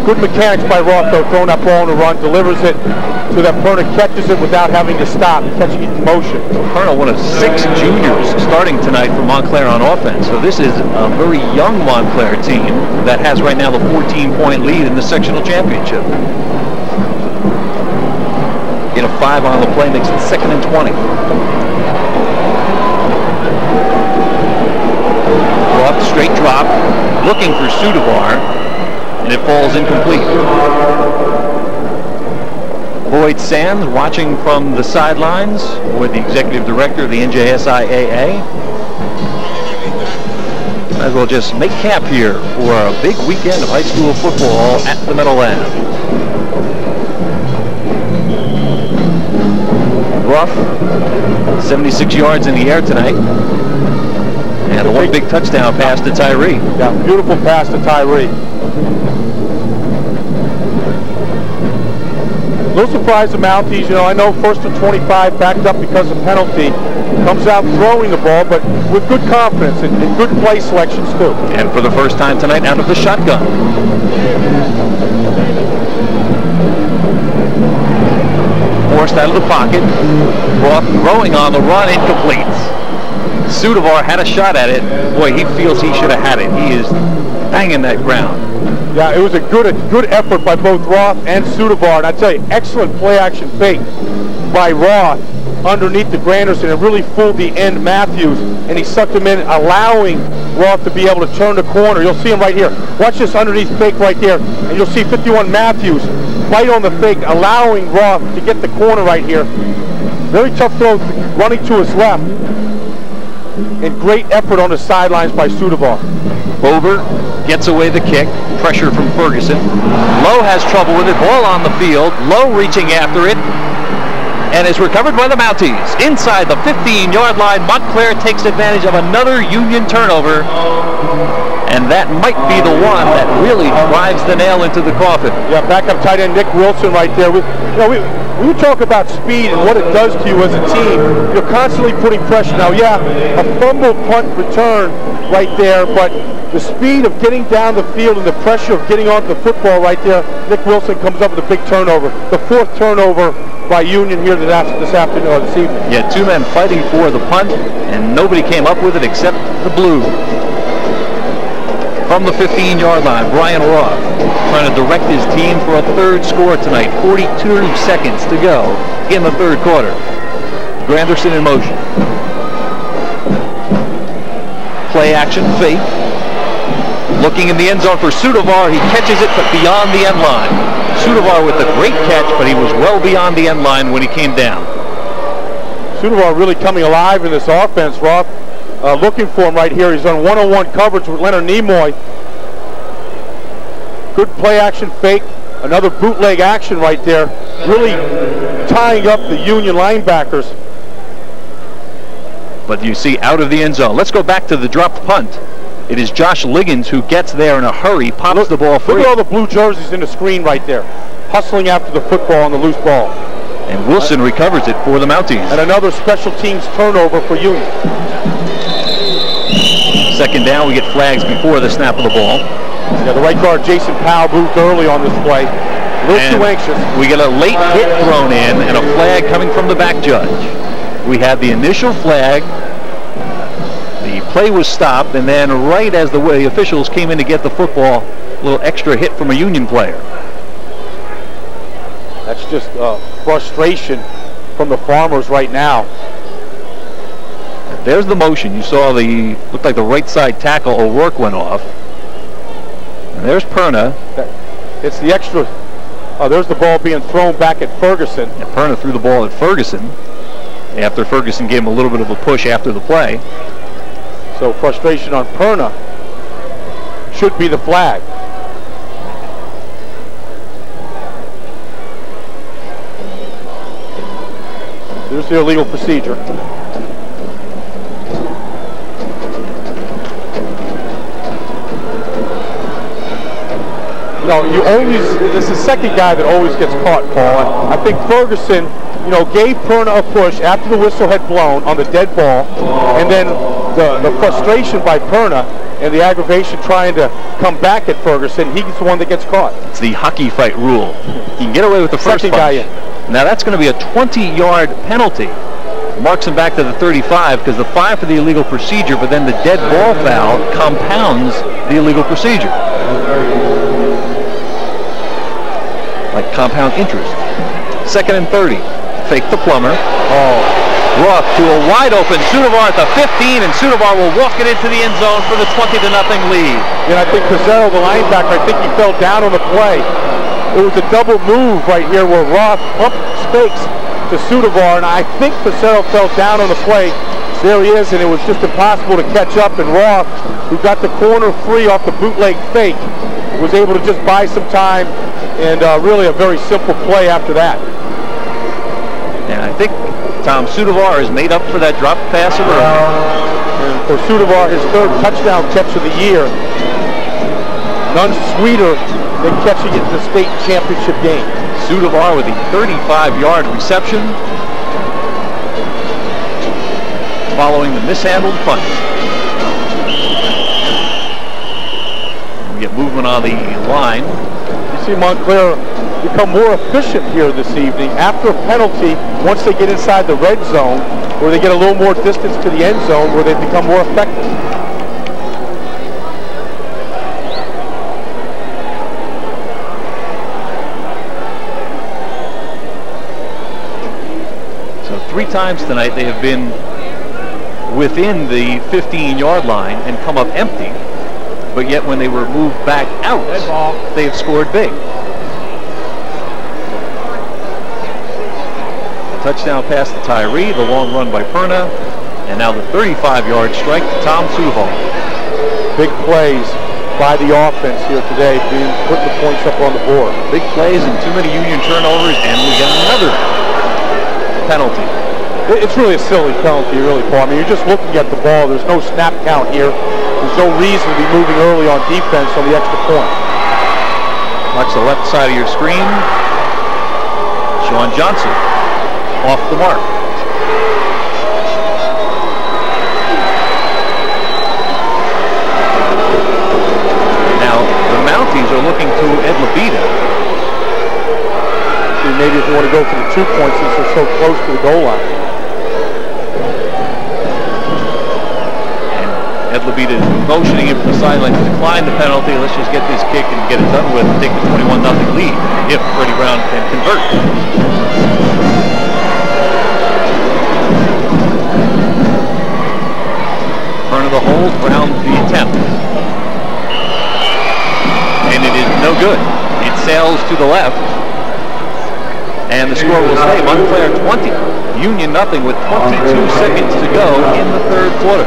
Good mechanics by Roth, though, throwing that ball on the run, delivers it so that Perna catches it without having to stop, catching it in motion. Perna, one of 6 juniors starting tonight for Montclair on offense. So this is a very young Montclair team that has right now the 14-point lead in the sectional championship. Get a 5 on the play, makes it 2nd and 20. Roth, straight drop, looking for Sudavar, and it falls incomplete. Boyd Sands watching from the sidelines with the executive director of the NJSIAA. Might as well just make camp here for a big weekend of high school football at the Meadowland. Rough, 76 yards in the air tonight. And a one big touchdown pass to Tyree. Yeah, beautiful pass to Tyree. A little surprised the Mounties. You know, I know 1st and 25 backed up because of penalty. Comes out throwing the ball, but with good confidence and good play selections too. And for the first time tonight, out of the shotgun. Forced out of the pocket. Roth throwing on the run, incomplete. Sudavar had a shot at it. Boy, he feels he should have had it. He is banging that ground. Yeah, it was a good effort by both Roth and Sudavar. And I tell you, excellent play-action fake by Roth underneath the Granderson. It really fooled the end Matthews, and he sucked him in, allowing Roth to be able to turn the corner. You'll see him right here. Watch this underneath fake right there, and you'll see 51 Matthews right on the fake, allowing Roth to get the corner right here. Very tough throw running to his left. And great effort on the sidelines by Sudavar. Bover gets away the kick. Pressure from Ferguson. Lowe has trouble with it. Ball on the field. Lowe reaching after it. And is recovered by the Mounties. Inside the 15-yard line, Montclair takes advantage of another Union turnover. And that might be the one that really drives the nail into the coffin. Yeah, backup tight end Nick Wilson right there. We talk about speed and what it does to you as a team. You're constantly putting pressure. Now, yeah, a fumble punt return right there, but the speed of getting down the field and the pressure of getting onto the football right there, Nick Wilson comes up with a big turnover. The 4th turnover by Union here this afternoon or this evening. Yeah, 2 men fighting for the punt, and nobody came up with it except the Blue. From the 15-yard line, Brian Roth trying to direct his team for a 3rd score tonight. 42 seconds to go in the 3rd quarter. Granderson in motion. Play action fake. Looking in the end zone for Sudavar. He catches it, but beyond the end line. Sudavar with a great catch, but he was well beyond the end line when he came down. Sudavar really coming alive in this offense. Roth looking for him right here. He's on one-on-one coverage with Leonard Nimoy. Good play action fake. Another bootleg action right there. Really tying up the Union linebackers. But you see out of the end zone. Let's go back to the dropped punt. It is Josh Liggins who gets there in a hurry, pops the ball free. Look at all the blue jerseys in the screen right there. Hustling after the football on the loose ball. And Wilson recovers it for the Mounties. And another special teams turnover for Union. 2nd down, we get flags before the snap of the ball. Yeah, the right guard, Jason Powell, moved early on this play. A little too anxious. We get a late hit thrown in and a flag coming from the back judge. We had the initial flag. The play was stopped, and then right as the officials came in to get the football, a little extra hit from a Union player. That's just frustration from the Farmers right now. There's the motion. You saw looked like the right side tackle O'Rourke went off. And there's Perna. It's the extra. There's the ball being thrown back at Ferguson. And Perna threw the ball at Ferguson after Ferguson gave him a little bit of a push after the play. So frustration on Perna. Should be the flag. There's the illegal procedure. You know, this is the second guy that always gets caught, Paul. I think Ferguson you know, gave Perna a push after the whistle had blown on the dead ball, and then the frustration by Perna and the aggravation trying to come back at Ferguson, he's the one that gets caught. It's the hockey fight rule. You can get away with the first guy in. Now that's going to be a 20-yard penalty. Marks him back to the 35 because the 5 for the illegal procedure, but then the dead ball foul compounds the illegal procedure. Like compound interest. 2nd and 30. Fake the plumber. Rough to a wide open Sudovar at the 15, and Sudovar will walk it into the end zone for the 20-0 lead. And I think Pizarro, the linebacker, I think he fell down on the play. It was a double move right here where Roth pumped fakes to Sudovar, and I think Pizarro fell down on the play. There he is, and it was just impossible to catch up, and Roth, who got the corner free off the bootleg fake, was able to just buy some time, and really a very simple play after that. And I think Tom Sudovar has made up for that drop pass early. And for Sudovar, his 3rd touchdown catch of the year. None sweeter than catching it in the state championship game. Sudovar with the 35-yard reception following the mishandled punt. We get movement on the line. You see Montclair become more efficient here this evening after a penalty. Once they get inside the red zone, where they get a little more distance to the end zone, where they become more effective. So 3 times tonight they have been within the 15-yard line and come up empty, but yet when they were moved back out, they have scored big. Touchdown pass to Tyree, the long run by Perna, and now the 35-yard strike to Tom Sudovar. Big plays by the offense here today, putting the points up on the board. Big plays and too many Union turnovers, and we get another penalty. It's really a silly penalty, really, Paul. I mean, you're just looking at the ball. There's no snap count here. There's no reason to be moving early on defense on the extra point. Watch the left side of your screen. Sean Johnson off the mark. Now, the Mounties are looking to Ed Labita. See, maybe if they want to go for the 2 points since they're so close to the goal line. And Ed Labita is motioning him to the sideline to decline the penalty. Let's just get this kick and get it done with and take the 21-0 lead if Freddie Brown can convert. The hold, Brown the attempt. And it is no good. It sails to the left. And the score will stay Montclair 20, Union nothing with 22 seconds to go in the 3rd quarter.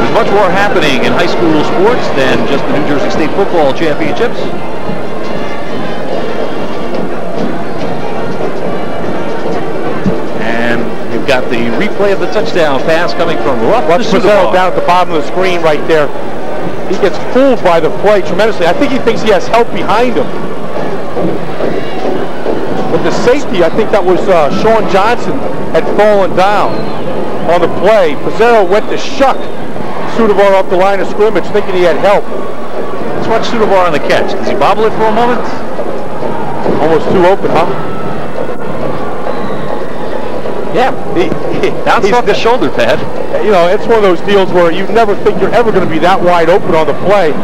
There's much more happening in high school sports than just the New Jersey State Football Championships. Got the replay of the touchdown pass coming from Ruff to Sudovar down at the bottom of the screen right there. He gets fooled by the play tremendously. I think he thinks he has help behind him. But the safety, I think that was Sean Johnson, had fallen down on the play. Pizarro went to shuck Sudovar off the line of scrimmage thinking he had help. Let's watch Sudovar on the catch. Does he bobble it for a moment? Almost too open, huh? Yeah, bounced off the shoulder pad. You know, it's one of those deals where you never think you're ever going to be that wide open on the play.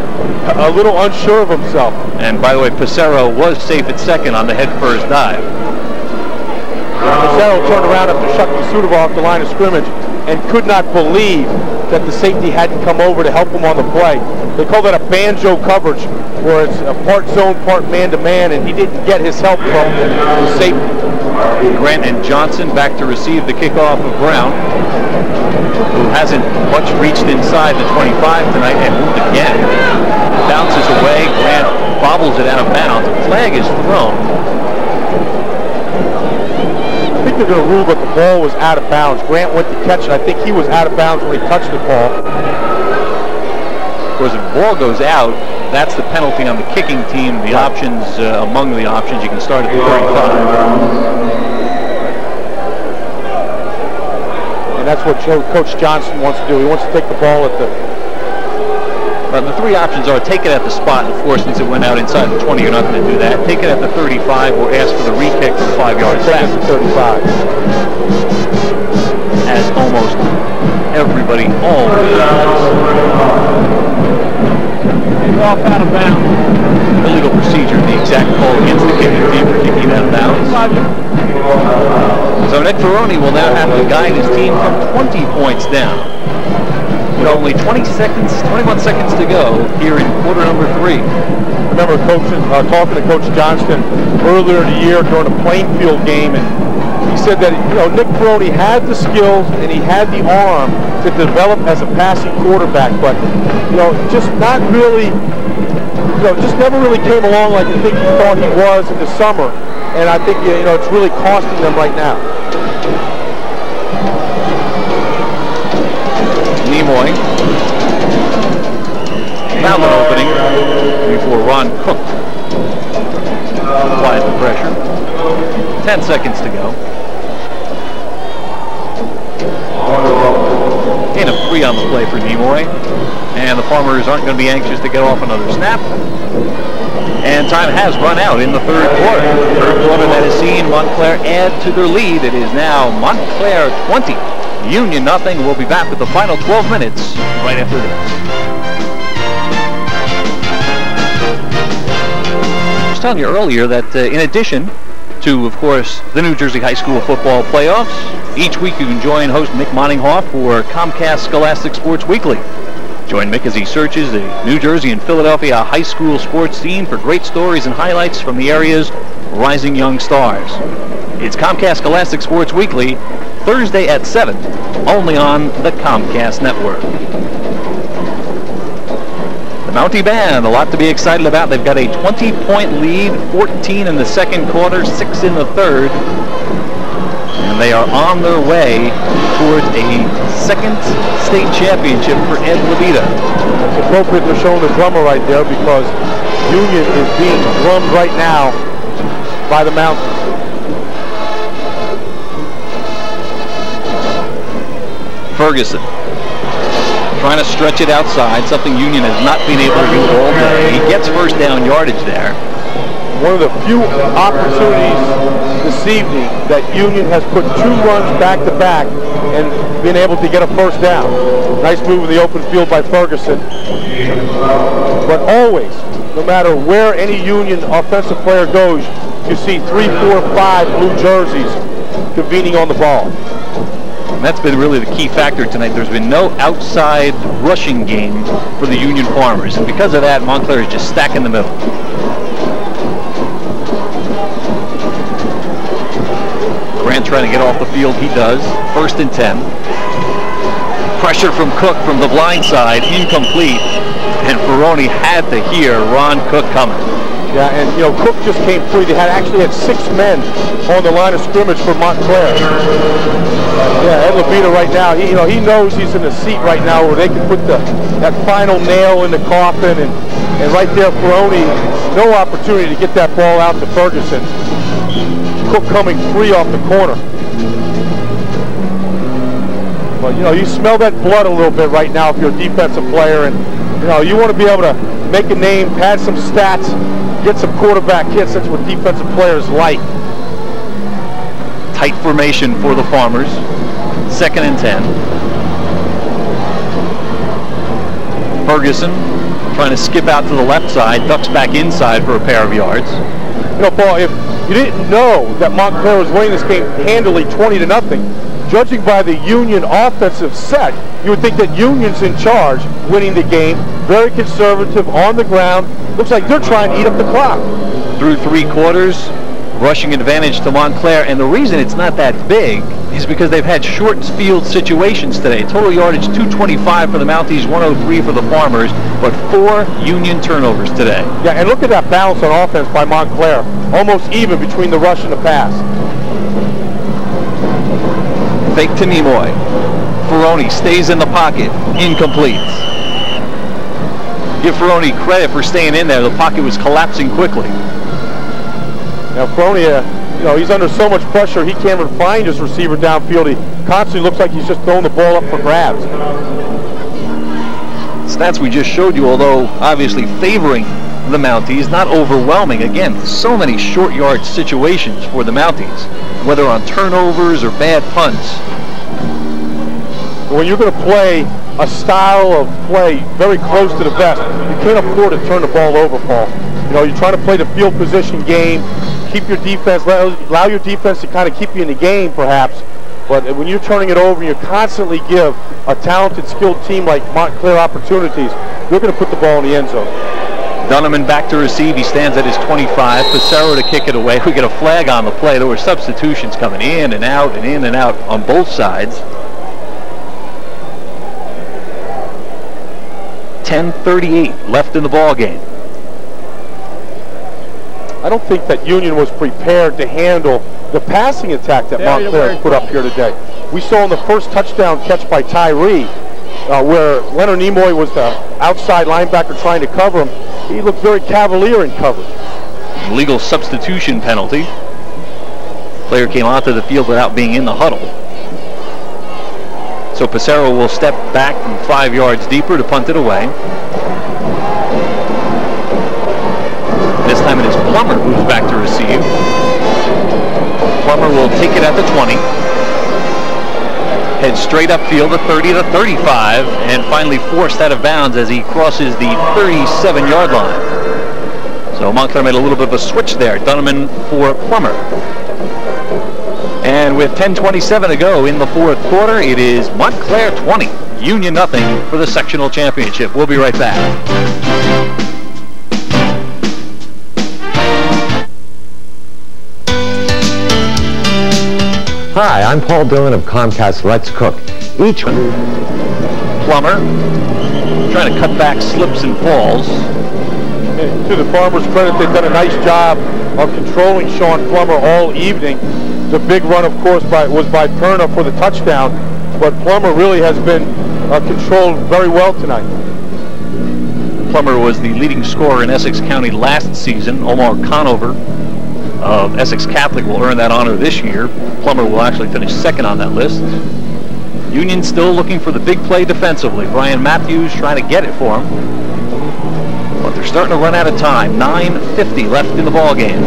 A little unsure of himself. And by the way, Pizarro was safe at 2nd on the head-first dive. Pizarro turned around after shucking Sudovar off the line of scrimmage and could not believe that the safety hadn't come over to help him on the play. They call that a banjo coverage, where it's a part zone, part man-to-man, and he didn't get his help from the safety. Grant and Johnson back to receive the kickoff of Brown, who hasn't much reached inside the 25 tonight and moved again. Bounces away. Grant bobbles it out of bounds. A flag is thrown. I think they're going to rule that the ball was out of bounds. Grant went to catch it. I think he was out of bounds when he touched the ball. Of course, if the ball goes out, That's the penalty on the kicking team. The options, among the options, you can start at the 35. And that's what Coach Johnson wants to do. He wants to take the ball at the... The three options are take it at the spot, and of course, since it went out inside the 20, you're not going to do that. Take it at the 35 or ask for the re-kick from 5 yards back. Take it at the 35. As almost everybody always does. He's off out of bounds. Illegal procedure, the exact call against the kicking team for kicking out of bounds. So Nick Ferroni will now have to guide his team from 20 points down. With only 21 seconds to go here in quarter number 3. Remember talking to Coach Johnston earlier in the year during a Plainfield game, and he said that Nick Ferroni had the skills and he had the arm to develop as a passing quarterback, but just not really, just never really came along like I think he thought he was in the summer, and I think it's really costing them right now. Nimoy found an opening before Ron Cook applied the pressure. 10 seconds to go. Gain of 3 on the play for Nimoy. And the Farmers aren't going to be anxious to get off another snap. And time has run out in the third quarter. Third quarter that has seen Montclair add to their lead. It is now Montclair 20. Union nothing. We'll be back with the final 12 minutes right after this. I was telling you earlier that in addition to, of course, the New Jersey High School football playoffs, each week you can join host Mick Monninghoff for Comcast Scholastic Sports Weekly. Join Mick as he searches the New Jersey and Philadelphia high school sports scene for great stories and highlights from the area's rising young stars. It's Comcast Scholastic Sports Weekly, Thursday at 7, only on the Comcast Network. The Mountie Band, a lot to be excited about. They've got a 20-point lead, 14 in the second quarter, 6 in the third. And they are on their way towards a second state championship for Ed Levita. It's appropriate they're showing the drummer right there because Union is being drummed right now by the Mounties. Ferguson trying to stretch it outside, something Union has not been able to do all day. He gets first down yardage there. One of the few opportunities this evening that Union has put 2 runs back-to-back and been able to get a first down. Nice move in the open field by Ferguson. But always, no matter where any Union offensive player goes, you see 3, 4, 5 blue jerseys convening on the ball. And that's been really the key factor tonight. There's been no outside rushing game for the Union Farmers. And because of that, Montclair is just stacked in the middle. Grant trying to get off the field. He does. 1st and 10. Pressure from Cook from the blind side. Incomplete. And Ferroni had to hear Ron Cook coming. Yeah, and Cook just came free. They actually had 6 men on the line of scrimmage for Montclair. Yeah, Ed Levita right now, he knows he's in the seat right now where they can put that final nail in the coffin, and right there, Ferroni, no opportunity to get that ball out to Ferguson. Cook coming free off the corner. But you smell that blood a little bit right now if you're a defensive player, and you want to be able to make a name, pad some stats, get some quarterback hits. That's what defensive players like. Tight formation for the Farmers. 2nd and 10. Ferguson trying to skip out to the left side, ducks back inside for a pair of yards. Paul, if you didn't know that Montclair was winning this game handily 20-0, judging by the Union offensive set, you would think that Union's in charge, winning the game. Very conservative on the ground. Looks like they're trying to eat up the clock. Through 3 quarters, rushing advantage to Montclair, and the reason it's not that big is because they've had short field situations today. Total yardage 225 for the Mounties, 103 for the Farmers, but 4 Union turnovers today. Yeah, and look at that balance on offense by Montclair. Almost even between the rush and the pass. Fake to Nimoy. Ferroni stays in the pocket. Incomplete. give Ferroni credit for staying in there. The pocket was collapsing quickly. Now Ferroni, he's under so much pressure, he can't even find his receiver downfield. He constantly looks like he's just throwing the ball up for grabs. Stats we just showed you, although obviously favoring the Mounties, not overwhelming. Again, so many short yard situations for the Mounties, whether on turnovers or bad punts. When you're going to play a style of play very close to the vest, you can't afford to turn the ball over, Paul. You're trying to play the field position game, keep your defense, allow your defense to kind of keep you in the game, perhaps. But when you're turning it over, and you constantly give a talented, skilled team like Montclair opportunities, you're going to put the ball in the end zone. Dunneman back to receive. He stands at his 25. Pissarro to kick it away. We get a flag on the play. There were substitutions coming in and out and in and out on both sides. 10:38 left in the ball game. I don't think that Union was prepared to handle the passing attack that Montclair put up here today. We saw in the first touchdown catch by Tyree, where Leonard Nimoy was the outside linebacker trying to cover him. He looked very cavalier in coverage. Legal substitution penalty. Player came onto the field without being in the huddle. So Pissarro will step back from 5 yards deeper to punt it away. This time it is Plummer who's back to receive. Plummer will take it at the 20. Head straight upfield to 30 to 35, and finally forced out of bounds as he crosses the 37-yard line. So Montclair made a little bit of a switch there. Dunneman for Plummer. And with 10:27 to go in the fourth quarter, it is Montclair 20, Union nothing for the sectional championship. We'll be right back. Hi, I'm Paul Dillon of Comcast Let's Cook. Each Plummer trying to cut back slips and falls. And to the Farmers' credit, they've done a nice job of controlling Sean Plummer all evening. The big run, of course, was by Perna for the touchdown, but Plummer really has been controlled very well tonight. Plummer was the leading scorer in Essex County last season. Omar Conover of Essex Catholic will earn that honor this year. Plummer will actually finish second on that list. Union still looking for the big play defensively. Brian Matthews trying to get it for him. But they're starting to run out of time. 9:50 left in the ball game.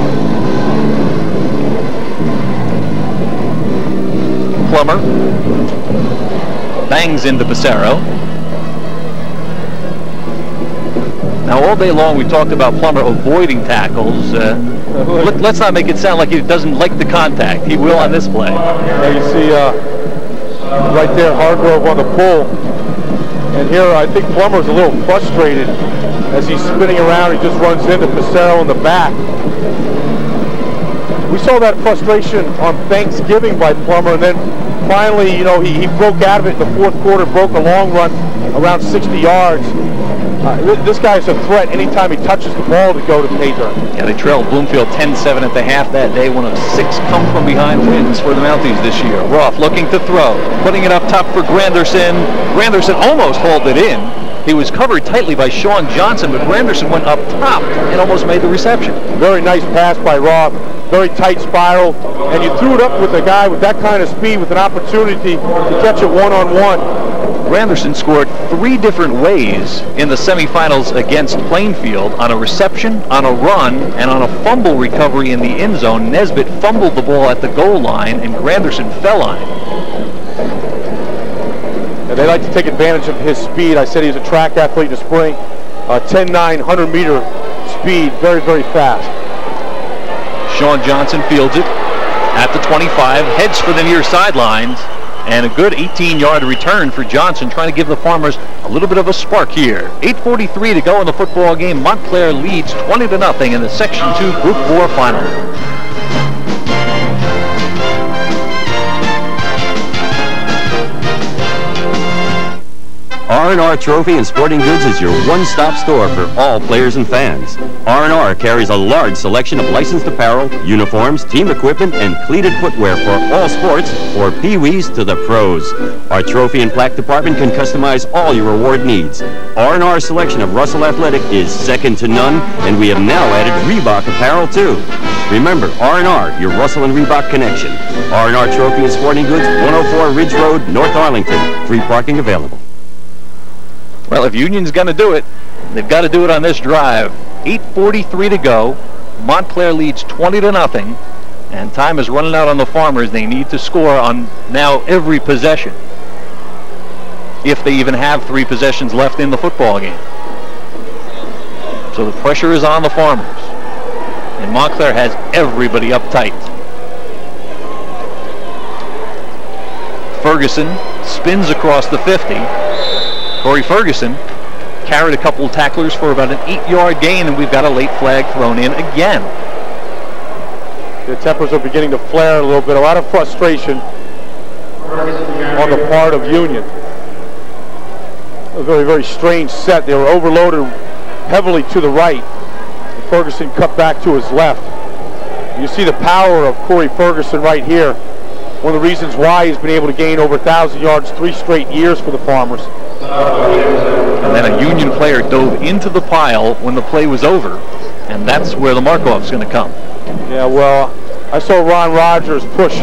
Plummer bangs into Pissarro. Now, all day long we talked about Plummer avoiding tackles. Let's not make it sound like he doesn't like the contact. He will on this play. Yeah, you see right there Hargrove on the pull. And here I think Plummer's a little frustrated as he's spinning around. He just runs into Pissarro in the back. We saw that frustration on Thanksgiving by Plummer, and then finally, he broke out of it in the fourth quarter, broke a long run around 60 yards. This guy's a threat anytime he touches the ball to go to pay dirt. Yeah, they trailed Bloomfield 10-7 at the half that day. One of 6 come-from-behind wins for the Mounties this year. Roth looking to throw, putting it up top for Granderson. Granderson almost hauled it in. He was covered tightly by Sean Johnson, but Granderson went up top and almost made the reception. Very nice pass by Roth. Very tight spiral, and you threw it up with a guy with that kind of speed with an opportunity to catch it one-on-one. Granderson scored 3 different ways in the semifinals against Plainfield, on a reception, on a run, and on a fumble recovery in the end zone. Nesbitt fumbled the ball at the goal line, and Granderson fell on it. And they like to take advantage of his speed. I said he's a track athlete in the spring. 10-9, 100-meter speed, very, very fast. Sean Johnson fields it at the 25, heads for the near sidelines, and a good 18-yard return for Johnson, trying to give the Farmers a little bit of a spark here. 8:43 to go in the football game. Montclair leads 20-0 in the Section 2 Group 4 final. R&R Trophy and Sporting Goods is your one-stop store for all players and fans. R&R carries a large selection of licensed apparel, uniforms, team equipment, and cleated footwear for all sports, for pee-wees to the pros. Our trophy and plaque department can customize all your reward needs. R&R's selection of Russell Athletic is second to none, and we have now added Reebok apparel too. Remember, R&R, your Russell and Reebok connection. R&R Trophy and Sporting Goods, 104 Ridge Road, North Arlington. Free parking available. Well, if Union's going to do it, they've got to do it on this drive. 8:43 to go. Montclair leads 20-0, and time is running out on the Farmers. They need to score on now every possession, if they even have 3 possessions left in the football game. So the pressure is on the Farmers, and Montclair has everybody uptight. Ferguson spins across the 50. Corey Ferguson carried a couple of tacklers for about an 8-yard gain, and we've got a late flag thrown in again. The tempers are beginning to flare a little bit. A lot of frustration on the part of Union. A very, very strange set. They were overloaded heavily to the right. Ferguson cut back to his left. You see the power of Corey Ferguson right here. One of the reasons why he's been able to gain over 1,000 yards 3 straight years for the Farmers. And then a Union player dove into the pile when the play was over, and that's where the mark-off's going to come. Yeah, well, I saw Ron Rogers push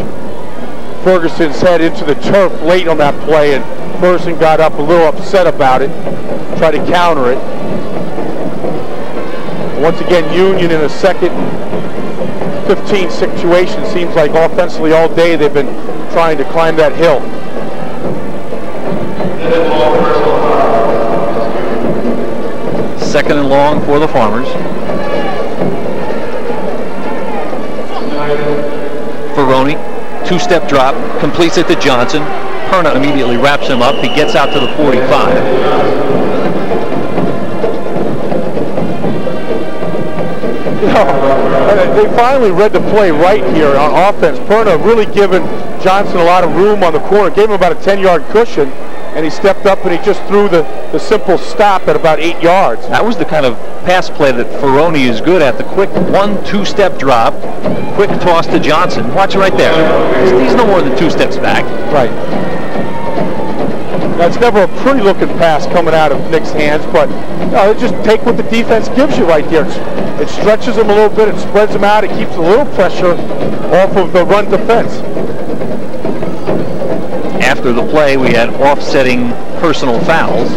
Ferguson's head into the turf late on that play, and Ferguson got up a little upset about it, tried to counter it. Once again, Union in a second 15 situation. Seems like offensively all day they've been trying to climb that hill. Second and long for the Farmers. Ferroni, 2-step drop, completes it to Johnson. Perna immediately wraps him up. He gets out to the 45. You know, they finally read the play right here on offense. Perna really giving Johnson a lot of room on the corner, gave him about a 10-yard cushion, and he stepped up and he just threw the simple stop at about 8 yards. That was the kind of pass play that Ferroni is good at. The quick 1-2-step drop, quick toss to Johnson. Watch it right there. He's no more than 2 steps back. Right. That's never a pretty looking pass coming out of Nick's hands, but just take what the defense gives you right there. It stretches them a little bit, it spreads them out, it keeps a little pressure off of the run defense. After the play, we had offsetting personal fouls.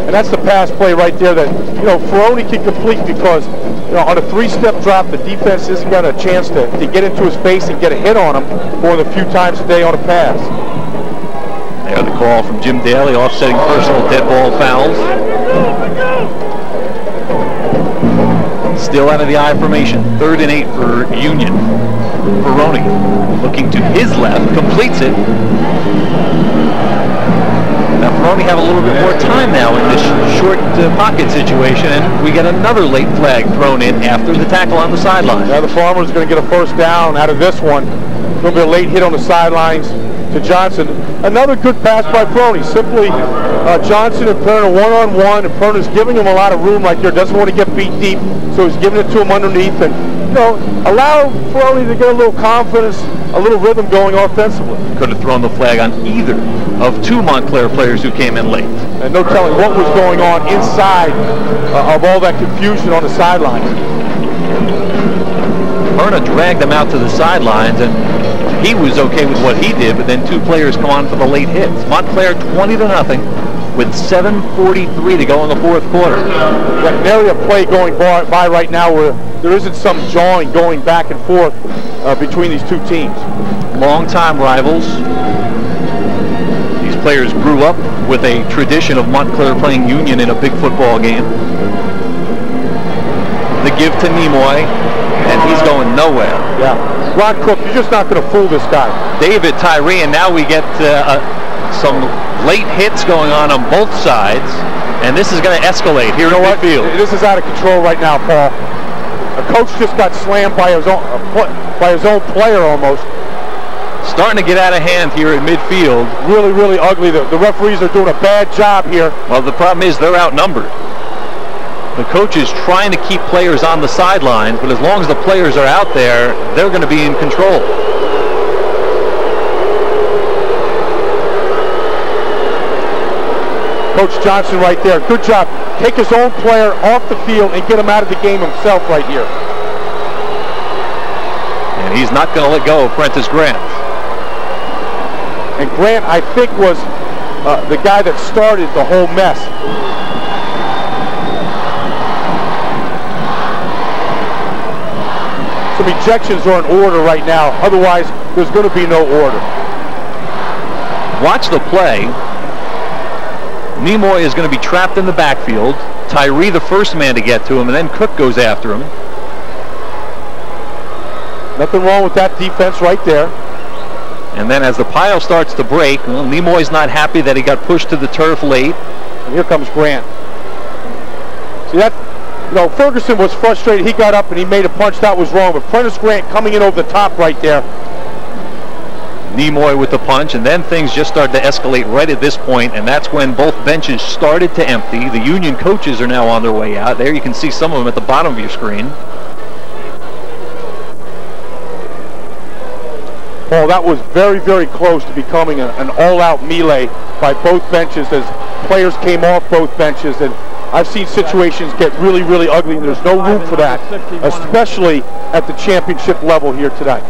And that's the pass play right there that, Ferroni can complete because, on a 3-step drop, the defense isn't got a chance to get into his face and get a hit on him more than a few times a day on a pass. There, the call from Jim Daly, offsetting personal dead ball fouls. Still out of the I formation, 3rd and 8 for Union. Ferroni looking to his left, completes it. Now Ferroni have a little bit more time now in this short pocket situation, and we get another late flag thrown in after the tackle on the sideline. Yeah, the Farmers are going to get a first down out of this one. Going to be a late hit on the sidelines to Johnson. Another good pass by Ferroni. Simply Johnson and Perna one-on-one, and Perna's giving him a lot of room right there. Doesn't want to get beat deep, so he's giving it to him underneath, and allow Ferroni to get a little confidence, a little rhythm going offensively. Could have thrown the flag on either of 2 Montclair players who came in late. And no telling what was going on inside of all that confusion on the sidelines. Perna dragged him out to the sidelines, and he was okay with what he did, but then 2 players come on for the late hits. Montclair 20-0 with 7:43 to go in the 4th quarter. Yeah, an area of play going by right now where there isn't some jawing going back and forth between these 2 teams. Longtime rivals. These players grew up with a tradition of Montclair playing Union in a big football game. The give to Nimoy, and he's going nowhere. Yeah. Ron Cook, you're just not going to fool this guy. David Tyree, and now we get some late hits going on both sides, and this is going to escalate here in midfield. This is out of control right now, Paul. A coach just got slammed by his own player almost. starting to get out of hand here at midfield. Really, really ugly. The referees are doing a bad job here. Well, the problem is they're outnumbered. The coach is trying to keep players on the sidelines, but as long as the players are out there, they're going to be in control. Coach Johnson right there. Good job. Take his own player off the field and get him out of the game himself right here. And he's not going to let go of Prentice Grant. And Grant, I think, was the guy that started the whole mess. Some ejections are in order right now. Otherwise, there's going to be no order. Watch the play. Nimoy is going to be trapped in the backfield. Tyree the first man to get to him, and then Cook goes after him. Nothing wrong with that defense right there. And then as the pile starts to break, well, Nimoy's not happy that he got pushed to the turf late. And here comes Grant. See that? You know, Ferguson was frustrated. He got up and he made a punch. That was wrong. But Prentice Grant coming in over the top right there. Nimoy with the punch, and then things just started to escalate right at this point, and that's when both benches started to empty. The Union coaches are now on their way out. There you can see some of them at the bottom of your screen. Paul, that was very, very close to becoming an all-out melee by both benches as players came off both benches, and I've seen situations get really, really ugly, and there's no room for that, especially at the championship level here tonight.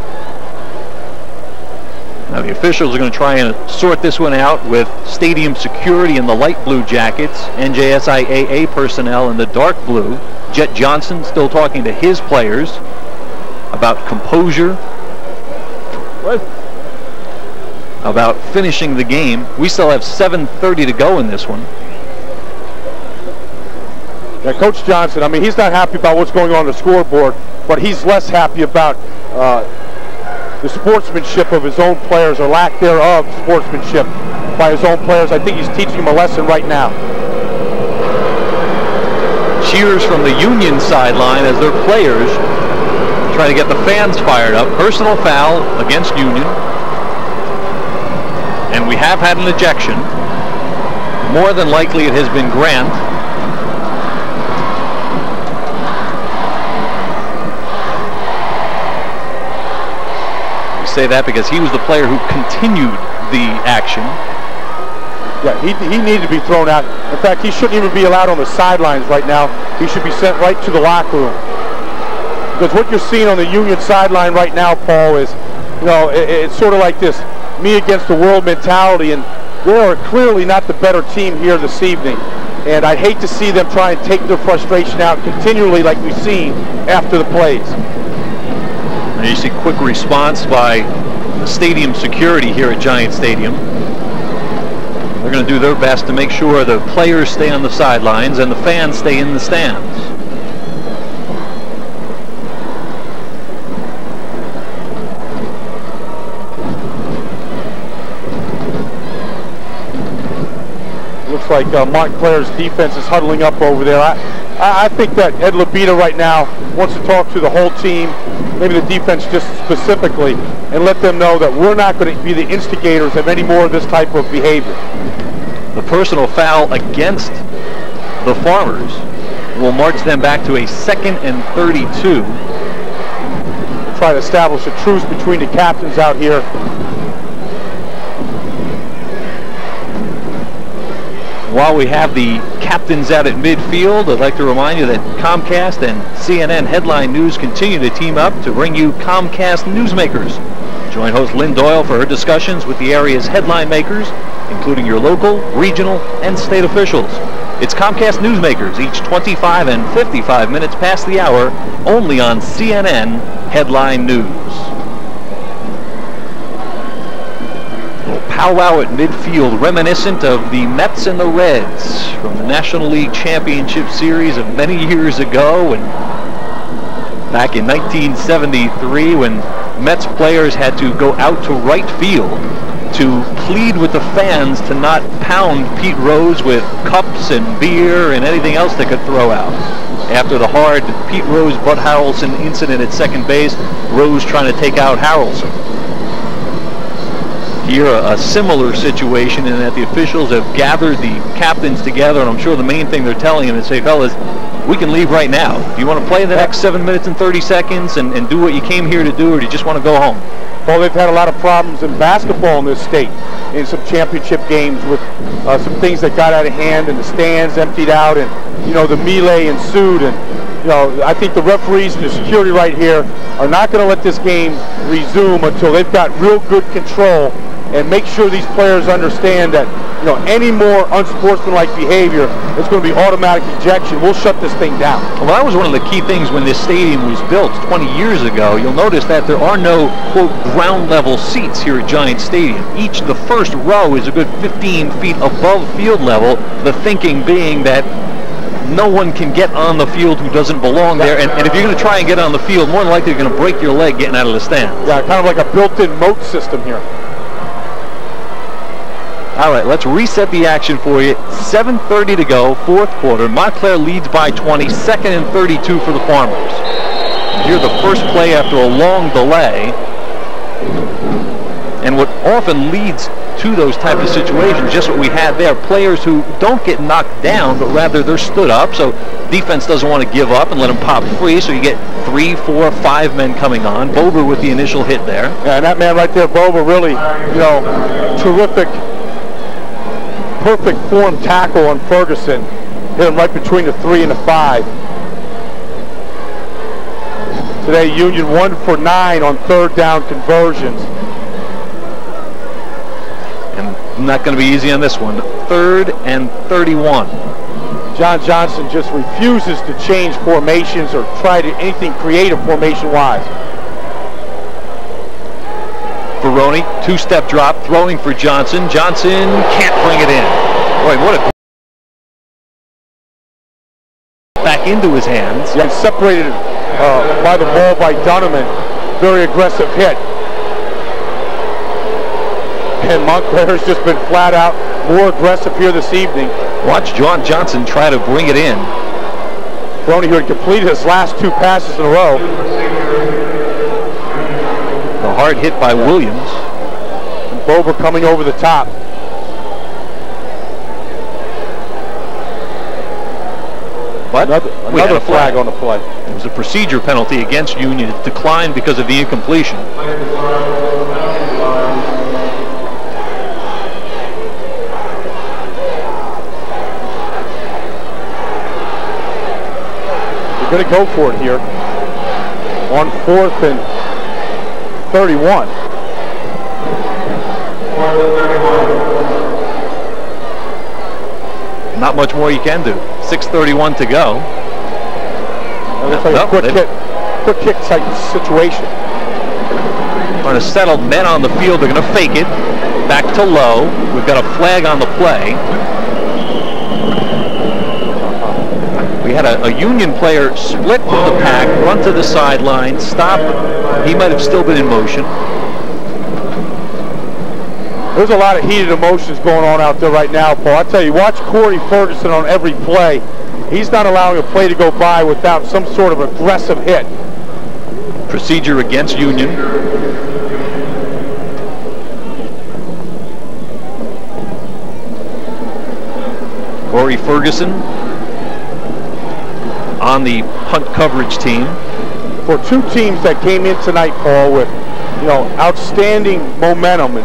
Now the officials are going to try and sort this one out with stadium security in the light blue jackets, NJSIAA personnel in the dark blue. Jet Johnson still talking to his players about composure, about finishing the game. We still have 7:30 to go in this one. Yeah, Coach Johnson, I mean, he's not happy about what's going on the scoreboard, but he's less happy about the sportsmanship of his own players, or lack thereof sportsmanship by his own players. I think he's teaching them a lesson right now. Cheers from the Union sideline as their players try to get the fans fired up. Personal foul against Union. And we have had an ejection. More than likely it has been Grant. Say that because he was the player who continued the action. Yeah, he needed to be thrown out. In fact, he shouldn't even be allowed on the sidelines right now. He should be sent right to the locker room. Because what you're seeing on the Union sideline right now, Paul, is, you know, it's sort of like this me against the world mentality, and they are clearly not the better team here this evening. And I'd hate to see them try and take their frustration out continually like we've seen after the plays. And you see quick response by stadium security here at Giant Stadium. They're going to do their best to make sure the players stay on the sidelines and the fans stay in the stands. Looks like Montclair's defense is huddling up over there. I think that Ed Labita right now wants to talk to the whole team, maybe the defense just specifically, and let them know that we're not going to be the instigators of any more of this type of behavior. The personal foul against the Farmers will march them back to a 2nd and 32. Try to establish a truce between the captains out here. While we have the captains out at midfield, I'd like to remind you that Comcast and CNN Headline News continue to team up to bring you Comcast Newsmakers. Join host Lynn Doyle for her discussions with the area's headline makers, including your local, regional, and state officials. It's Comcast Newsmakers, each 25 and 55 minutes past the hour, only on CNN Headline News. Powwow at midfield, reminiscent of the Mets and the Reds from the National League Championship Series of many years ago, and back in 1973 when Mets players had to go out to right field to plead with the fans to not pound Pete Rose with cups and beer and anything else they could throw out. After the hard Pete Rose Bud Harrelson incident at second base, Rose trying to take out Harrelson. Here, a similar situation in that the officials have gathered the captains together, and I'm sure the main thing they're telling them is, say, fellas, we can leave right now. Do you want to play the next 7 minutes and 30 seconds and do what you came here to do, or do you just want to go home? Well, they've had a lot of problems in basketball in this state, in some championship games with some things that got out of hand and the stands emptied out and, the melee ensued. And, I think the referees and the security right here are not going to let this game resume until they've got real good control and make sure these players understand that, any more unsportsmanlike behavior, it's going to be automatic ejection. We'll shut this thing down. Well, that was one of the key things when this stadium was built 20 years ago. You'll notice that there are no, quote, ground level seats here at Giant Stadium. The first row is a good 15 feet above field level, the thinking being that no one can get on the field who doesn't belong there, and if you're going to try and get on the field, more than likely you're going to break your leg getting out of the stand. Yeah, kind of like a built-in moat system here. All right, let's reset the action for you. 7:30 to go, fourth quarter. Montclair leads by 20, 2nd and 32 for the Farmers. Here the first play after a long delay. And what often leads to those type of situations, just what we had there, players who don't get knocked down, but rather they're stood up, so defense doesn't want to give up and let them pop free, so you get 3, 4, 5 men coming on. Bober with the initial hit there. Yeah, and that man right there, Bober, really, terrific, perfect form tackle on Ferguson. Hit him right between the 3 and the 5. Today, Union 1 for 9 on third down conversions. And not going to be easy on this one. 3rd and 31. John Johnson just refuses to change formations or try to anything creative formation-wise. Baroni, 2-step drop, throwing for Johnson. Johnson can't bring it in. Boy, what a... Back into his hands. Yeah, separated by the ball by Donovan. Very aggressive hit. And Montclair has just been flat out more aggressive here this evening. Watch John Johnson try to bring it in. Baroni who had completed his last 2 passes in a row. The hard hit by Williams. And Bober coming over the top. But another flag on the play. It was a procedure penalty against Union. It declined because of the incompletion. They're going to go for it here on 4th and 31. Not much more you can do. 6:31 to go. Looks like a quick kick type situation. On a settled men on the field, they're going to fake it. Back to low. We've got a flag on the play. We had a Union player split from the pack, run to the sideline, stop. He might have still been in motion. There's a lot of heated emotions going on out there right now, Paul. I tell you, watch Corey Ferguson on every play. He's not allowing a play to go by without some sort of aggressive hit. Procedure against Union. Corey Ferguson on the punt coverage team. For 2 teams that came in tonight, Paul, with outstanding momentum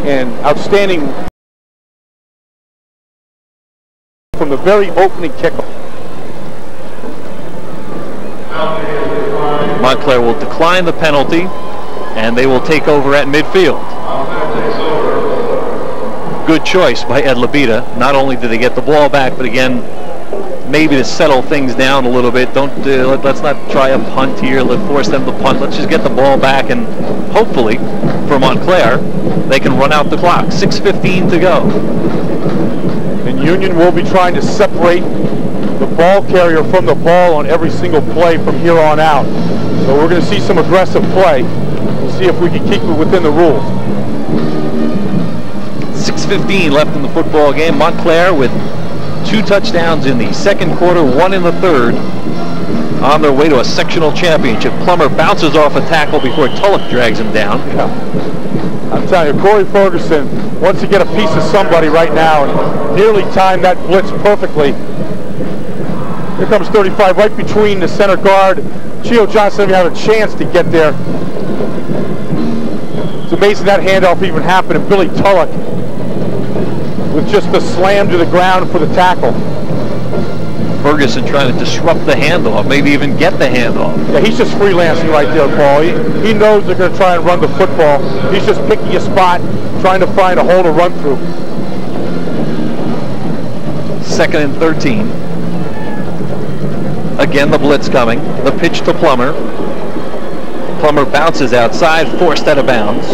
and outstanding from the very opening kickoff. Montclair will decline the penalty, and they will take over at midfield. Good choice by Ed Labita. Not only did they get the ball back, but again, maybe to settle things down a little bit. Let's not try a punt here. Let's force them to punt. Let's just get the ball back, and hopefully, for Montclair, they can run out the clock. 6:15 to go. And Union will be trying to separate the ball carrier from the ball on every single play from here on out. So we're going to see some aggressive play. We'll see if we can keep it within the rules. 6:15 left in the football game. Montclair with 2 touchdowns in the second quarter, 1 in the third, on their way to a sectional championship. Plummer bounces off a tackle before Tulloch drags him down. Yeah. telling you, Corey Ferguson wants to get a piece of somebody right now and nearly timed that blitz perfectly. Here comes 35 right between the center guard. Gio Johnson didn't have a chance to get there. It's amazing that handoff even happened, and Billy Tulloch with just the slam to the ground for the tackle. Ferguson trying to disrupt the handoff, maybe even get the handoff. Yeah, he's just freelancing right there, Paul. He knows they're going to try and run the football. He's just picking a spot, trying to find a hole to run through. 2nd and 13. Again, the blitz coming. The pitch to Plummer. Plummer bounces outside, forced out of bounds.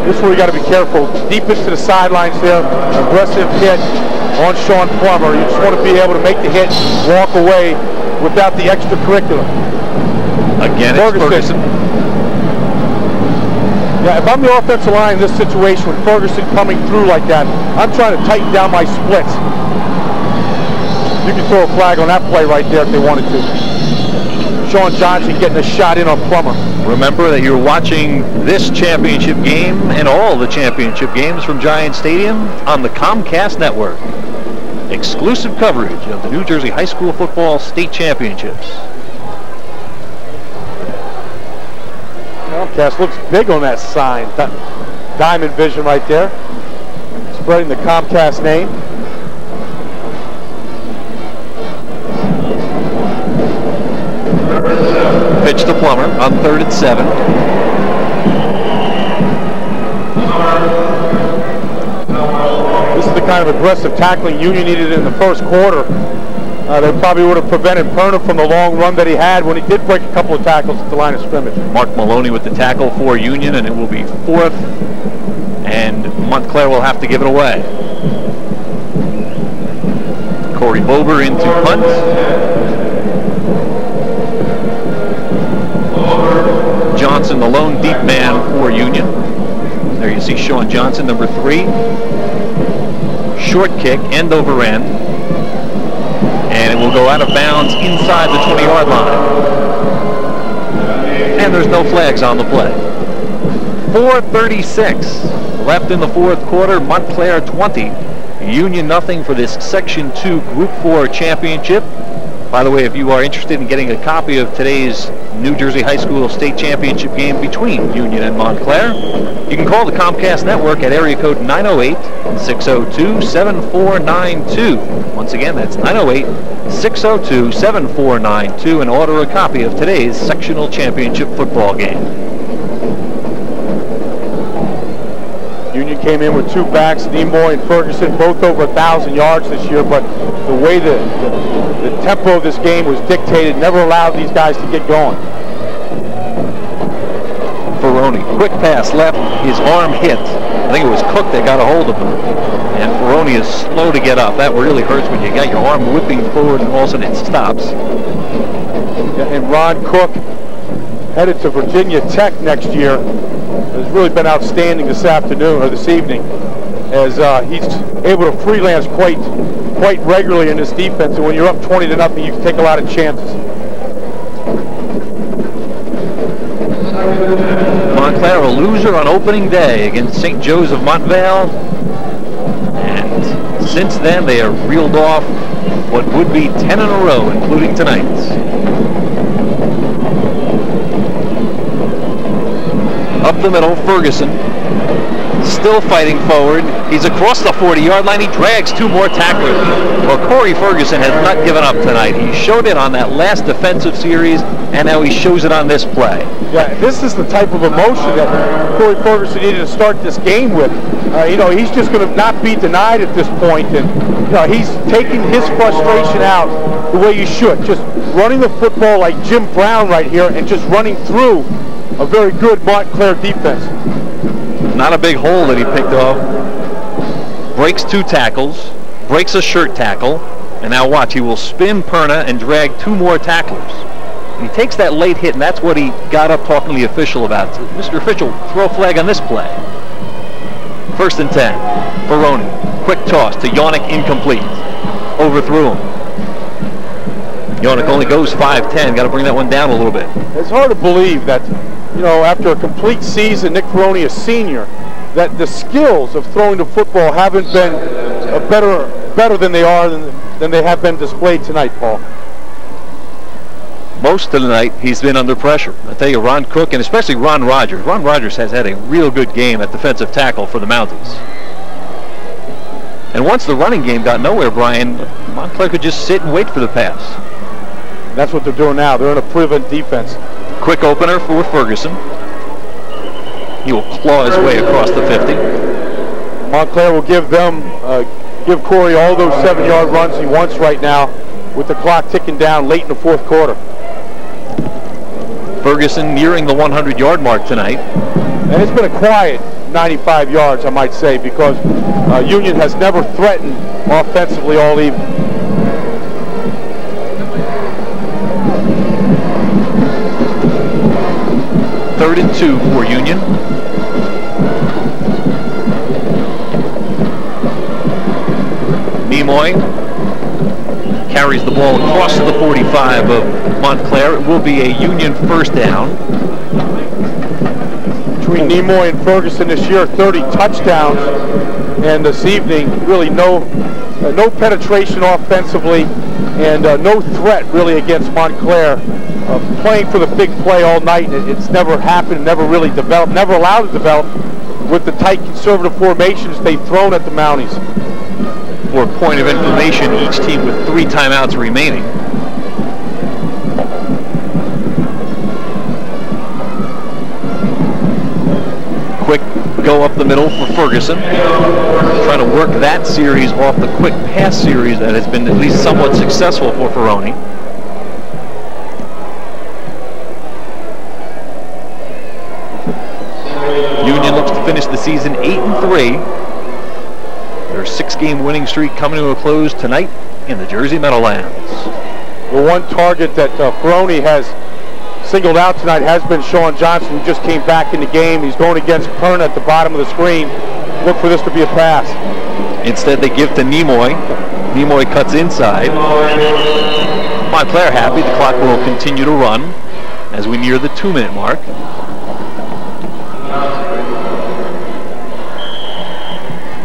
This is where you got to be careful. Deep into the sidelines there, aggressive hit on Sean Plummer. You just want to be able to make the hit, walk away without the extracurricular. Again, it's Ferguson. Yeah, if I'm the offensive line in this situation with Ferguson coming through like that, I'm trying to tighten down my splits. You can throw a flag on that play right there if they wanted to. Sean Johnson getting a shot in on Plummer. Remember that you're watching this championship game and all the championship games from Giant Stadium on the Comcast Network. Exclusive coverage of the New Jersey High School Football State Championships. Comcast looks big on that sign. Diamond vision right there. Spreading the Comcast name. Pitch to Plummer on 3rd and 7. This is the kind of aggressive tackling Union needed in the first quarter. They probably would have prevented Perna from the long run that he had when he did break a couple of tackles at the line of scrimmage. Mark Maloney with the tackle for Union, and it will be 4th, and Montclair will have to give it away. Corey Bober into punt. Johnson, the lone deep man for Union. There you see Sean Johnson, number 3. Short kick, end over end. And it will go out of bounds inside the 20-yard line. And there's no flags on the play. 4:36 left in the 4th quarter. Montclair 20. Union nothing for this Section 2 Group 4 championship. By the way, if you are interested in getting a copy of today's New Jersey High School State Championship game between Union and Montclair, you can call the Comcast Network at area code 908-602-7492. Once again, that's 908-602-7492 and order a copy of today's sectional championship football game. Union came in with 2 backs, Nimoy and Ferguson, both over 1,000 yards this year, but the way the tempo of this game was dictated never allowed these guys to get going. Ferroni, quick pass left, his arm hit. I think it was Cook that got a hold of him. And Ferroni is slow to get up. That really hurts when you got your arm whipping forward and all of a sudden it stops. Yeah, and Ron Cook, headed to Virginia Tech next year, has really been outstanding this afternoon or this evening, as he's able to freelance quite regularly in this defense. And when you're up 20-0, you can take a lot of chances. Montclair a loser on opening day against St. Joe's of Montvale, and since then they have reeled off what would be 10 in a row, including tonight's. Up the middle, Ferguson still fighting forward. He's across the 40-yard line. He drags 2 more tacklers. Well, Corey Ferguson has not given up tonight. He showed it on that last defensive series, and now he shows it on this play. Yeah, this is the type of emotion that Corey Ferguson needed to start this game with. You know, he's just going to not be denied at this point, and you know, he's taking his frustration out the way you should. Just running the football like Jim Brown right here, and just running through a very good Montclair defense. Not a big hole that he picked off. Breaks 2 tackles, breaks a shirt tackle, and now watch, he will spin Perna and drag 2 more tacklers. And he takes that late hit, and that's what he got up talking to the official about. So, Mr. Official, throw a flag on this play. 1st and 10. Ferroni, quick toss to Yonick, incomplete. Overthrew him. Yonick only goes 5'10", got to bring that one down a little bit. It's hard to believe that you know, after a complete season, Nick Ferroni, a senior, that the skills of throwing the football haven't been better than they are than they have been displayed tonight, Paul. Most of the night, he's been under pressure. I tell you, Ron Cook and especially Ron Rogers. Ron Rogers has had a real good game at defensive tackle for the Mounties. And once the running game got nowhere, Brian, Montclair could just sit and wait for the pass. That's what they're doing now. They're in a prevent defense. Quick opener for Ferguson. He will claw his way across the 50. Montclair will give Corey all those 7-yard runs he wants right now with the clock ticking down late in the fourth quarter. Ferguson nearing the 100-yard mark tonight. And it's been a quiet 95 yards, I might say, because Union has never threatened offensively all evening. Third and 2 for Union. Nimoy carries the ball across to the 45 of Montclair. It will be a Union first down. Between Nimoy and Ferguson this year, 30 touchdowns, and this evening really no penetration offensively and no threat really against Montclair. Playing for the big play all night, it's never happened, never really developed, never allowed to develop with the tight conservative formations they've thrown at the Mounties. For a point of information, each team with 3 timeouts remaining. Quick go up the middle for Ferguson. Trying to work that series off the quick pass series that has been at least somewhat successful for Ferroni. Union looks to finish the season 8-3. Their 6-game winning streak coming to a close tonight in the Jersey Meadowlands. The one target that Ferroni has singled out tonight has been Sean Johnson, who just came back in the game. He's going against Perna at the bottom of the screen. Look for this to be a pass. Instead, they give to Nimoy. Nimoy cuts inside. Montclair happy. The clock will continue to run as we near the 2-minute mark.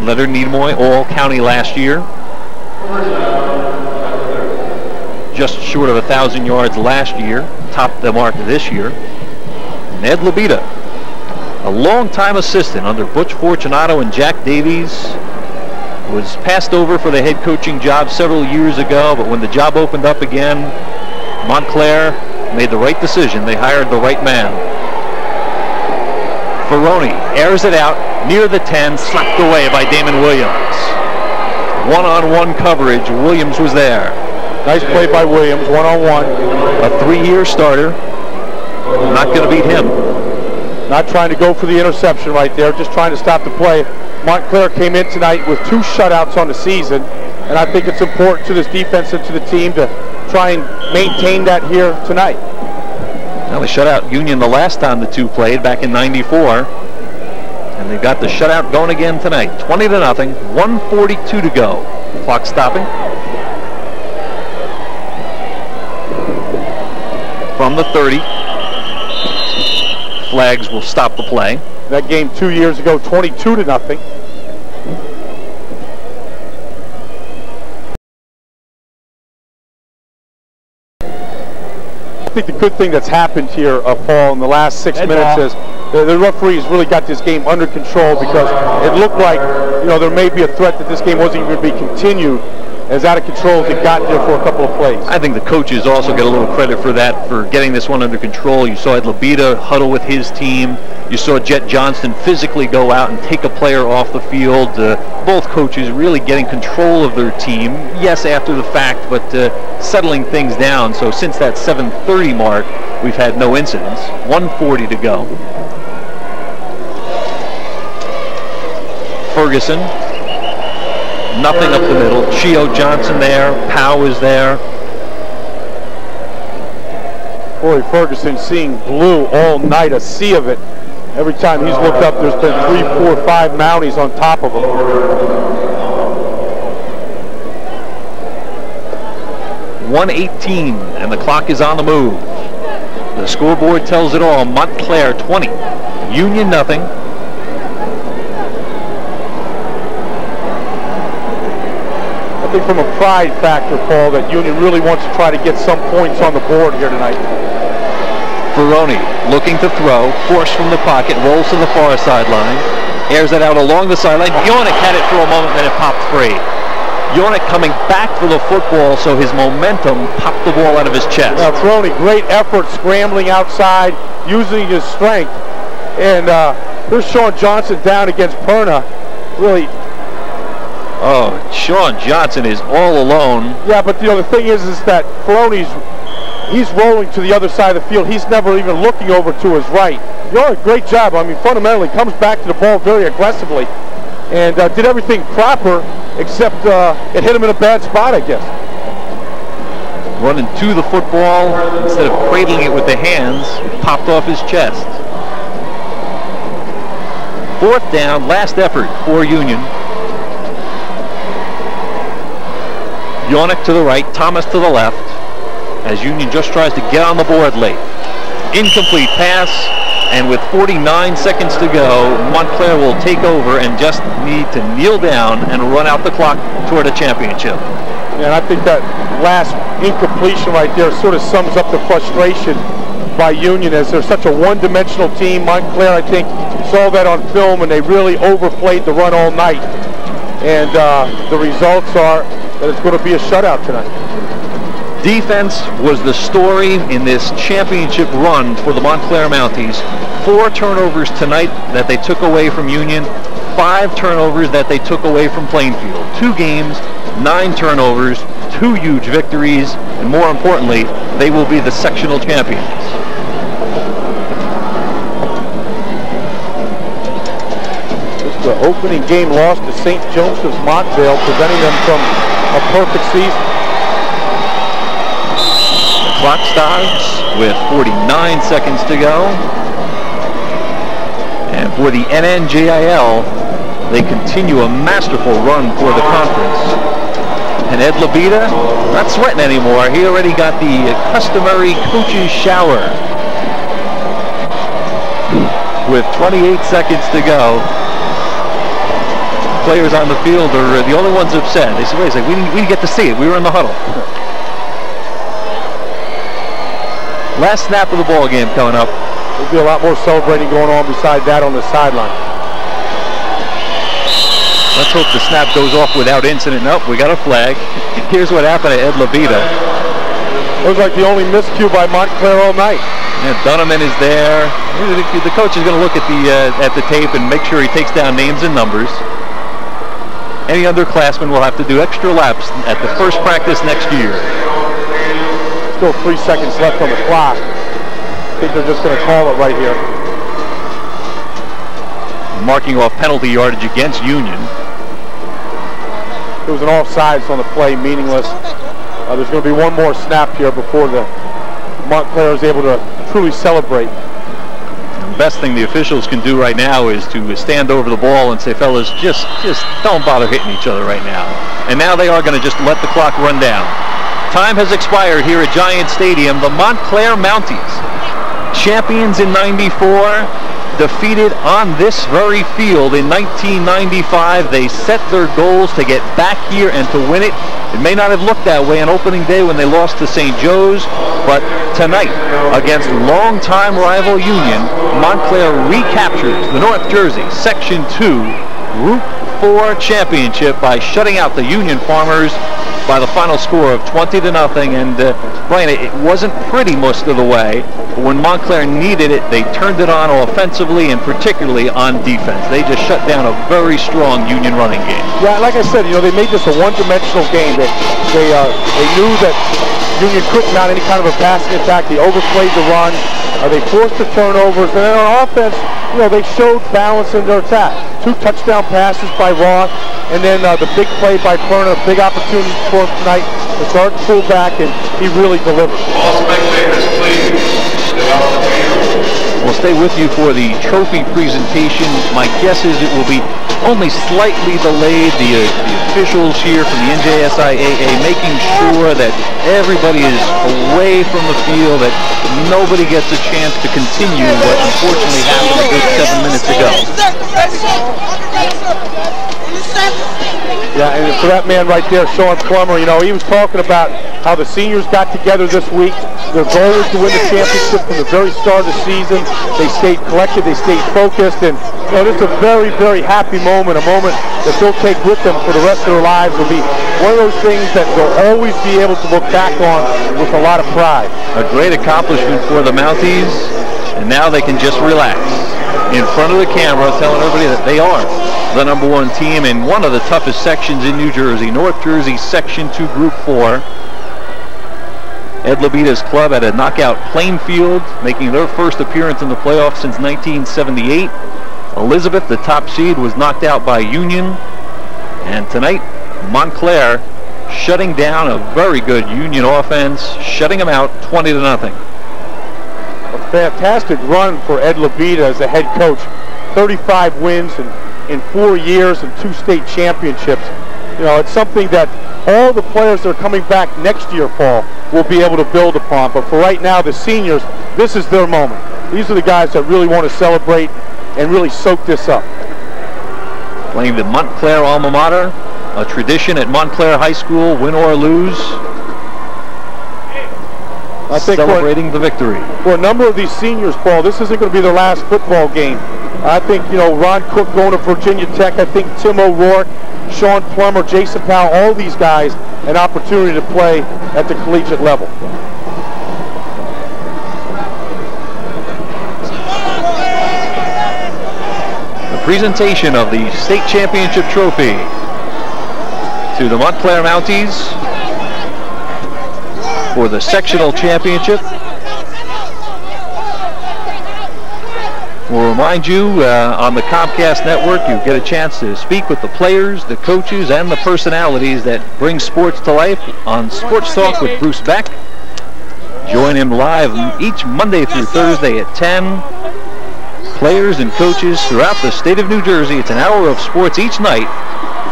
Leonard Nimoy, All-County last year. Just short of 1,000 yards last year. Topped the mark this year. Ned Labita, a longtime assistant under Butch Fortunato and Jack Davies, was passed over for the head coaching job several years ago, but when the job opened up again, Montclair made the right decision. They hired the right man. Ferroni airs it out near the 10, slapped away by Damon Williams. One-on-one coverage. Williams was there. Nice play by Williams, one-on-one. A 3-year starter. Not going to beat him. Not trying to go for the interception right there, just trying to stop the play. Montclair came in tonight with 2 shutouts on the season, and I think it's important to this defense and to the team to try and maintain that here tonight. Now they shut out Union the last time the 2 played back in '94. And they've got the shutout going again tonight. 20-0, 1:42 to go. Clock stopping. From the 30. Flags will stop the play. That game 2 years ago, 22-0. I think the good thing that's happened here, Paul, in the last 6 minutes is the referees really got this game under control, because it looked like, you know, there may be a threat that this game wasn't going to be continued, as out of control as it got there for a couple of plays. I think the coaches also get a little credit for that, for getting this one under control. You saw Ed Labita huddle with his team. You saw Jet Johnston physically go out and take a player off the field. Both coaches really getting control of their team. Yes, after the fact, but settling things down. So since that 7:30 mark, we've had no incidents. 1:40 to go. Ferguson. Nothing up the middle. Chio Johnson there. Powell is there. Boy, Ferguson seeing blue all night, a sea of it. Every time he's looked up, there's been 3, 4, 5 Mounties on top of him. .118, and the clock is on the move. The scoreboard tells it all. Montclair 20, Union nothing. I think from a pride factor, Paul, that Union really wants to try to get some points on the board here tonight. Ferroni looking to throw, forced from the pocket, rolls to the far sideline, airs it out along the sideline. Yornick had it for a moment, then it popped free. Yornick coming back for the football, so his momentum popped the ball out of his chest. Now, Ferroni, great effort scrambling outside, using his strength. And here's Sean Johnson down against Perna. Really. Oh, Sean Johnson is all alone. Yeah, but the thing is that he's rolling to the other side of the field. He's never even looking over to his right. Yornick, great job. I mean, fundamentally comes back to the ball very aggressively and did everything proper, except it hit him in a bad spot, I guess. Running to the football, instead of cradling it with the hands, it popped off his chest. 4th down, last effort for Union. Yornick to the right, Thomas to the left, as Union just tries to get on the board late. Incomplete pass, and with 49 seconds to go, Montclair will take over and just need to kneel down and run out the clock toward a championship. Yeah, and I think that last incompletion right there sort of sums up the frustration by Union, as they're such a one-dimensional team. Montclair, I think, saw that on film, and they really overplayed the run all night. And the results are that it's going to be a shutout tonight. Defense was the story in this championship run for the Montclair Mounties. 4 turnovers tonight that they took away from Union, 5 turnovers that they took away from Plainfield. 2 games, 9 turnovers, 2 huge victories, and more importantly, they will be the sectional champions. The opening game loss to St. Joseph's Montvale, preventing them from a perfect season. The clock stops with 49 seconds to go. And for the NNJIL, they continue a masterful run for the conference. And Ed Labita, not sweating anymore. He already got the customary coach's shower. With 28 seconds to go, players on the field are the only ones upset. They said, wait a second, we didn't get to see it. We were in the huddle. Last snap of the ball game coming up. There'll be a lot more celebrating going on beside that on the sideline. Let's hope the snap goes off without incident. Nope, we got a flag. Here's what happened to Ed Labita. It was like the only miscue by Montclair all night. Yeah, Donovan is there. The coach is going to look at the tape and make sure he takes down names and numbers. Any underclassmen will have to do extra laps at the first practice next year. Still 3 seconds left on the clock. I think they're just going to call it right here. Marking off penalty yardage against Union. It was an offsides on the play, meaningless. There's going to be one more snap here before the Montclair is able to truly celebrate. The best thing the officials can do right now is to stand over the ball and say, fellas, just don't bother hitting each other right now. And now they are going to just let the clock run down. Time has expired here at Giant Stadium. The Montclair Mounties, champions in '94, defeated on this very field in 1995. They set their goals to get back here and to win it. It may not have looked that way on opening day when they lost to St. Joe's, but tonight, against longtime rival Union, Montclair recaptures the North Jersey Section 2 Group 4 championship by shutting out the Union Farmers by the final score of 20-0. And Brian, it wasn't pretty most of the way, but when Montclair needed it, they turned it on offensively and particularly on defense. They just shut down a very strong Union running game. Yeah, like I said, they made this a one-dimensional game. They knew that Union couldn't mount any kind of a passing attack. They overplayed the run. They forced the turnovers, and then on offense, they showed balance in their attack. 2 touchdown passes by Roth, and then the big play by Perna, a big opportunity for him tonight to start fullback, and he really delivered. All spectators, please. We'll stay with you for the trophy presentation. My guess is it will be only slightly delayed. The officials here from the NJSIAA making sure that everybody is away from the field, that nobody gets a chance to continue what unfortunately happened a good 7 minutes ago. Yeah, and for that man right there, Sean Plummer, you know, he was talking about how the seniors got together this week. Their goal was to win the championship from the very start of the season. They stayed collected, they stayed focused, and you know, this is a very, very happy moment, a moment that they'll take with them for the rest of their lives. It'll be one of those things that they'll always be able to look back on with a lot of pride. A great accomplishment for the Mounties, and now they can just relax in front of the camera, telling everybody that they are the #1 team in one of the toughest sections in New Jersey, North Jersey Section 2 Group 4. Ed Labita's club at a knockout Plainfield, making their first appearance in the playoffs since 1978. Elizabeth, the top seed, was knocked out by Union. And tonight, Montclair shutting down a very good Union offense, shutting them out 20-0. A fantastic run for Ed Labita as a head coach. 35 wins in 4 years and 2 state championships. You know, it's something that all the players that are coming back next year, Paul, will be able to build upon. But for right now, the seniors, this is their moment. These are the guys that really want to celebrate and really soak this up. Playing the Montclair alma mater, a tradition at Montclair High School, win or lose. I think celebrating the victory. For a number of these seniors, Paul, this isn't going to be their last football game. I think, you know, Ron Cook going to Virginia Tech, I think Tim O'Rourke, Sean Plummer, Jason Powell, all these guys, an opportunity to play at the collegiate level. The presentation of the state championship trophy to the Montclair Mounties for the sectional championship. We'll remind you on the Comcast network, you get a chance to speak with the players, the coaches, and the personalities that bring sports to life on Sports Talk with Bruce Beck. Join him live each Monday through Thursday at 10. Players and coaches throughout the state of New Jersey. It's an hour of sports each night,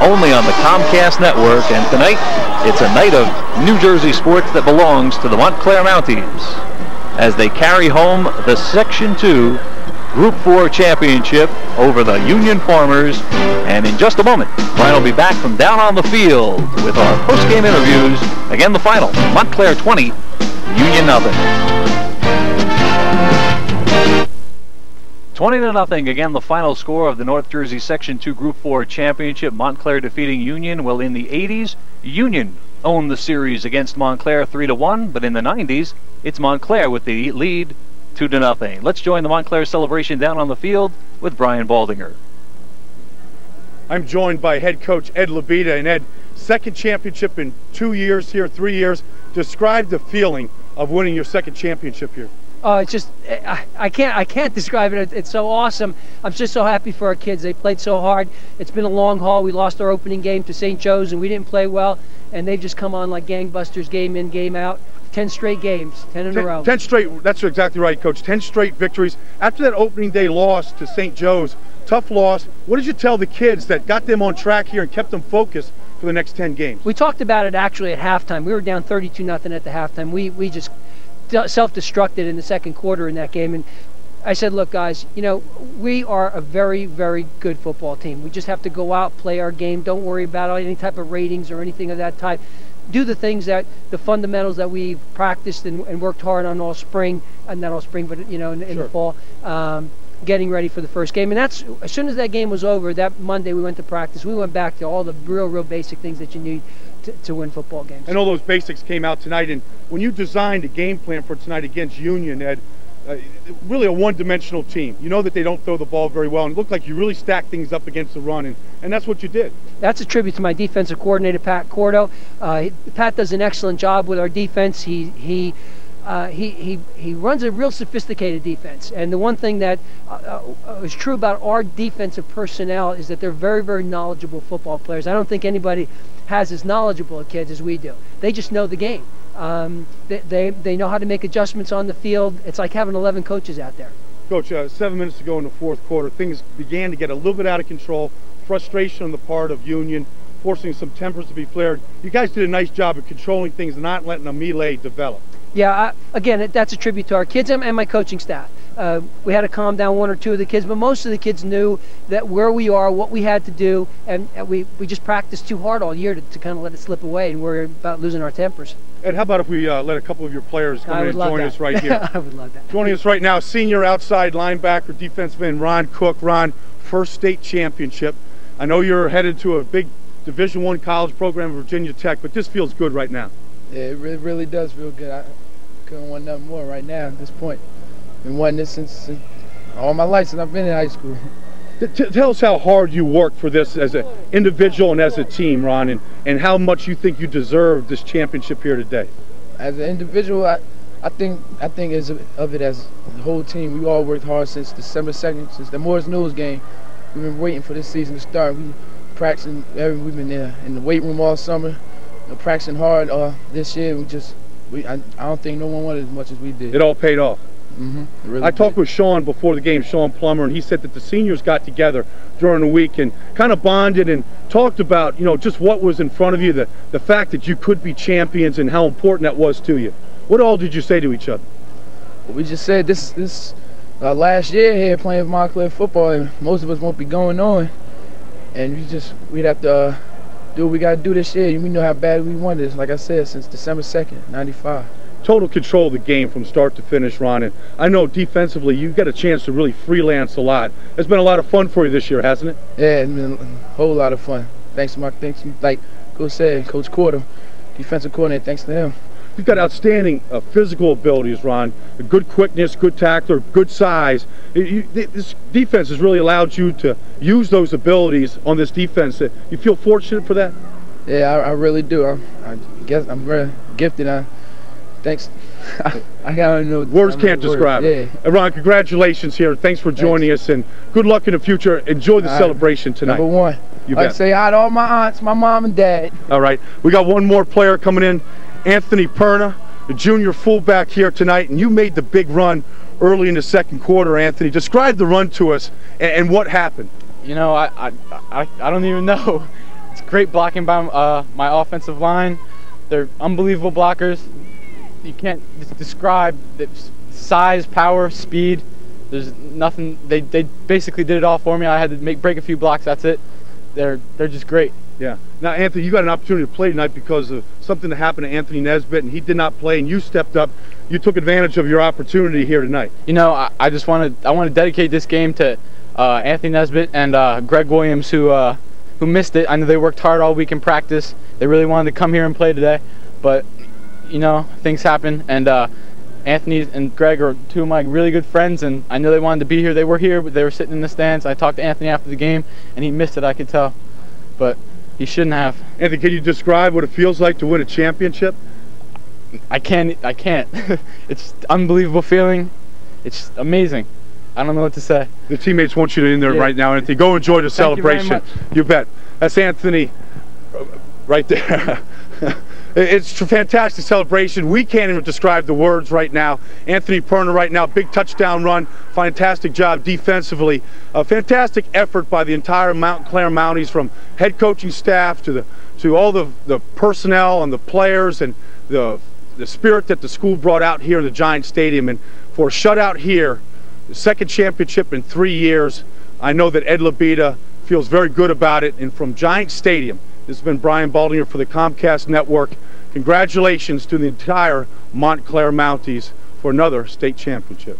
only on the Comcast network. And tonight, it's a night of New Jersey sports that belongs to the Montclair Mounties as they carry home the Section 2 Group 4 championship over the Union Farmers. And in just a moment, Brian will be back from down on the field with our post-game interviews. Again, the final, Montclair 20, Union 0. 20-0. Again, the final score of the North Jersey Section 2 Group 4 championship. Montclair defeating Union. Well, in the 80s, Union owned the series against Montclair 3-1, but in the 90s, it's Montclair with the lead 2-0. Let's join the Montclair celebration down on the field with Brian Baldinger. I'm joined by head coach Ed Labita. And Ed, second championship in 2 years here, 3 years. Describe the feeling of winning your second championship here. It's just, I can't describe it. It's so awesome. I'm just so happy for our kids. They played so hard. It's been a long haul. We lost our opening game to St. Joe's, and we didn't play well. And they've just come on like gangbusters, game in, game out. 10 straight games, 10 in a row. 10 straight, that's exactly right, Coach. 10 straight victories. After that opening day loss to St. Joe's, tough loss, what did you tell the kids that got them on track here and kept them focused for the next 10 games? We talked about it actually at halftime. We were down 32-0 at the halftime. We just self-destructed in the second quarter in that game. And I said, look, guys, you know, we are a very, very good football team. We just have to go out, play our game. Don't worry about any type of ratings or anything of that type. Do the things that, the fundamentals that we've practiced and worked hard on all spring, and not all spring, but, you know, in the fall, getting ready for the first game. And that's, as soon as that game was over, that Monday we went to practice. We went back to all the real basic things that you need to win football games. And all those basics came out tonight. And when you designed a game plan for tonight against Union, Ed, really a one-dimensional team. You know that they don't throw the ball very well, and it looked like you really stacked things up against the run, and that's what you did. That's a tribute to my defensive coordinator, Pat Cordo. Pat does an excellent job with our defense. He runs a real sophisticated defense, and the one thing that is true about our defensive personnel is that they're very, very knowledgeable football players. I don't think anybody has as knowledgeable kids as we do. They just know the game. They know how to make adjustments on the field. It's like having 11 coaches out there. Coach, 7 minutes to go in the fourth quarter, things began to get a little bit out of control. frustration on the part of Union, forcing some tempers to be flared. You guys did a nice job of controlling things and not letting a melee develop. Yeah, again, that's a tribute to our kids and my coaching staff. We had to calm down one or two of the kids, but most of the kids knew that where we are, what we had to do, and we just practiced too hard all year to kind of let it slip away, and we're about losing our tempers. And how about if we let a couple of your players come in and join us right here? I would love that. Joining us right now, senior outside linebacker, defensive end Ron Cook. Ron, first state championship. I know you're headed to a big Division I college program at Virginia Tech, but this feels good right now. Yeah, it really does feel good. I couldn't want nothing more right now at this point. Been wanting this since all my life, since I've been in high school. Tell us how hard you worked for this as an individual and as a team, Ron, and how much you think you deserve this championship here today. As an individual, I think as of it as the whole team. We all worked hard since December 2nd, since the Morris News game. We've been waiting for this season to start. We practicing. We've been there in the weight room all summer, practicing hard. This year, I don't think no one wanted as much as we did. It all paid off. Really I talked with Sean before the game, Sean Plummer, and he said that the seniors got together during the week and kind of bonded and talked about, just what was in front of you, the fact that you could be champions and how important that was to you. What all did you say to each other? Well, we just said this last year here playing Montclair football, and most of us won't be going on, and we'd have to do what we got to do this year. We know how bad we wanted this, like I said, since December 2nd, '95. Total control of the game from start to finish, Ron, and I know defensively you got a chance to really freelance a lot. It's been a lot of fun for you this year, hasn't it? Yeah, it's been a whole lot of fun. Thanks to like Coach said, Coach Corder, defensive coordinator, thanks to him. You've got outstanding physical abilities, Ron. Good quickness, good tackler, good size. This defense has really allowed you to use those abilities on this defense. You feel fortunate for that? Yeah, I really do. I guess I'm very gifted. Thanks. I don't know. Words can't describe it. Yeah. Ron, congratulations here. Thanks for joining us, and good luck in the future. Enjoy the celebration tonight. Number one. You I'd bet. say hi to all my aunts, my mom and dad. All right. We got one more player coming in, Anthony Perna, the junior fullback here tonight, and you made the big run early in the second quarter, Anthony. Describe the run to us and what happened. I don't even know. It's great blocking by my offensive line. They're unbelievable blockers. You can't describe the size, power, speed. There's nothing. They basically did it all for me. I had to break a few blocks. That's it. They're just great. Yeah. Now, Anthony, you got an opportunity to play tonight because of something that happened to Anthony Nesbitt, and he did not play, and you stepped up. You took advantage of your opportunity here tonight. I want to dedicate this game to Anthony Nesbitt and Greg Williams, who missed it. I know they worked hard all week in practice. They really wanted to come here and play today, but things happen, and Anthony and Greg are two of my really good friends, and I know they wanted to be here. They were here, but they were sitting in the stands. I talked to Anthony after the game, and he missed it, I could tell, but he shouldn't have. Anthony, can you describe what it feels like to win a championship? I can't. It's an unbelievable feeling. It's amazing. I don't know what to say. The teammates want you in there right now, Anthony. Go enjoy the celebration. Thank you very much. You bet. That's Anthony right there. It's a fantastic celebration. We can't even describe the words right now. Anthony Perna right now, big touchdown run. Fantastic job defensively. A fantastic effort by the entire Montclair Mounties, from head coaching staff to all the personnel and the players, and the spirit that the school brought out here in the Giant Stadium. And for a shutout here, the second championship in 3 years, I know that Ed Labita feels very good about it. And from Giant Stadium, this has been Brian Baldinger for the Comcast Network. Congratulations to the entire Montclair Mounties for another state championship.